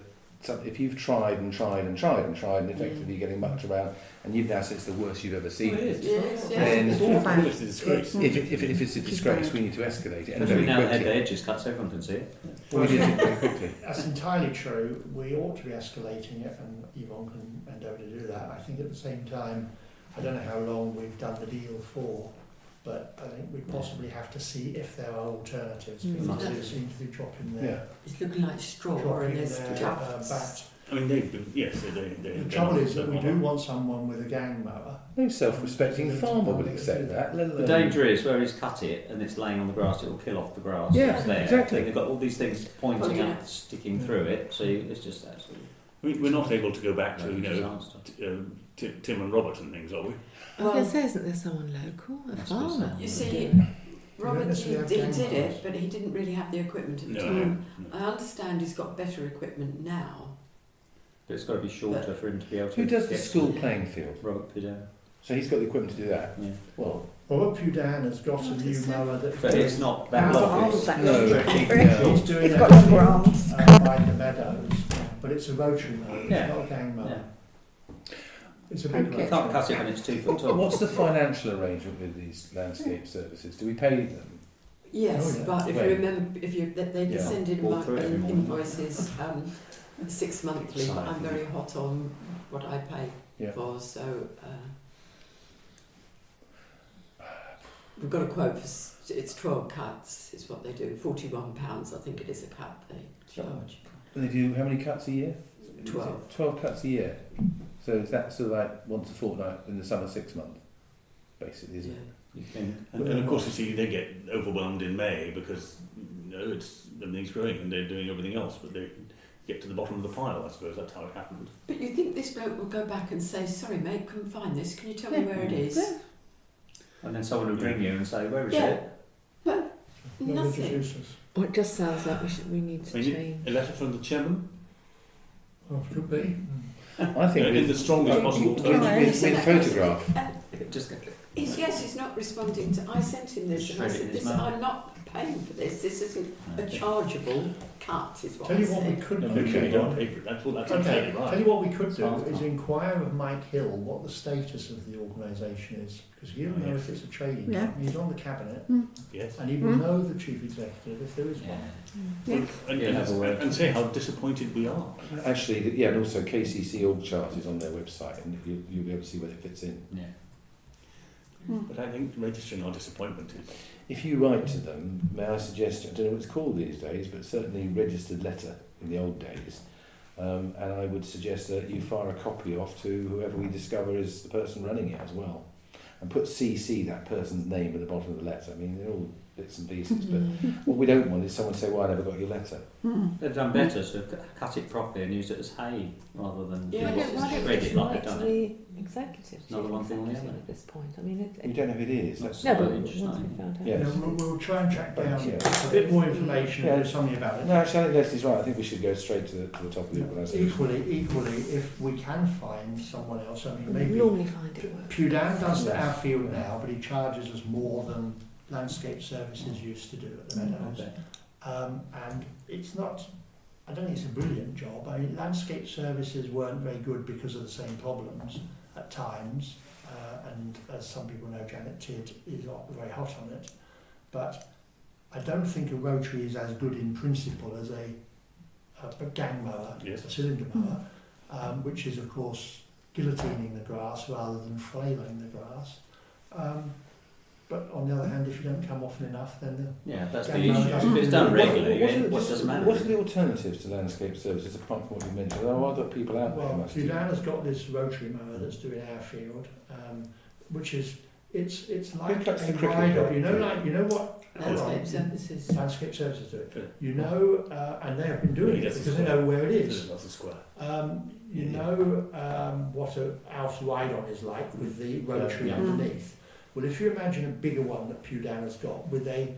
if you've tried and effectively you're getting mucked around, and you've now said it's the worst you've ever seen, then It's awful. It's a disgrace. if it's a disgrace, we need to escalate it. And very now quickly. the edges cut so everyone can see it. Well, we did it very quickly. That's entirely true. We ought to be escalating it, and Yvonne can endeavour to do that. I think at the same time, I don't know how long we've done the deal for, but I think we possibly have to see if there are alternatives, because they seem to be dropping their, It's looking like straw, dropping and there's their gaps. bat. I mean, they've been, yes, The trouble is that we do want someone with a gang mower. No self-respecting farmer would accept that. Let The alone- danger is where he's cut it and it's laying on the grass, it will kill off the grass. Yeah, that's there. exactly. They've got all these things pointing up, sticking through it, so it's just absolutely. We're not able to go back to, disaster. Tim and Robert and things, are we? I was going to say, isn't there someone local, a Must be farmer? some. You see, Robert, necessarily he have did gang it, but he didn't really have the equipment at the No, time. no. I understand he's got better equipment now. But it's got to be shorter for him to be able to. Who does the get school to playing field? Robert Pidell. So he's got the equipment to do that. Yeah. Well, Robert Pudan has got a new mower that But it's not that No, obvious. no. he's doing It's it got the grass. by the meadows, but it's a rotary mower, it's Yeah. not a gang mower. Yeah. It's a big You rotary. can't cut it when it's 2 foot tall. what's the financial arrangement with these landscape services? Do we pay them? Yes, Oh, yeah. but if When? you remember, they Yeah. send in Walk through it every morning. invoices 6 monthly, but I'm very hot on what I pay Yeah. for, so we've got a quote for it's 12 cuts is what they do, £41 I think it is a cut they charge. And they do how many cuts a year? 12. 12 cuts a year. So is that sort of like once a fortnight in the summer 6 months, basically, is Yeah. it? You think? And of course, you see, they get overwhelmed in May because everything's growing and they're doing everything else, but they get to the bottom of the pile. I suppose that's how it happened. But you think this bloke will go back and say, sorry mate, couldn't find this, can you tell me where it is? Yeah. And then someone will ring you and say, "Where is Yeah. it?" But Knowledge is nothing. useless. Well, it just sounds like we need to I mean, change. a letter from the chairman, Well, could be. I think in the strongest possible terms. with photograph. And Just he's not responding to. I sent him this and I Shred it said, in his this, mouth. I'm not paying for this. This isn't a chargeable cut, is what Tell I you what we said. could No, do. we don't pay for it. That's Okay, absolutely right. tell you what we could do Half is time. inquire of Mike Hill what the status of the organisation is, because he'll Oh, know yes. if it's a trading Yeah. company. He's on the cabinet, Yes. and he will know the chief executive if there is one. And say how disappointed we are. Actually, yeah, and also KCC org chart is on their website, and you'll be able to see where it fits in. Yeah. But I think registering our disappointment is. If you write to them, may I suggest, I don't know what it's called these days, but certainly registered letter in the old days, and I would suggest that you fire a copy off to whoever we discover is the person running it as well, and put CC that person's name at the bottom of the letter. I mean, they're all bits and pieces, but what we don't want is someone to say, well, I never got your letter. They've done better to have cut it properly and used it as hay rather than Yeah, Why don't shred we it just like write they've to done it. the executive, Another chief one thing on the executive other. at this point? I mean, We don't know who it is. Not That's no, but so once we interesting. found out. Yeah. We'll try and track down Yeah. a bit more information and Yeah. do something about it. No, actually, I think Leslie's right. I think we should go straight to the top of the organisation. Equally, if we can find someone else, I mean, We maybe normally find it works. Pudan does our field now, but he charges us more than landscape services used to do at the Meadows. And it's not, I don't think it's a brilliant job. I mean, landscape services weren't very good because of the same problems at times. And as some people know, Janet Tidd is not very hot on it. But I don't think a rotary is as good in principle as a gang mower, Yes. a cylinder mower, which is, of course, guillotining the grass rather than flailing the grass. But on the other hand, if you don't come often enough, then Yeah, that's the Gang mower issue. doesn't If it's do done it. regularly, What are the- what does it matter? What are the alternatives to landscape services apart from what you mentioned? There are other people out there. well, who must do- Pudan has got this rotary mower that's doing our field, which is it's like cuts the a cricket rider. ball? You know what Landscape services. landscape services do it. Yeah. You know, and they have been doing it Yes, because they know where it is. That's a square. You know what a house ride-on is like with the rotary Yeah. underneath. Well, if you imagine a bigger one that Pudan has got with a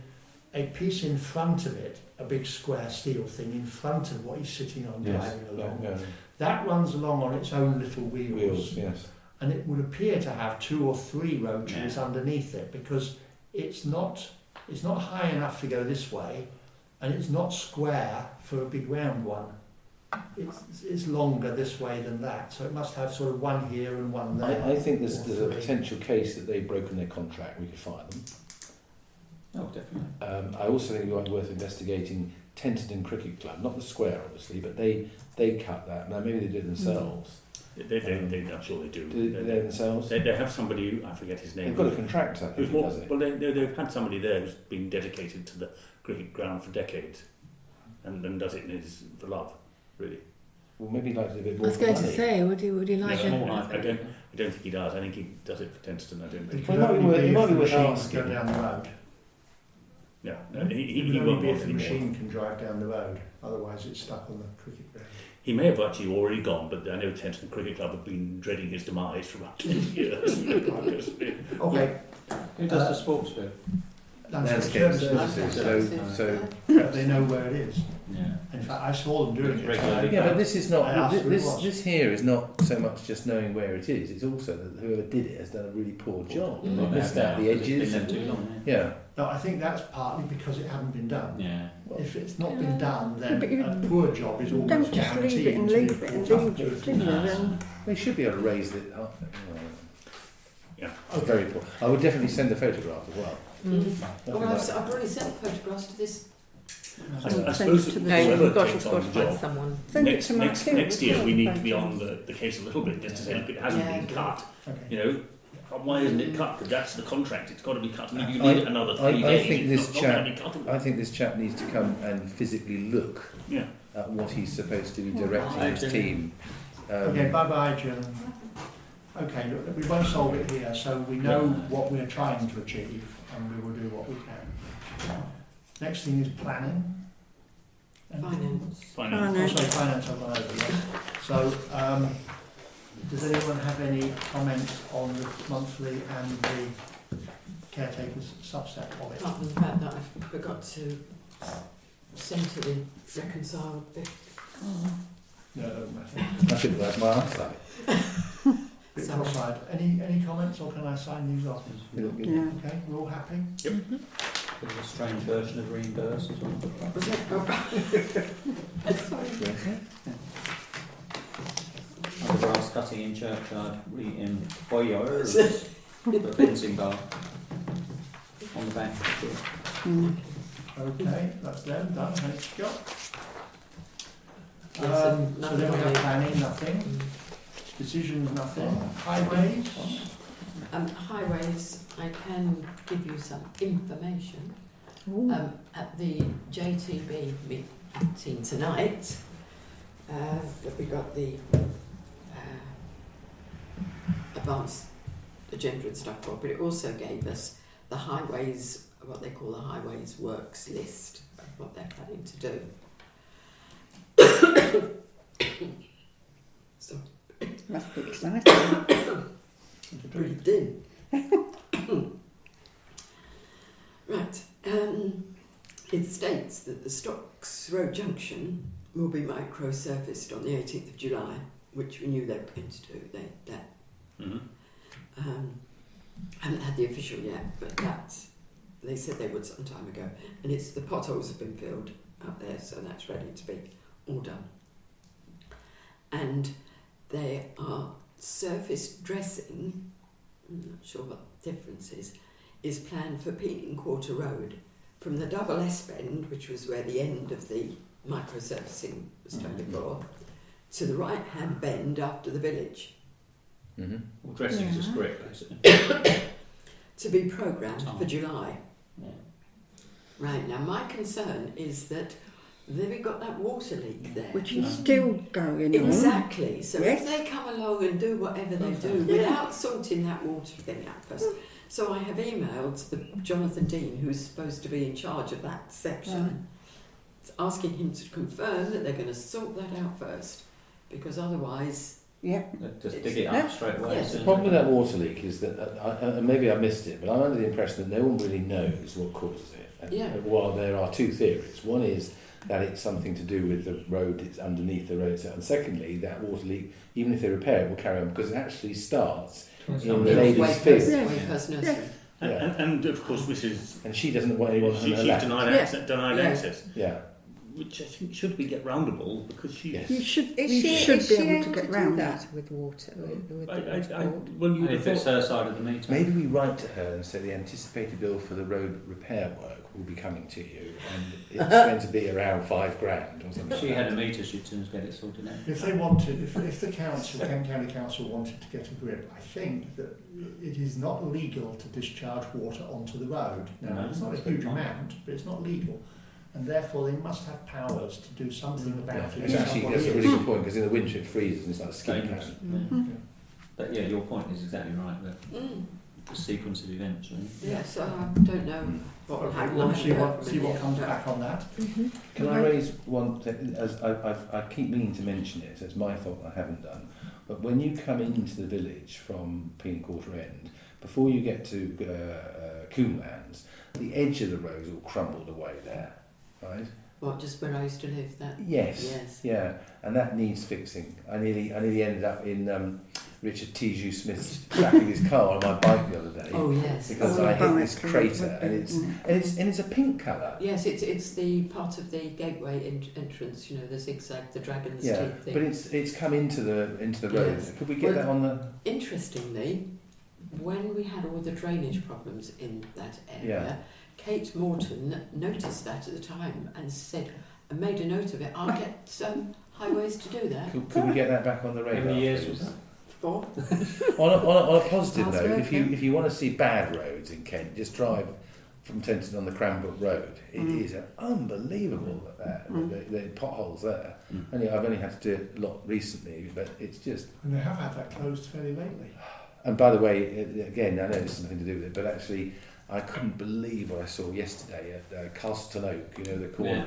a piece in front of it, a big square steel thing in front of what he's sitting on driving along. Yeah. That runs along on its own little Wheels, yes. and it would appear to have 2 or 3 rotaries underneath it, because it's not high enough to go this way, and it's not square for a big round one. It's longer this way than that, so it must have sort of one here and one there. I think there's a potential case that they've broken their contract. We could fire them. Oh, definitely. I also think it might be worth investigating Tenterden Cricket Club, not the square obviously, but they cut that. Now maybe they did it themselves. I'm sure they do. Do they themselves? They have somebody who, I forget his name. They've got a contractor who does it. Well, they've had somebody there who's been dedicated to the cricket ground for decades, and does it for love, really. Well, maybe he'd like to do a bit I more. was going to say, would you like No, it? I don't think he does. I think he does it for Tenterden. I don't It think. could Well, only it might be if worth the machines asking. go down the road. Yeah, no, It he would won't only be bother if the anymore. machine can drive down the road. Otherwise, it's stuck on the cricket ground. He may have actually already gone, but I know Tenterden Cricket Club have been dreading his demise for about 2 years. Okay. Who does the sports bit? Landscape services. So they know where it is. Yeah. In fact, I saw them doing it. Regularly. yeah, but this is I not. asked who it was. This here is not so much just knowing where it is. It's also that whoever did it has done a really poor job. And they've missed out the edges. It's been there too long. Yeah. No, I think that's partly because it hadn't been done. Yeah. If it's not been done, then But you a poor job is almost Don't just guaranteed leave it and to be leave it and brought up leave to it, it. do you? Then They should be able to raise it up. Yeah. Oh, very poor. I would definitely send the photograph as well. Well, I've already sent photographs to this. I Send suppose it to that the- No, whoever you've got takes to on the find job, someone. send it to my next year we need to be on. on the case a little bit, just to say, look, it hasn't Yeah, been yeah. cut. Okay. You know, why isn't it cut? Because that's the contract. It's got to be cut. And if you I- need another 3 I days, think it's this not chap- going to be cuttable. I think this chap needs to come and physically look Yeah. at what he's supposed to be directing his team. Okay, bye-bye, Jim. Okay, look, we won't solve it here, so we know what we're trying to achieve, and we will do what we can. Next thing is planning. Finance. Finance. Also, finance I've gone over, yes. So, does anyone have any comments on the monthly and the caretaker's subset of it? Apart from the fact that I forgot to centre the reconciled bit. No, it doesn't matter. I think that's my answer. Bit Sorry. cross-eyed. Any comments, or can I sign these off? Yeah. Okay, we're all happy? There's a strange version of reimburse as well. Was it? Other grass cutting in churchyard, in Boyars, the fencing bar on the back. Okay, that's them, done, thanks, Scott. Yes, and So nothing then we on have the- planning, nothing. Decisions, nothing. Highways? Highways, I can give you some information. At the JTB meeting tonight, that we got the advanced agenda and stuff for, but it also gave us the highways, what they call the highways works list of what they're planning to do. So, Must be exciting. breathed in. Right. It states that the Stocks Road Junction will be micro-surfaced on the 18th of July, which we knew they were going to do. Haven't had the official yet, but they said they would some time ago. And it's the potholes have been filled up there, so that's ready to be all done. And they are surface dressing, I'm not sure what the difference is planned for Pealing Quarter Road from the double S bend, which was where the end of the micro-surfacing was done before, to the right-hand bend after the village, Well, dressing is a script, basically. to be programmed for July. Yeah. Right, now my concern is that we've got that water leak there. Which is still going on. Exactly. So Yes. if they come along and do whatever they do without sorting that water thing out first. So I have emailed Jonathan Dean, who's supposed to be in charge of that section, asking him to confirm that they're going to sort that out first, because otherwise... Just dig it up straight away. Yes. The problem with that water leak is that, and maybe I missed it, but I'm under the impression that no one really knows what causes it. Yeah. Well, there are two theories. One is that it's something to do with the road, it's underneath the road itself. And secondly, that water leak, even if they repair it, will carry on because it actually starts in the lady's field. Wayhurst Nursery. Yeah. And of course, Mrs. And she doesn't want anyone She's on her lap. denied access. Yeah. Which I think should be get roundable because she. Yes. You should, Is you she, should is be she able to get round that that. with water? With the Well, you And would if it's thought. her side of the meter. Maybe we write to her and say the anticipated bill for the road repair work will be coming to you, and it's going to be around £5,000 or something. If she had a meter, she'd soon get it sorted out. If they wanted, if the council, Kent County Council wanted to get a grip, I think that it is not legal to discharge water onto the road. Now, No, it's not a that's huge fine. amount, but it's not legal. And therefore they must have powers to do something about it. It's actually, Somebody that's a is. really good point, because in the winter it freezes and it's like a ski Dangerous. pattern. Yeah. But yeah, your point is exactly right. The sequence of events, really. Yeah, so I don't know what will Okay, happen. we'll see what comes back on that. Can I raise one thing? As I keep meaning to mention it, so it's my fault I haven't done. But when you come into the village from Penal Quarter End, before you get to Coomlands, the edge of the road's all crumbled away there, right? What, just where I used to live? That. Yes. Yes. Yeah, and that needs fixing. I nearly ended up in Richard T. Smith's back of his car on my bike the other day. Oh yes. Because I hit this crater, and it's a pink colour. Yes, it's the part of the gateway entrance. You know, the zigzag, the dragon's teeth thing. But it's come into the road. Yes. Could we get that on the? Interestingly, when we had all the drainage problems in that area, Kate Morton noticed that at the time and said, and made a note of it. I'll get highways to do that. Could we get that back on the radar? How many years please? was that? For On a positive Hard note, work, if you want to see bad roads in Kent, just drive from Tenton on the Cranbrook Road. It is unbelievable the potholes there. I've only had to do it a lot recently, but it's just. And they have had that closed fairly lately. And by the way, again, I know this has nothing to do with it, but actually, I couldn't believe what I saw yesterday at Castleton Oak. You know, the corner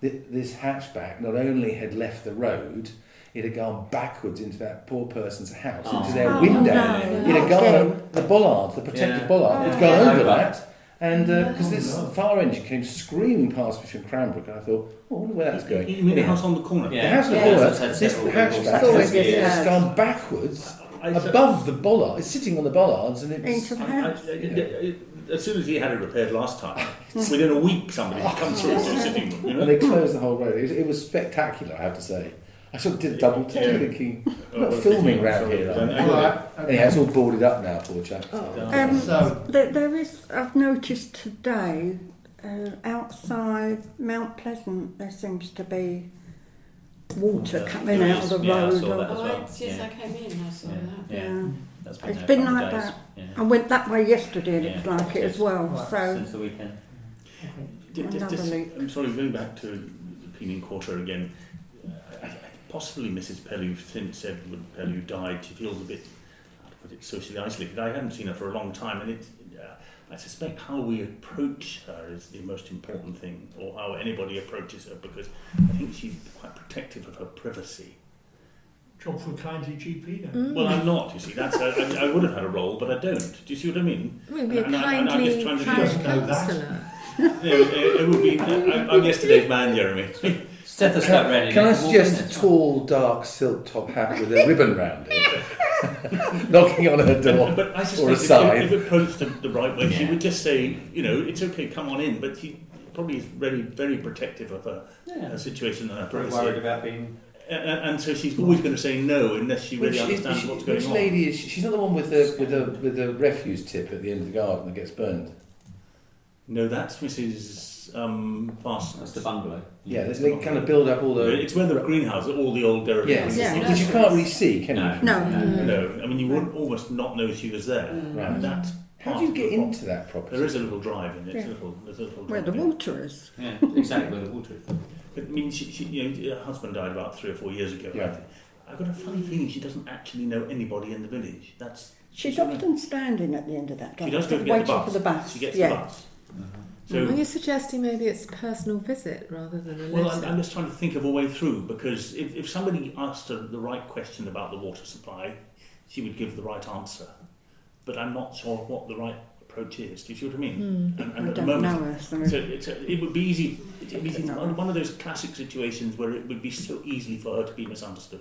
there. This hatchback not only had left the road, it had gone backwards into that poor person's house, into their window. It had gone the bollards, the protected bollard. It's gone over that, and because this fire engine came screaming past me from Cranbrook, and I thought, oh, I wonder where that's going. You mean the house on the corner? The house on the corner. This hatchback has gone backwards above the bollard. It's sitting on the bollards, and it's Into the house. As soon as he had it repaired last time, within a week somebody had come through to the sitting room. You know? And they closed the whole road. It was spectacular, I have to say. I sort of did a double take, thinking, I'm not filming round here. Anyhow, it's all boarded up now, poor chap. There is, I've noticed today, outside Mount Pleasant, there seems to be water coming out of the road. I saw that as well. yes, I came in. I saw that. Yeah. That's been It's there been a couple like of days. that. Yeah. I went that way yesterday and it was like it as well. So Since the weekend. Another leak. I'm sorry, going back to the Penal Quarter again. Possibly Mrs. Pellew, since Edward Pellew died, she feels a bit, how to put it, socially isolated. I haven't seen her for a long time, and I suspect how we approach her is the most important thing, or how anybody approaches her, because I think she's quite protective of her privacy. Job for a kindly GP then. Well, I'm not, you see. That's I would have had a role, but I don't. Do you see what I mean? Maybe a And I'm just kindly trying to parish Just know that. councillor. it would be. I'm yesterday's man, Jeremy. Stethoscope ready. Can I suggest a tall, dark silk top hat with a ribbon round it? Knocking on her door But I or a suspect sign. if approached the right way, she would just say, you know, it's okay, come on in. But she probably is very, very protective of her situation and her Very privacy. worried about being. And so she's always going to say no unless she really understands what's going Which on. lady is she? She's not the one with the refuse tip at the end of the garden that gets burned. No, that's Mrs. Parsons. That's the bungalow. Yeah, they kind of build up all the. It's where the greenhouse, all the old derelict. Yes, which you can't really see, can you? No. I mean, you would almost not know she was there. Right. And that's How do you get into that property? There is a little drive in it. Yeah. There's a little where drive the in. water is. Yeah, exactly where the water is. But I mean, she you know, her husband died about 3 or 4 years ago. Yeah. I've got a funny feeling she doesn't actually know anybody in the village. She's often standing at the end of that She drive, does go to get waiting the bus. for the bus. She gets yeah. the bus. Are you suggesting maybe it's a personal visit rather than a letter? Well, I'm just trying to think of a way through, because if somebody asked her the right question about the water supply, she would give the right answer. But I'm not sure what the right approach is. Do you see what I mean? I And at the don't moment, know her, so it would be easy. It's No. one of those classic situations where it would be so easily for her to be misunderstood.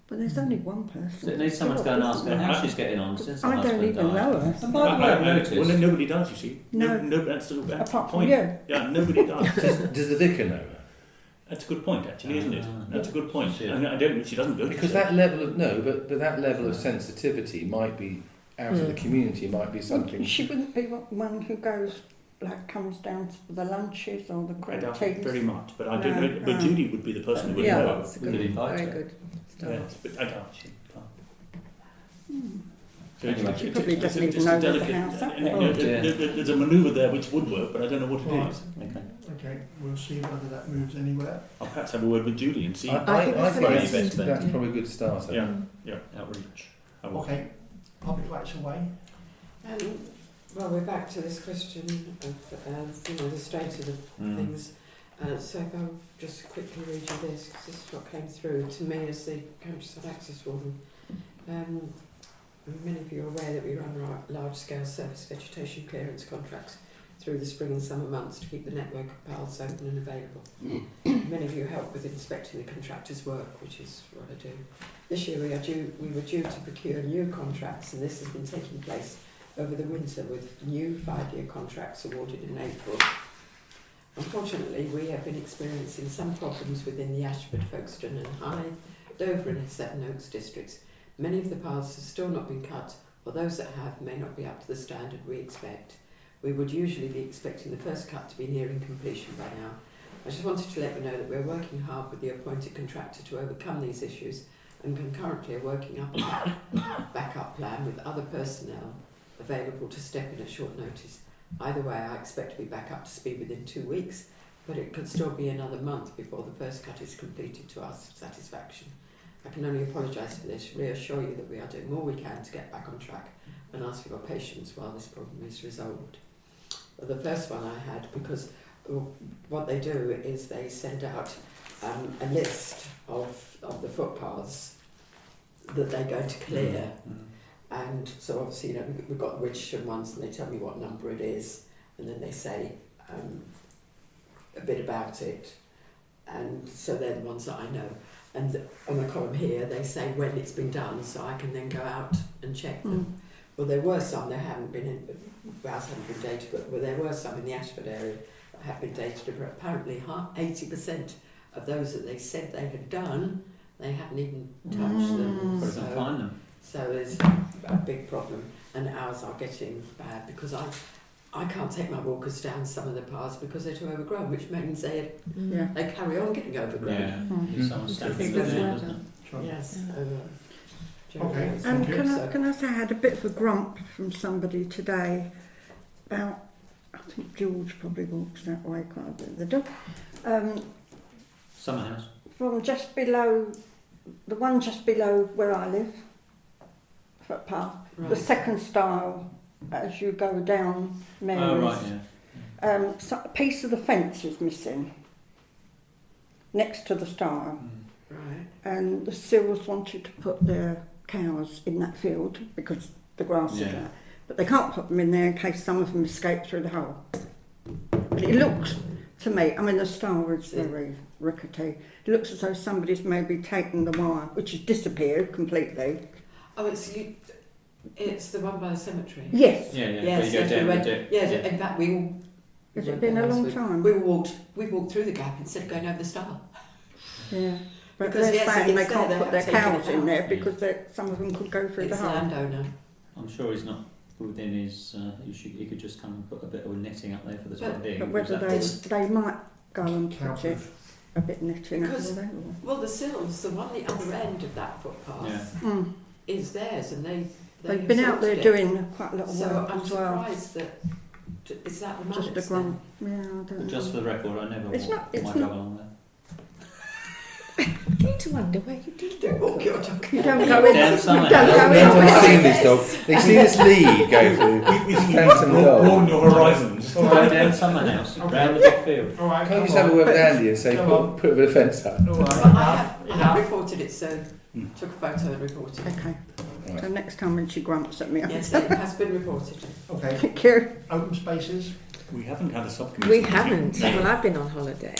but there's only one person. So it needs someone to go and ask her how she's getting on since her I don't husband even died. know her. And by the way, I've noticed. Well, then nobody does, you see. No. That's the Apart from point. you. Yeah, nobody does. Does the vicar know her? That's a good point, actually, isn't it? Ah. That's a good point. Yeah. And I don't. She doesn't go Because to that level of but that level of sensitivity might be out of the community, might be something. She wouldn't be one who goes, like, comes down for the lunches or the I doubt teas. it very much, but I don't No, know. But no. Judy would be the person who would Yeah, know. that's a We could good, invite very her. good start. Yes, but I doubt she can't. So Anyway. She probably doesn't it's even a know there's a delicate- house up and, there. you know, Oh, dear. there's a manoeuvre there which would work, but I don't know what it Right. is. Okay. Okay, we'll see whether that moves anywhere. I'll perhaps have a word with Julie and see. I think that's the think best thing to that's do. probably a good start. Yeah, outreach. I will. Okay, public rights away. Well, we're back to this question of the state of the things. So if I'll just quickly read you this, because this is what came through to me as the Countryside Access Warden. Many of you are aware that we run large-scale surface vegetation clearance contracts through the spring and summer months to keep the network of paths open and available. Many of you help with inspecting the contractor's work, which is what I do. This year we were due to procure new contracts, and this has been taking place over the winter with new 5-year contracts awarded in April. Unfortunately, we have been experiencing some problems within the Ashford, Folkestone and Hythe, Dover and Seven Oaks districts. Many of the paths have still not been cut, or those that have may not be up to the standard we expect. We would usually be expecting the first cut to be nearing completion by now. I just wanted to let you know that we're working hard with the appointed contractor to overcome these issues, and concurrently are working up a backup plan with other personnel available to step in at short notice. Either way, I expect to be back up to speed within 2 weeks, but it could still be another month before the first cut is completed to our satisfaction. I can only apologise for this, reassure you that we are doing all we can to get back on track, and ask for your patience while this problem is resolved. Well, the first one I had, because what they do is they send out a list of the footpaths that they're going to clear. And so obviously, you know, we've got the Wittersham ones, and they tell me what number it is, and then they say a bit about it, and so they're the ones that I know. And on the column here, they say when it's been done, so I can then go out and check them. Well, there were some that haven't been dated, but there were some in the Ashford area that have been dated. But apparently, 80% of those that they said they had done, they hadn't even touched them. Probably can't find them. So there's a big problem, and ours are getting bad because I can't take my walkers down some of the paths because they're too overgrown, which means they carry on getting overgrown. Someone's I standing think there, that's doesn't it? Yes. Okay. And Thank you. can I say I had a bit of a grump from somebody today about, I think George probably walks that way quite a bit, the dog, Summer house. from just below, the one just below where I live, footpath, the Right. second stile as you go down Mary's. Oh, right, yeah. So a piece of the fence is missing next to the stile, Right. and the Sills wanted to put their cows in that field because the grass is Yeah. there, but they can't put them in there in case some of them escape through the hole. But it looks to me, I mean the stile is very rickety, it looks as though somebody's maybe taken the wire, which has disappeared completely. Oh, it's the one by the cemetery. Yes. Yeah, yeah. Yes, so you go down we went, the dip. yes, in fact we all... Has it been a long time? We walked through the gap instead of going over the stile. Yeah. But Because, they're yes, saying they it's there, can't they put their have taken cows it in out. there because some of them could go through It's the hole. landowner. I'm sure he's not within his. He could just come and put a bit of netting up there for the time being. But whether they might go and put it a bit netting up Because, there. well, the sills, the one at the other end of that footpath, Mm. is theirs, and They've been out there doing quite a lot of so work I'm as well. surprised that is that the Just a mallets grump. then? Yeah, I don't But just know. for the record, I never It's walk not- it's my not- dog along there. I need to wonder where you did Don't walk your dog. You don't go in. Down You summer don't house. go They've seen in. this dog. They've seen this lead go through Phantom Dog. Broaden your horizons. Go down summer house, round the big field. All right, Can't you come just have a on. word with Andy and say, Come on. put a bit of fence up? All right, But I enough, have enough. reported it, so took a photo and reported it. Okay. Right. So next time when she grumps at me, I'll Yes, it has been reported. Okay, thank you. open spaces. We haven't had a subcommittee. We meeting. haven't. No. Well, I've been on holiday,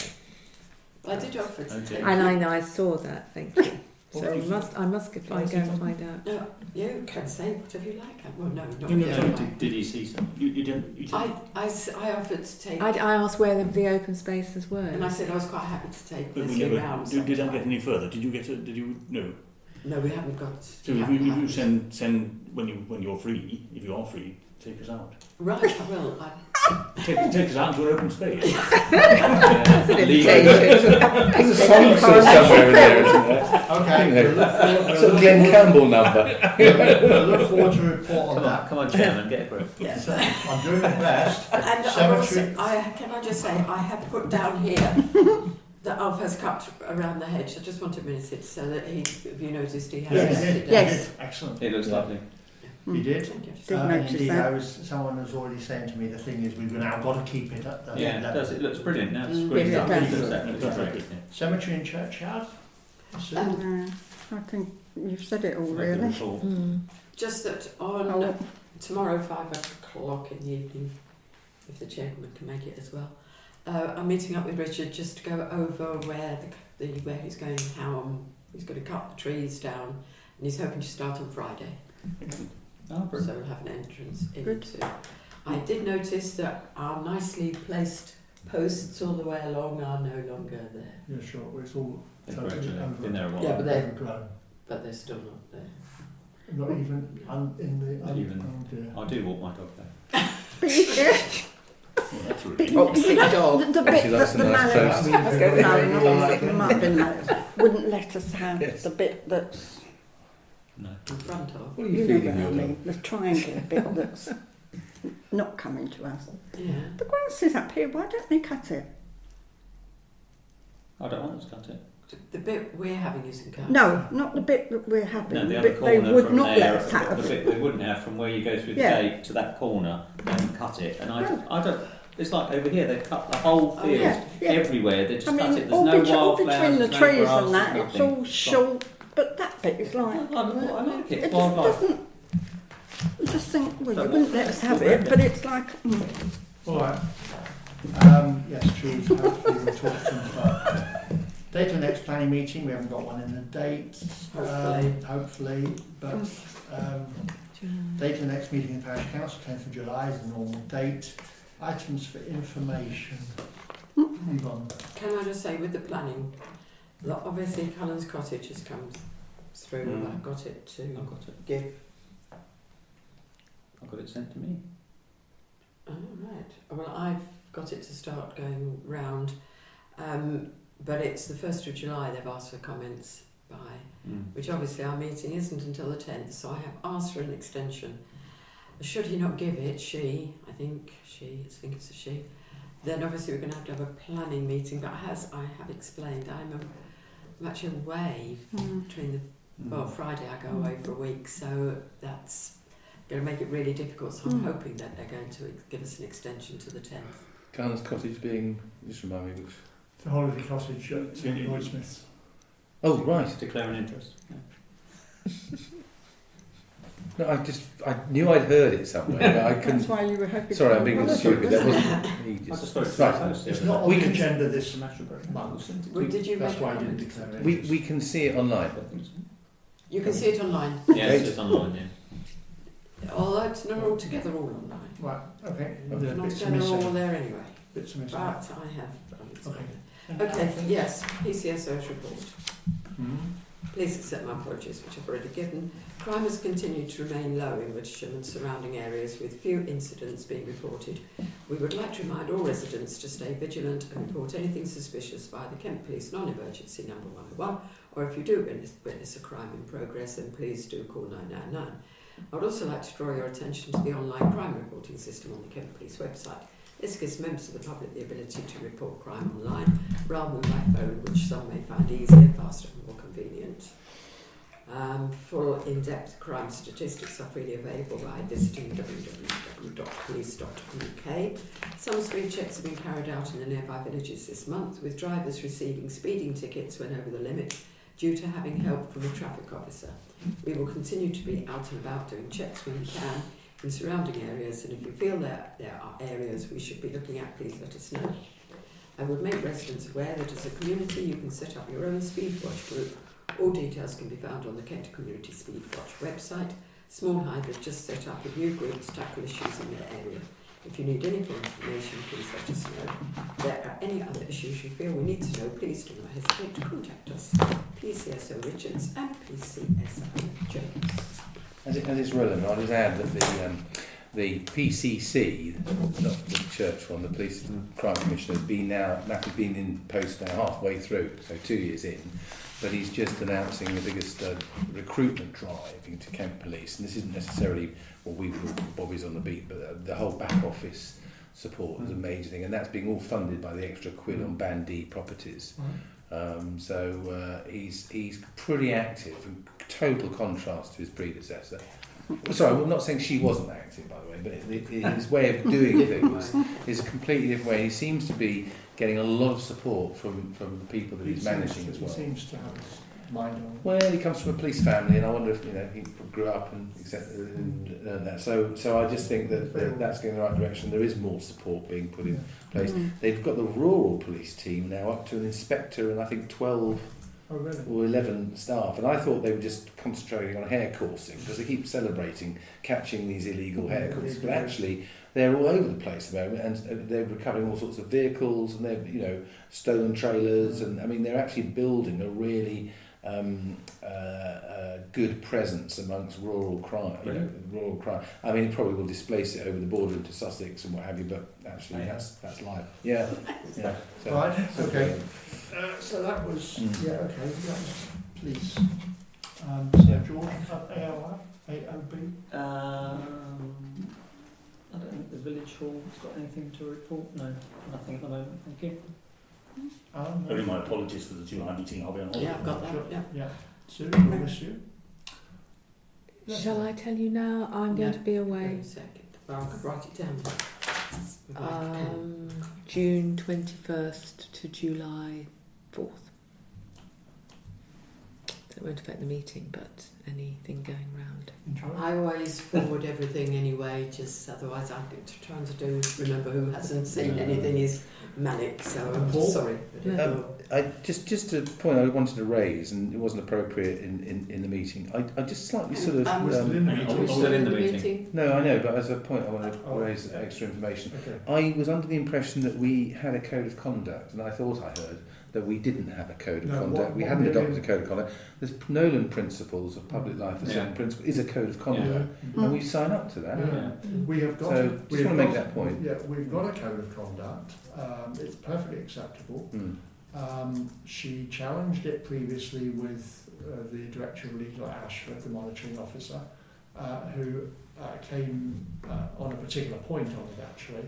I did offer to Okay. take and I know I saw that. Thank you. What So was I must go and find out. No, you can say whatever you like. Well, no, not No, you. no, Did he see some? You didn't. I offered to take, I asked where the open spaces were. and I said I was quite happy to take But we Leslie never. round. Did that sometime. get any further? Did you get a? Did you? No. No, we haven't got. So if you send when you're free, if you are free, take us out. Right, I will. Take us out to an open space. That's an invitation. There's a song somewhere in there, isn't there? Okay, we'll look forward, It's a Glenn Campbell number. we'll look forward to a report on Come that. on, come on, Chairman, get a grip. Yes. So, I'm doing my best. And I've Cemetery. also, can I just say, I have put down here that Alf has cut around the hedge. I just want him minuted so that have you noticed he has Yeah, Yes. he did. Yes. Excellent. It looks lovely. You did. Thank you. Did And notice indeed, that. someone was already saying to me, the thing is, we've now got to keep it at the Yeah, it level. does. It looks brilliant now. It's Mm. great. Yes, it It does. looks exactly great. Cemetery and churchyard. Sue? I think you've said it all, Yeah. really. Mm. Just that on Oh, tomorrow, 5 o'clock in the evening, if the chairman can make it as well, I'm meeting up with Richard just to go over where where he's going, how he's going to cut the trees down, and he's hoping to start on Friday. Oh, brilliant. So we'll have an entrance Good. into. I did notice that our nicely placed posts all the way along are no longer there, Yeah, sure. Well, it's all They've totally gradually been there a while. Yeah, but they- overgrown. but they're still not there. Not even in the. Not even. Oh dear. I do walk my dog there. Well, that's really. Toxic dog. The bit Actually, that's that a the nice mallards, post. no, Let's go there. not the Martin mallards, wouldn't let us have Yes. the bit that's, No. In front of. What are you you know feeding what I your dog? mean, the triangular bit that's not coming to us. Yeah. The grass is up here, why don't they cut it? I don't want them to cut it. The bit we're having isn't cut. No, not the bit that we're having, No, the the other bit they corner would from not there, let us have. the bit they wouldn't have from where you go through the Yeah. gate to that corner, they haven't cut it. And No. I don't. It's like over here, they've cut the whole Oh, field Yeah, yeah. everywhere. They just I cut it. mean, There's all, no all wildflowers, between the there's no trees grass, and that, there's it's nothing. all short, but that bit is like, I like it. it Wildlife. doesn't, you just think, well, you Don't wouldn't want let us it. have it, but it's like, All right. Yes, trees. Hopefully we'll talk to them about date of the next planning meeting. We haven't got one in the date. Hopefully, but date of the next meeting in Parish Council, 10th of July is the normal date. Items for information. Yvonne. Can I just say, with the planning, that obviously Cullen's Cottage has come through. Mm. I've got it to I've got it. give. I've got it sent to me. Oh, right. Well, I've got it to start going round, but it's the 1st of July they've asked for comments by, which obviously our meeting isn't until the 10th, so I have asked for an extension. Should he not give it, I think it's a she, then obviously we're going to have a planning meeting, but as I have explained, I'm actually away between the, Friday I go away for a week, so that's going to make it really difficult, so I'm hoping that they're going to give us an extension to the 10th. Garner's Cottage being, just remind me which. The Holiday Cottage at Lloyd Smith's. Oh, right. Declare an interest. Yeah. No, I knew I'd heard it somewhere, but I that's couldn't. why you were hoping. Sorry, for I'm being holiday, stupid. That wasn't wasn't me. I just thought it's Right. close. It's not on We the can- agenda this month. Well, did you That's make why I a didn't comment? declare it. We can see it online. You can see it online, Yes, it's online. Yeah. although it's not all together all online. Right, okay. Not There are bits together all missing. there anyway, Bits are but missing. I have. Okay. Okay, yes, PCSO's report. Mhm. Please accept my apologies, which I've already given. Crime has continued to remain low in Wittersham and surrounding areas, with few incidents being reported. We would like to remind all residents to stay vigilant and report anything suspicious via the Kent Police non-emergency number 101, or if you do witness a crime in progress, then please do call 999. I would also like to draw your attention to the online crime reporting system on the Kent Police website. This gives members of the public the ability to report crime online rather than by phone, which some may find easier, faster and more convenient. Full in-depth crime statistics are freely available by visiting www.police.uk. Some speed checks have been carried out in the nearby villages this month, with drivers receiving speeding tickets when over the limit due to having help from a traffic officer. We will continue to be out and about doing checks when we can in surrounding areas, and if you feel that there are areas we should be looking at, please let us know. I would make residents aware that as a community you can set up your own Speed Watch group. All details can be found on the Kent Community Speed Watch website. Small Hyde have just set up a new group to tackle issues in their area. If you need any more information, please let us know. If there are any other issues you feel we need to know, please do not hesitate to contact us. PCSO Richards and PCSO Jones. As it's relevant, I'll just add that the PCC, not the church one, the Police and Crime Commissioner, has been in post now halfway through, so 2 years in, but he's just announcing the biggest recruitment drive into Kent Police, and this isn't necessarily what we call Bobby's on the beat, but the whole back office support is a major thing, and that's being all funded by the extra quid on Band D properties. So he's pretty active, in total contrast to his predecessor. Sorry, I'm not saying she wasn't active, by the way, but his way of doing things is a completely different way. He seems to be getting a lot of support from the people that he's managing as well. He seems to have his mind on. Well, he comes from a police family, and I wonder if he grew up and learned that. So I just think that that's going in the right direction. There is more support being put in place. They've got the rural police team now up to an inspector and I think 12 or 11 staff, and I thought they were just concentrating on hare coursing because they keep celebrating catching these illegal hare courses, but actually they're all over the place at the moment, and they're recovering all sorts of vehicles, and they're stolen trailers, and I mean they're actually building a really good presence amongst rural crime. Rural crime. I mean, it probably will displace it over the border into Sussex and what have you, but actually that's life. Yeah. So, right. Okay. So that was That was police. So George, AOB. I don't think the village hall has got anything to report. No, nothing at the moment. Thank you. Only my apologies for the July meeting. I'll be on holiday. Yeah, I've got that. Sure. Yeah. Sue, we'll miss you. Shall I tell you now? I'm going to be away. Wait a second. Well, I could write it down. June 21st to July 4th. So it won't affect the meeting, but anything going round. I always forward everything anyway, just otherwise I've been trying to remember who hasn't seen anything is manic, so I'm sorry. I just a point I wanted to raise, and it wasn't appropriate in the meeting. I just slightly sort of. Are we still in the meeting? No, I know, but as a point, I want to raise extra information. Okay. I was under the impression that we had a code of conduct, and I thought I heard that we didn't have a code of conduct. We hadn't adopted a code of conduct. The Nolan Principles of Public Life Assessment Principle is a code of conduct, and we sign up to that. We have got. So just want to make that point. Yeah, we've got a code of conduct. It's perfectly acceptable. She challenged it previously with the Director of Legal at Ashford, the monitoring officer, who came on a particular point on it actually,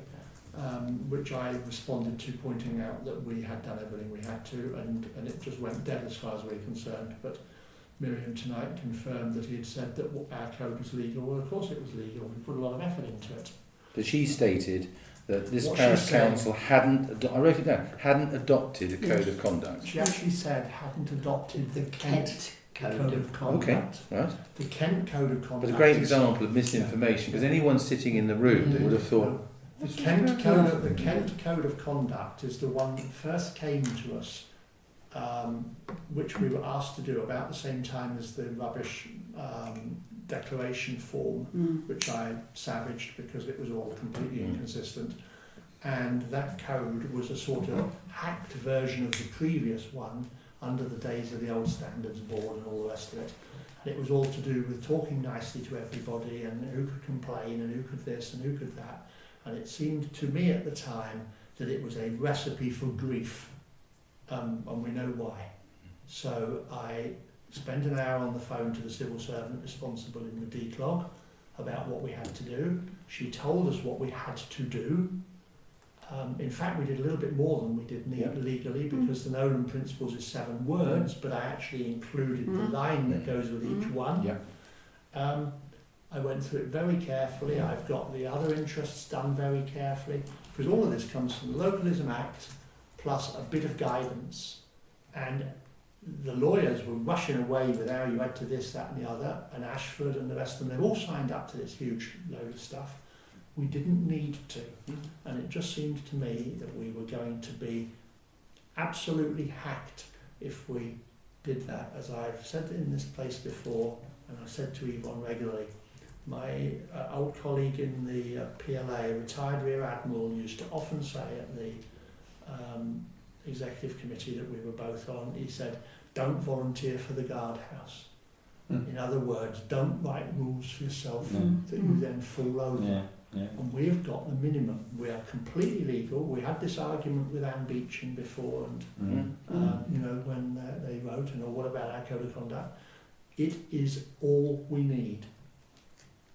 which I responded to, pointing out that we had done everything we had to, and it just went dead as far as we're concerned. But Miriam tonight confirmed that he had said that our code was legal. Well, of course it was legal. We put a lot of effort into it. But she stated that this What parish she said- council hadn't adopted a code of conduct. She actually said hadn't adopted the Kent Code of Conduct. Okay, right. The Kent Code of Conduct. But a great is- example of misinformation, because anyone sitting in the room that would have thought, The Kent Code of Conduct is the one that first came to us, which we were asked to do about the same time as the rubbish declaration form, which I savaged because it was all completely inconsistent. And that code was a sort of hacked version of the previous one under the days of the old Standards Board and all the rest of it. And it was all to do with talking nicely to everybody and who could complain and who could this and who could that. And it seemed to me at the time that it was a recipe for grief, and we know why. So I spent an hour on the phone to the civil servant responsible in the declog about what we had to do. She told us what we had to do. In fact, we did a little bit more than we did legally, because the Nolan Principles is 7 words, but I actually included the line that goes with each one. I went through it very carefully. I've got the other interests done very carefully, because all of this comes from the Localism Act plus a bit of guidance. And the lawyers were rushing away with how you had to this, that and the other, and Ashford and the rest of them, they've all signed up to this huge load of stuff. We didn't need to. And it just seemed to me that we were going to be absolutely hacked if we did that. As I've said in this place before, and I've said to Yvonne regularly, my old colleague in the PLA, retired Rear Admiral, used to often say at the executive committee that we were both on, he said, don't volunteer for the guardhouse. In other words, don't write rules for yourself that you then fall over. And we've got the minimum. We are completely legal. We had this argument with Anne Beecham before, and you know, when they wrote, and what about our code of conduct? It is all we need.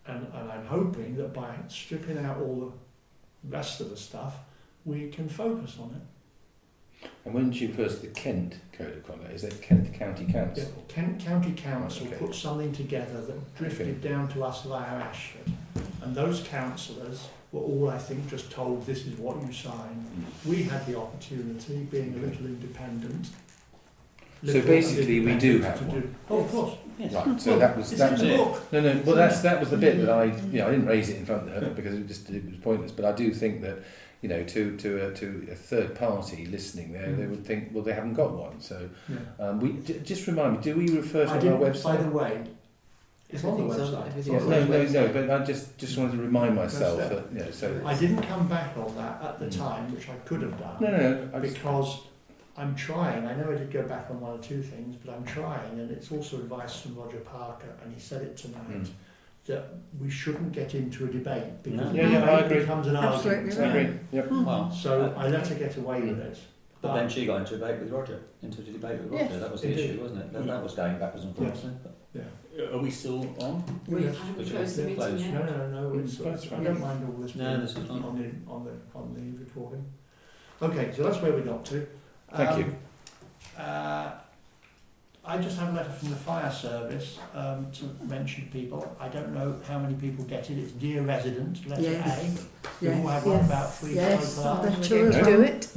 And I'm hoping that by stripping out all the rest of the stuff, we can focus on it. And when did you first the Kent Code of Conduct? Is it Kent County Council? Yeah, Kent County Council Okay. put something together that drifted down to us via Ashford. And those councillors were all, I think, just told this is what you sign. We had the opportunity, being a little independent. So basically we do have one. Oh, of course. Yes. Right, so that was it's in the book. No, well that was the bit that I didn't raise it in front of her because it was pointless. But I do think that to a third party listening there, they would think, well, they haven't got one. So just remind me, do we refer to our website? By the way, it's on the website. No, but I just wanted to remind myself that so I didn't come back on that at the time, which I could have done. Because I'm trying. I know I did go back on one or two things, but I'm trying, and it's also advice from Roger Parker, and he said it tonight, that we shouldn't get into a debate because it becomes an argument. Absolutely right. Yep. So I let her get away with it. But then she got into a debate with Roger. Yes, That was the issue, wasn't it? That was going backwards and forwards. Are we still on? We haven't closed the meeting yet. No. I don't mind all this No, this is fine. on the recording. Okay, so that's where we got to. Thank you. I just had a letter from the fire service to mention people. I don't know how many people get it. It's Dear Resident, letter A. We all have one about 3 profiles. Two as well. Do it.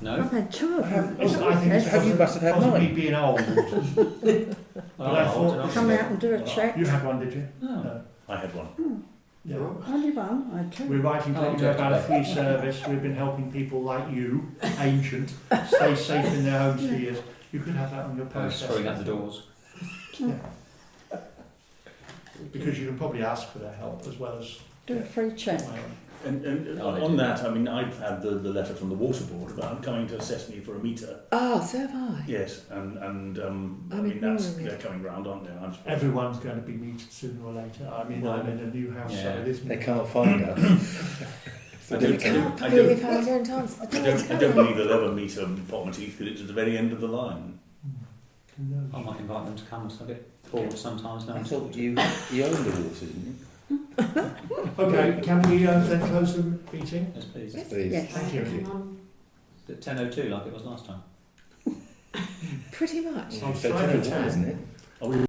No. I've had two of them. I think it's You must have had possibly mine. being old. But I thought Come out and do a check. you had one, did you? No. I had one. Yeah. Only one, I had two. We're writing to you about a free service. We've been helping people like you, ancient, stay safe in their homes for years. You could have that on your post. Screwing up the doors. Because you can probably ask for their help as well as Do a free check. And on that, I mean, I've had the letter from the water board about coming to assess me for a meter. Ah, so have I. Yes, and I mean ignoring they're coming round, aren't they? everyone's going to be metered sooner or later. I mean, I'm in a new house, so it is. They can't find us. I don't If I don't answer the door. I don't believe they'll ever meet Pot my teeth because it's at the very end of the line. I might invite them to come, so I get bored sometimes now. I thought you own the water, didn't you? Okay, can we then close the meeting? Yes, please. Yes. Please. Yes. Thank you. Is it 10:02 like it was last time? Pretty much. So 10 or 10, isn't it? Are we